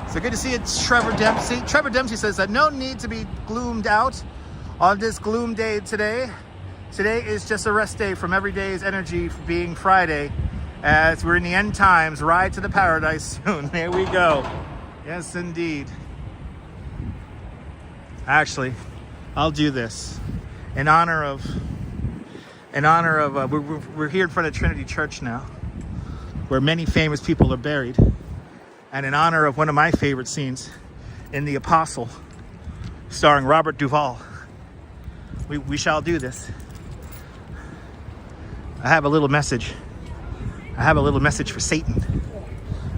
Speaker 1: So good to see it's Trevor Dempsey. Trevor Dempsey says that no need to be gloomed out on this gloom day today. Today is just a rest day from every day's energy being Friday, as we're in the end times. Ride to the paradise soon. There we go. Yes, indeed. Actually, I'll do this in honor of we're here in front of Trinity Church now, where many famous people are buried, and in honor of one of my favorite scenes in The Apostle, starring Robert Duvall, we shall do this. I have a little message. I have a little message for Satan.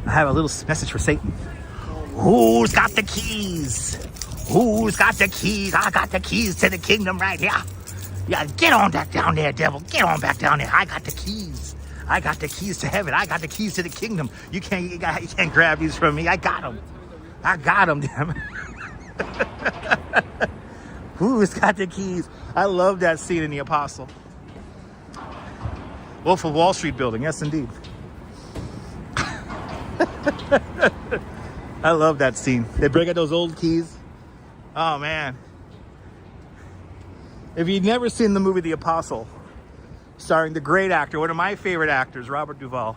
Speaker 1: I have a little message for Satan. Who's got the keys? Who's got the keys? I got the keys to the kingdom right here. Yeah, get on back down there, devil. Get on back down there. I got the keys. I got the keys to heaven. I got the keys to the kingdom. You can't grab these from me. I got them. I got them, damn it. Who's got the keys? I love that scene in The Apostle. Wolf of Wall Street building. Yes, indeed. I love that scene. They break out those old keys. Oh, man. If you've never seen the movie The Apostle, starring the great actor, one of my favorite actors, Robert Duvall,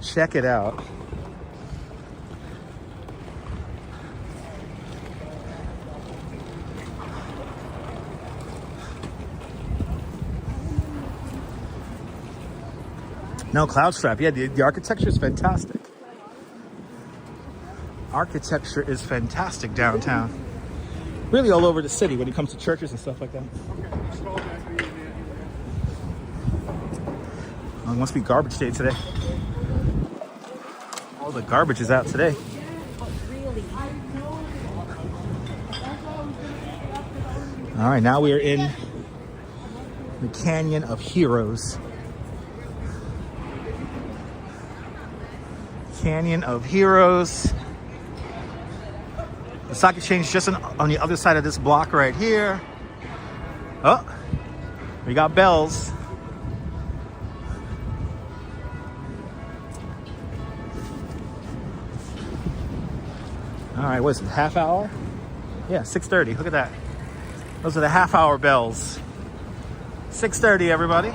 Speaker 1: check it out. No, Cloudstrap. Yeah, the architecture is fantastic. Architecture is fantastic downtown. Really all over the city when it comes to churches and stuff like that. Well, it must be garbage day today. All the garbage is out today. All right, now we are in the Canyon of Heroes. Canyon of Heroes. The stock exchange just on the other side of this block right here. Oh, we got bells. All right, what is it, half hour? Yeah, 6:30, look at that. Those are the half hour bells. 6:30, everybody.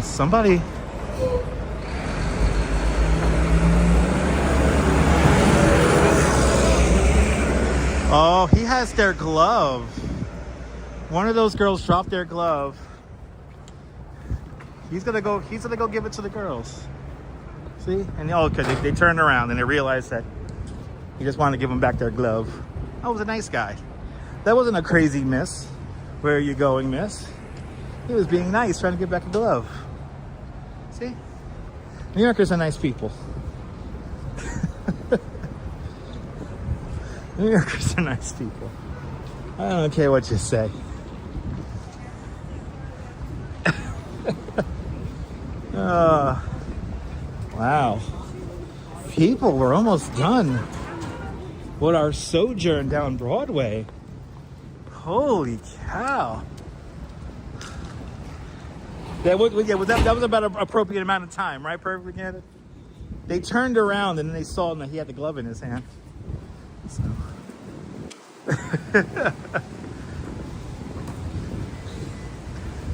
Speaker 1: Somebody. Oh, he has their glove. One of those girls dropped their glove. He's gonna go give it to the girls. See? And okay, they turned around and they realized that he just wanted to give them back their glove. That was a nice guy. That wasn't a crazy miss. Where are you going, miss? He was being nice, trying to get back a glove. See? New Yorkers are nice people. New Yorkers are nice people. I don't care what you say. Wow. People, we're almost done with our sojourn down Broadway. Holy cow. That was about an appropriate amount of time, right? Perfectly candid. They turned around and then they saw him that he had the glove in his hand. So.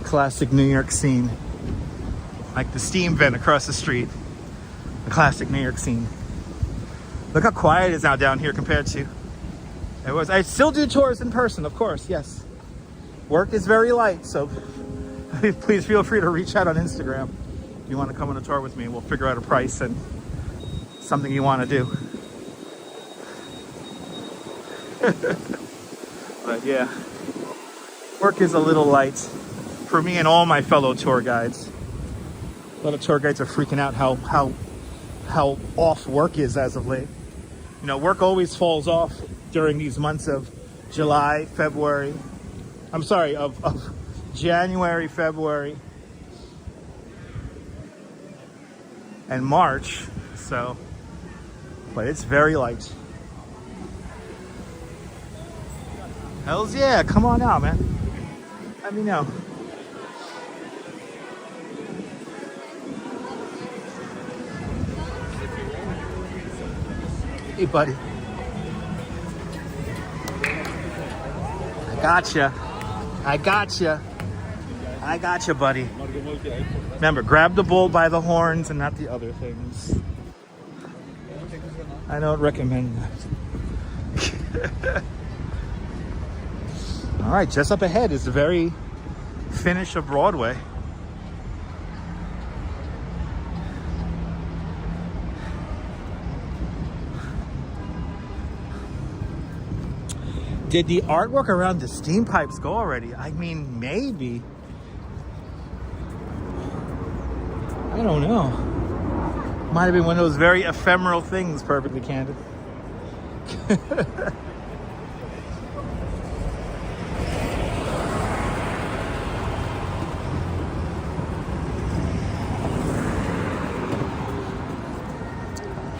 Speaker 1: Classic New York scene. Like the steam vent across the street. A classic New York scene. Look how quiet it is now down here compared to it was. I still do tours in person, of course, yes. Work is very light, so please feel free to reach out on Instagram if you want to come on a tour with me. We'll figure out a price and something you want to do. But yeah, work is a little light for me and all my fellow tour guides. A lot of tour guides are freaking out how off work is as of late. You know, work always falls off during these months of July, February. I'm sorry, of January, February, and March. So, but it's very light. Hells yeah, come on out, man. Let me know. Hey, buddy. I gotcha. I gotcha. I gotcha, buddy. Remember, grab the bull by the horns and not the other things. I don't recommend that. All right, just up ahead is the very finish of Broadway. Did the artwork around the steam pipes go already? I mean, maybe. I don't know. Might have been one of those very ephemeral things, perfectly candid.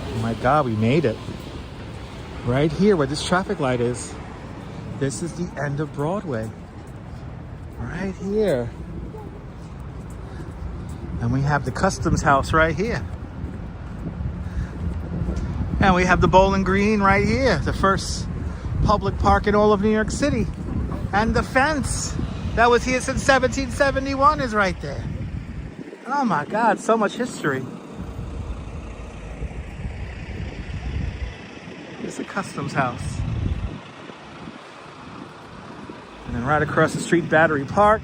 Speaker 1: Oh my God, we made it. Right here where this traffic light is. This is the end of Broadway. Right here. And we have the Customs House right here. And we have the Bowling Green right here. The first public park in all of New York City. And the fence that was here since 1771 is right there. Oh my God, so much history. It's the Customs House. And then right across the street, Battery Park.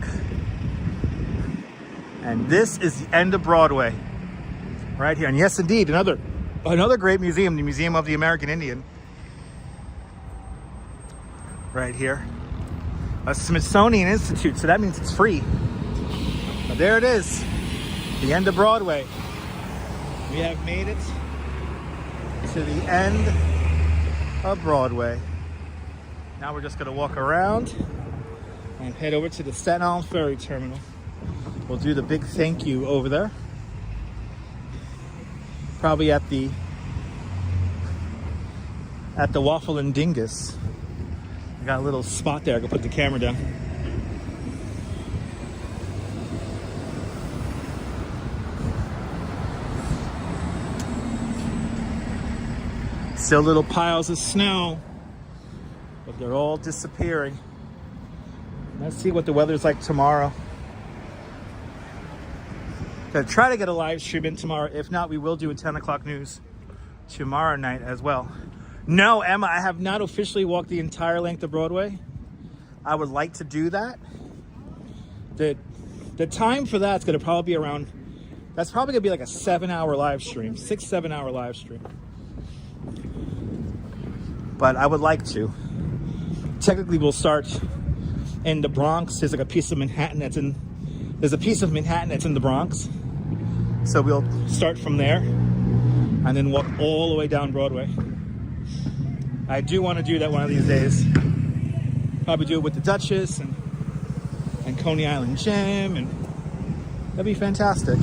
Speaker 1: And this is the end of Broadway. Right here. And yes, indeed, another great museum, the Museum of the American Indian. Right here. A Smithsonian Institute, so that means it's free. But there it is. The end of Broadway. We have made it to the end of Broadway. Now we're just going to walk around and head over to the Staten Island Ferry Terminal. We'll do the big thank you over there. Probably at the Waffle and Dingus. I got a little spot there. I can put the camera down. Still little piles of snow, but they're all disappearing. Let's see what the weather's like tomorrow. Gonna try to get a live stream in tomorrow. If not, we will do a 10 o'clock news tomorrow night as well. No, Emma, I have not officially walked the entire length of Broadway. I would like to do that. The The time for that's going to probably be around, that's probably going to be like a 7-hour live stream, 6-7 hour live stream. But I would like to. Technically, we'll start in the Bronx. There's like a piece of Manhattan that's in the Bronx. So we'll start from there and then walk all the way down Broadway. I do want to do that one of these days. Probably do it with the Duchess and Coney Island Gym, and that'd be fantastic.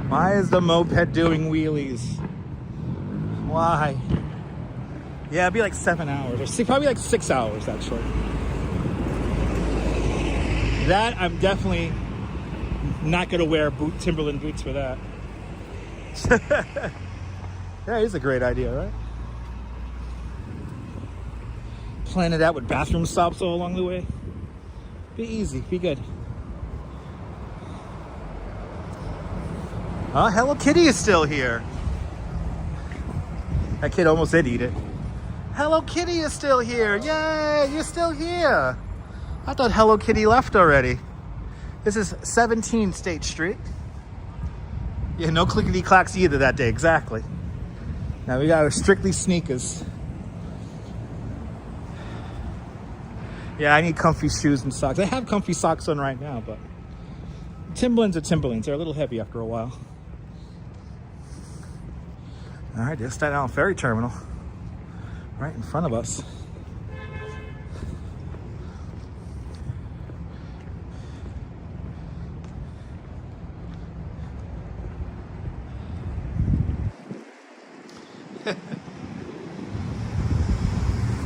Speaker 1: Why is the moped doing wheelies? Why? Yeah, it'd be like 7 hours, or probably like 6 hours actually. That I'm definitely not gonna wear Timberland boots for that. Yeah, it's a great idea, right? Plan it out with bathroom stops all along the way. Be easy, be good. Oh, Hello Kitty is still here. That kid almost did eat it. Hello Kitty is still here. Yay, you're still here. I thought Hello Kitty left already. This is 17 State Street. Yeah, no clickety clacks either that day, exactly. Now we got strictly sneakers. Yeah, I need comfy shoes and socks. I have comfy socks on right now, but Timberlands are Timberlands. They're a little heavy after a while. All right, there's Staten Island Ferry Terminal right in front of us.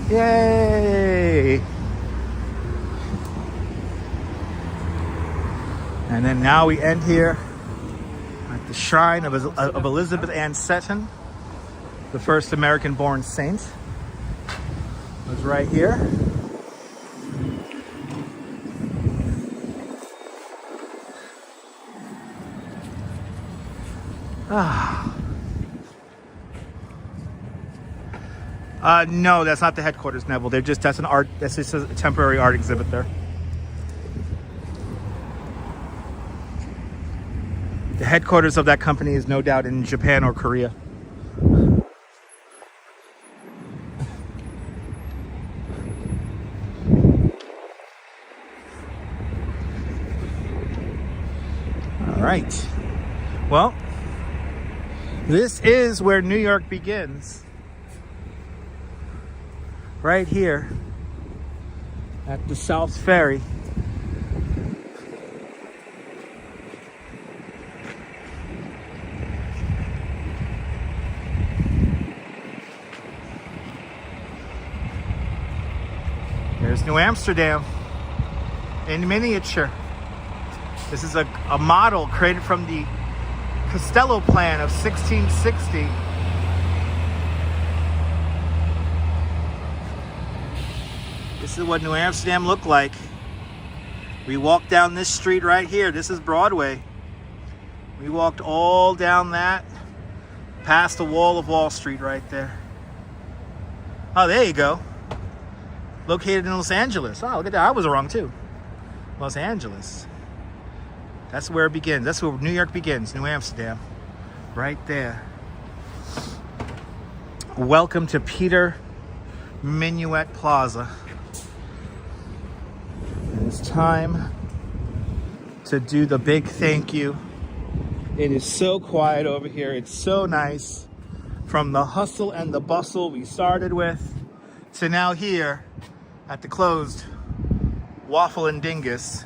Speaker 1: Yay! And then now we end here at the shrine of Elizabeth Ann Seton, the first American-born saint. Was right here. No, that's not the headquarters, Neville. That's just a temporary art exhibit there. The headquarters of that company is no doubt in Japan or Korea. All right. Well, this is where New York begins. Right here at the South Ferry. There's New Amsterdam in miniature. This is a model created from the Costello plan of 1660. This is what New Amsterdam looked like. We walked down this street right here. This is Broadway. We walked all down that, past the wall of Wall Street right there. Oh, there you go. Located in Los Angeles. Oh, look at that. I was wrong too. Los Angeles. That's where it begins. That's where New York begins. New Amsterdam. Right there. Welcome to Peter Minuet Plaza. And it's time to do the big thank you. It is so quiet over here. It's so nice. From the hustle and the bustle we started with to now here at the closed Waffle and Dingus.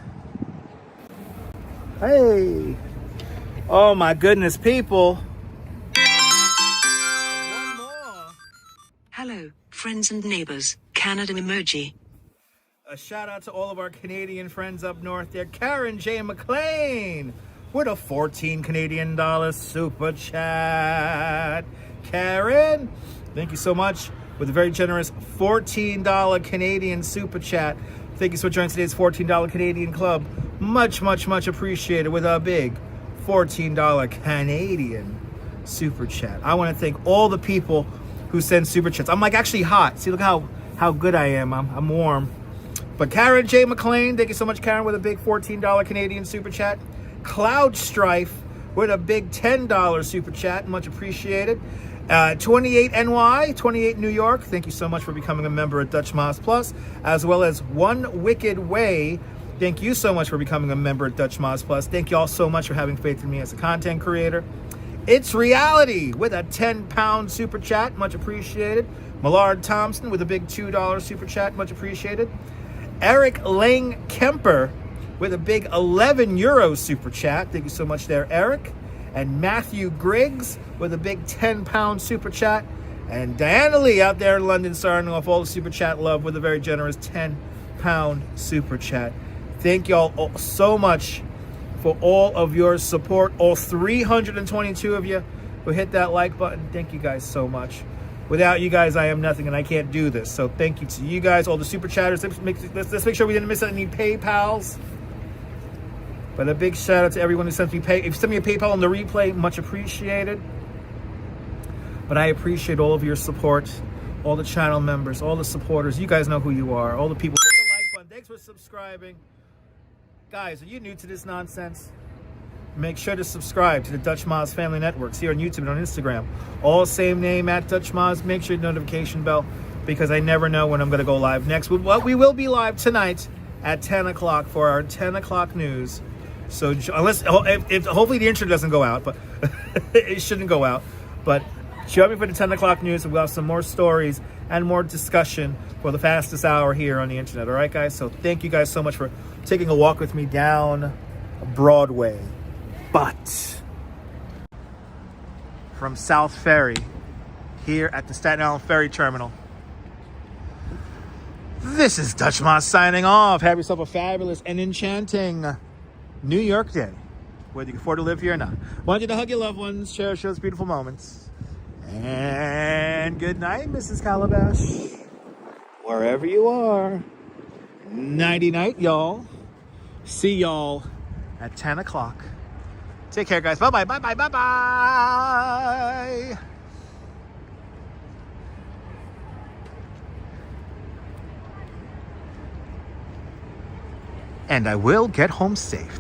Speaker 1: Hey! Oh my goodness, people! One more!
Speaker 2: Hello, friends and neighbors. Canada emoji.
Speaker 1: A shout out to all of our Canadian friends up north there. Karen J. McLean with a 14 Canadian dollars super chat. Karen, thank you so much with a very generous $14 Canadian super chat. Thank you so much for joining today's $14 Canadian club. Much, much, much appreciated with a big $14 Canadian super chat. I want to thank all the people who send super chats. I'm like actually hot. See, look how good I am. I'm warm. But Karen J. McLean, thank you so much, Karen, with a big $14 Canadian super chat. Cloud Strife with a big $10 super chat, much appreciated. 28 NY, 28 New York, thank you so much for becoming a member at Dutch Moz Plus, as well as One Wicked Way. Thank you so much for becoming a member at Dutch Moz Plus. Thank you all so much for having faith in me as a content creator. It's Reality with a £10 super chat, much appreciated. Millard Thompson with a big $2 super chat, much appreciated. Eric Lang Kemper with a big €11 super chat. Thank you so much there, Eric. And Matthew Griggs with a big £10 super chat. And Diana Lee out there in London starting off all the super chat love with a very generous £10 super chat. Thank y'all so much for all of your support. All 322 of you who hit that like button. Thank you guys so much. Without you guys, I am nothing, and I can't do this. So thank you to you guys, all the super chatters. Let's make sure we didn't miss any PayPals. But a big shout out to everyone who sent me if you sent me a PayPal on the replay, much appreciated. But I appreciate all of your support, all the channel members, all the supporters. You guys know who you are. All the people. Hit the like button. Thanks for subscribing. Guys, are you new to this nonsense? Make sure to subscribe to the Dutch Moz Family Networks here on YouTube and on Instagram. All same name at Dutch Moz. Make sure your notification bell, because I never know when I'm going to go live next. Well, we will be live tonight at 10 o'clock for our 10 o'clock news. So unless, if hopefully the intro doesn't go out, but it shouldn't go out. But join me for the 10 o'clock news, and we'll have some more stories and more discussion for the fastest hour here on the internet. All right, guys? So thank you guys so much for taking a walk with me down Broadway. But from South Ferry, here at the Staten Island Ferry Terminal, this is Dutch Moz signing off. Have yourself a fabulous and enchanting New York day, whether you can afford to live here or not. Want you to hug your loved ones, cherish those beautiful moments. And good night, Mrs. Calabash. Wherever you are. Nighty night, y'all. See y'all at 10 o'clock. Take care, guys. Bye-bye, bye-bye, bye-bye. And I will get home safe.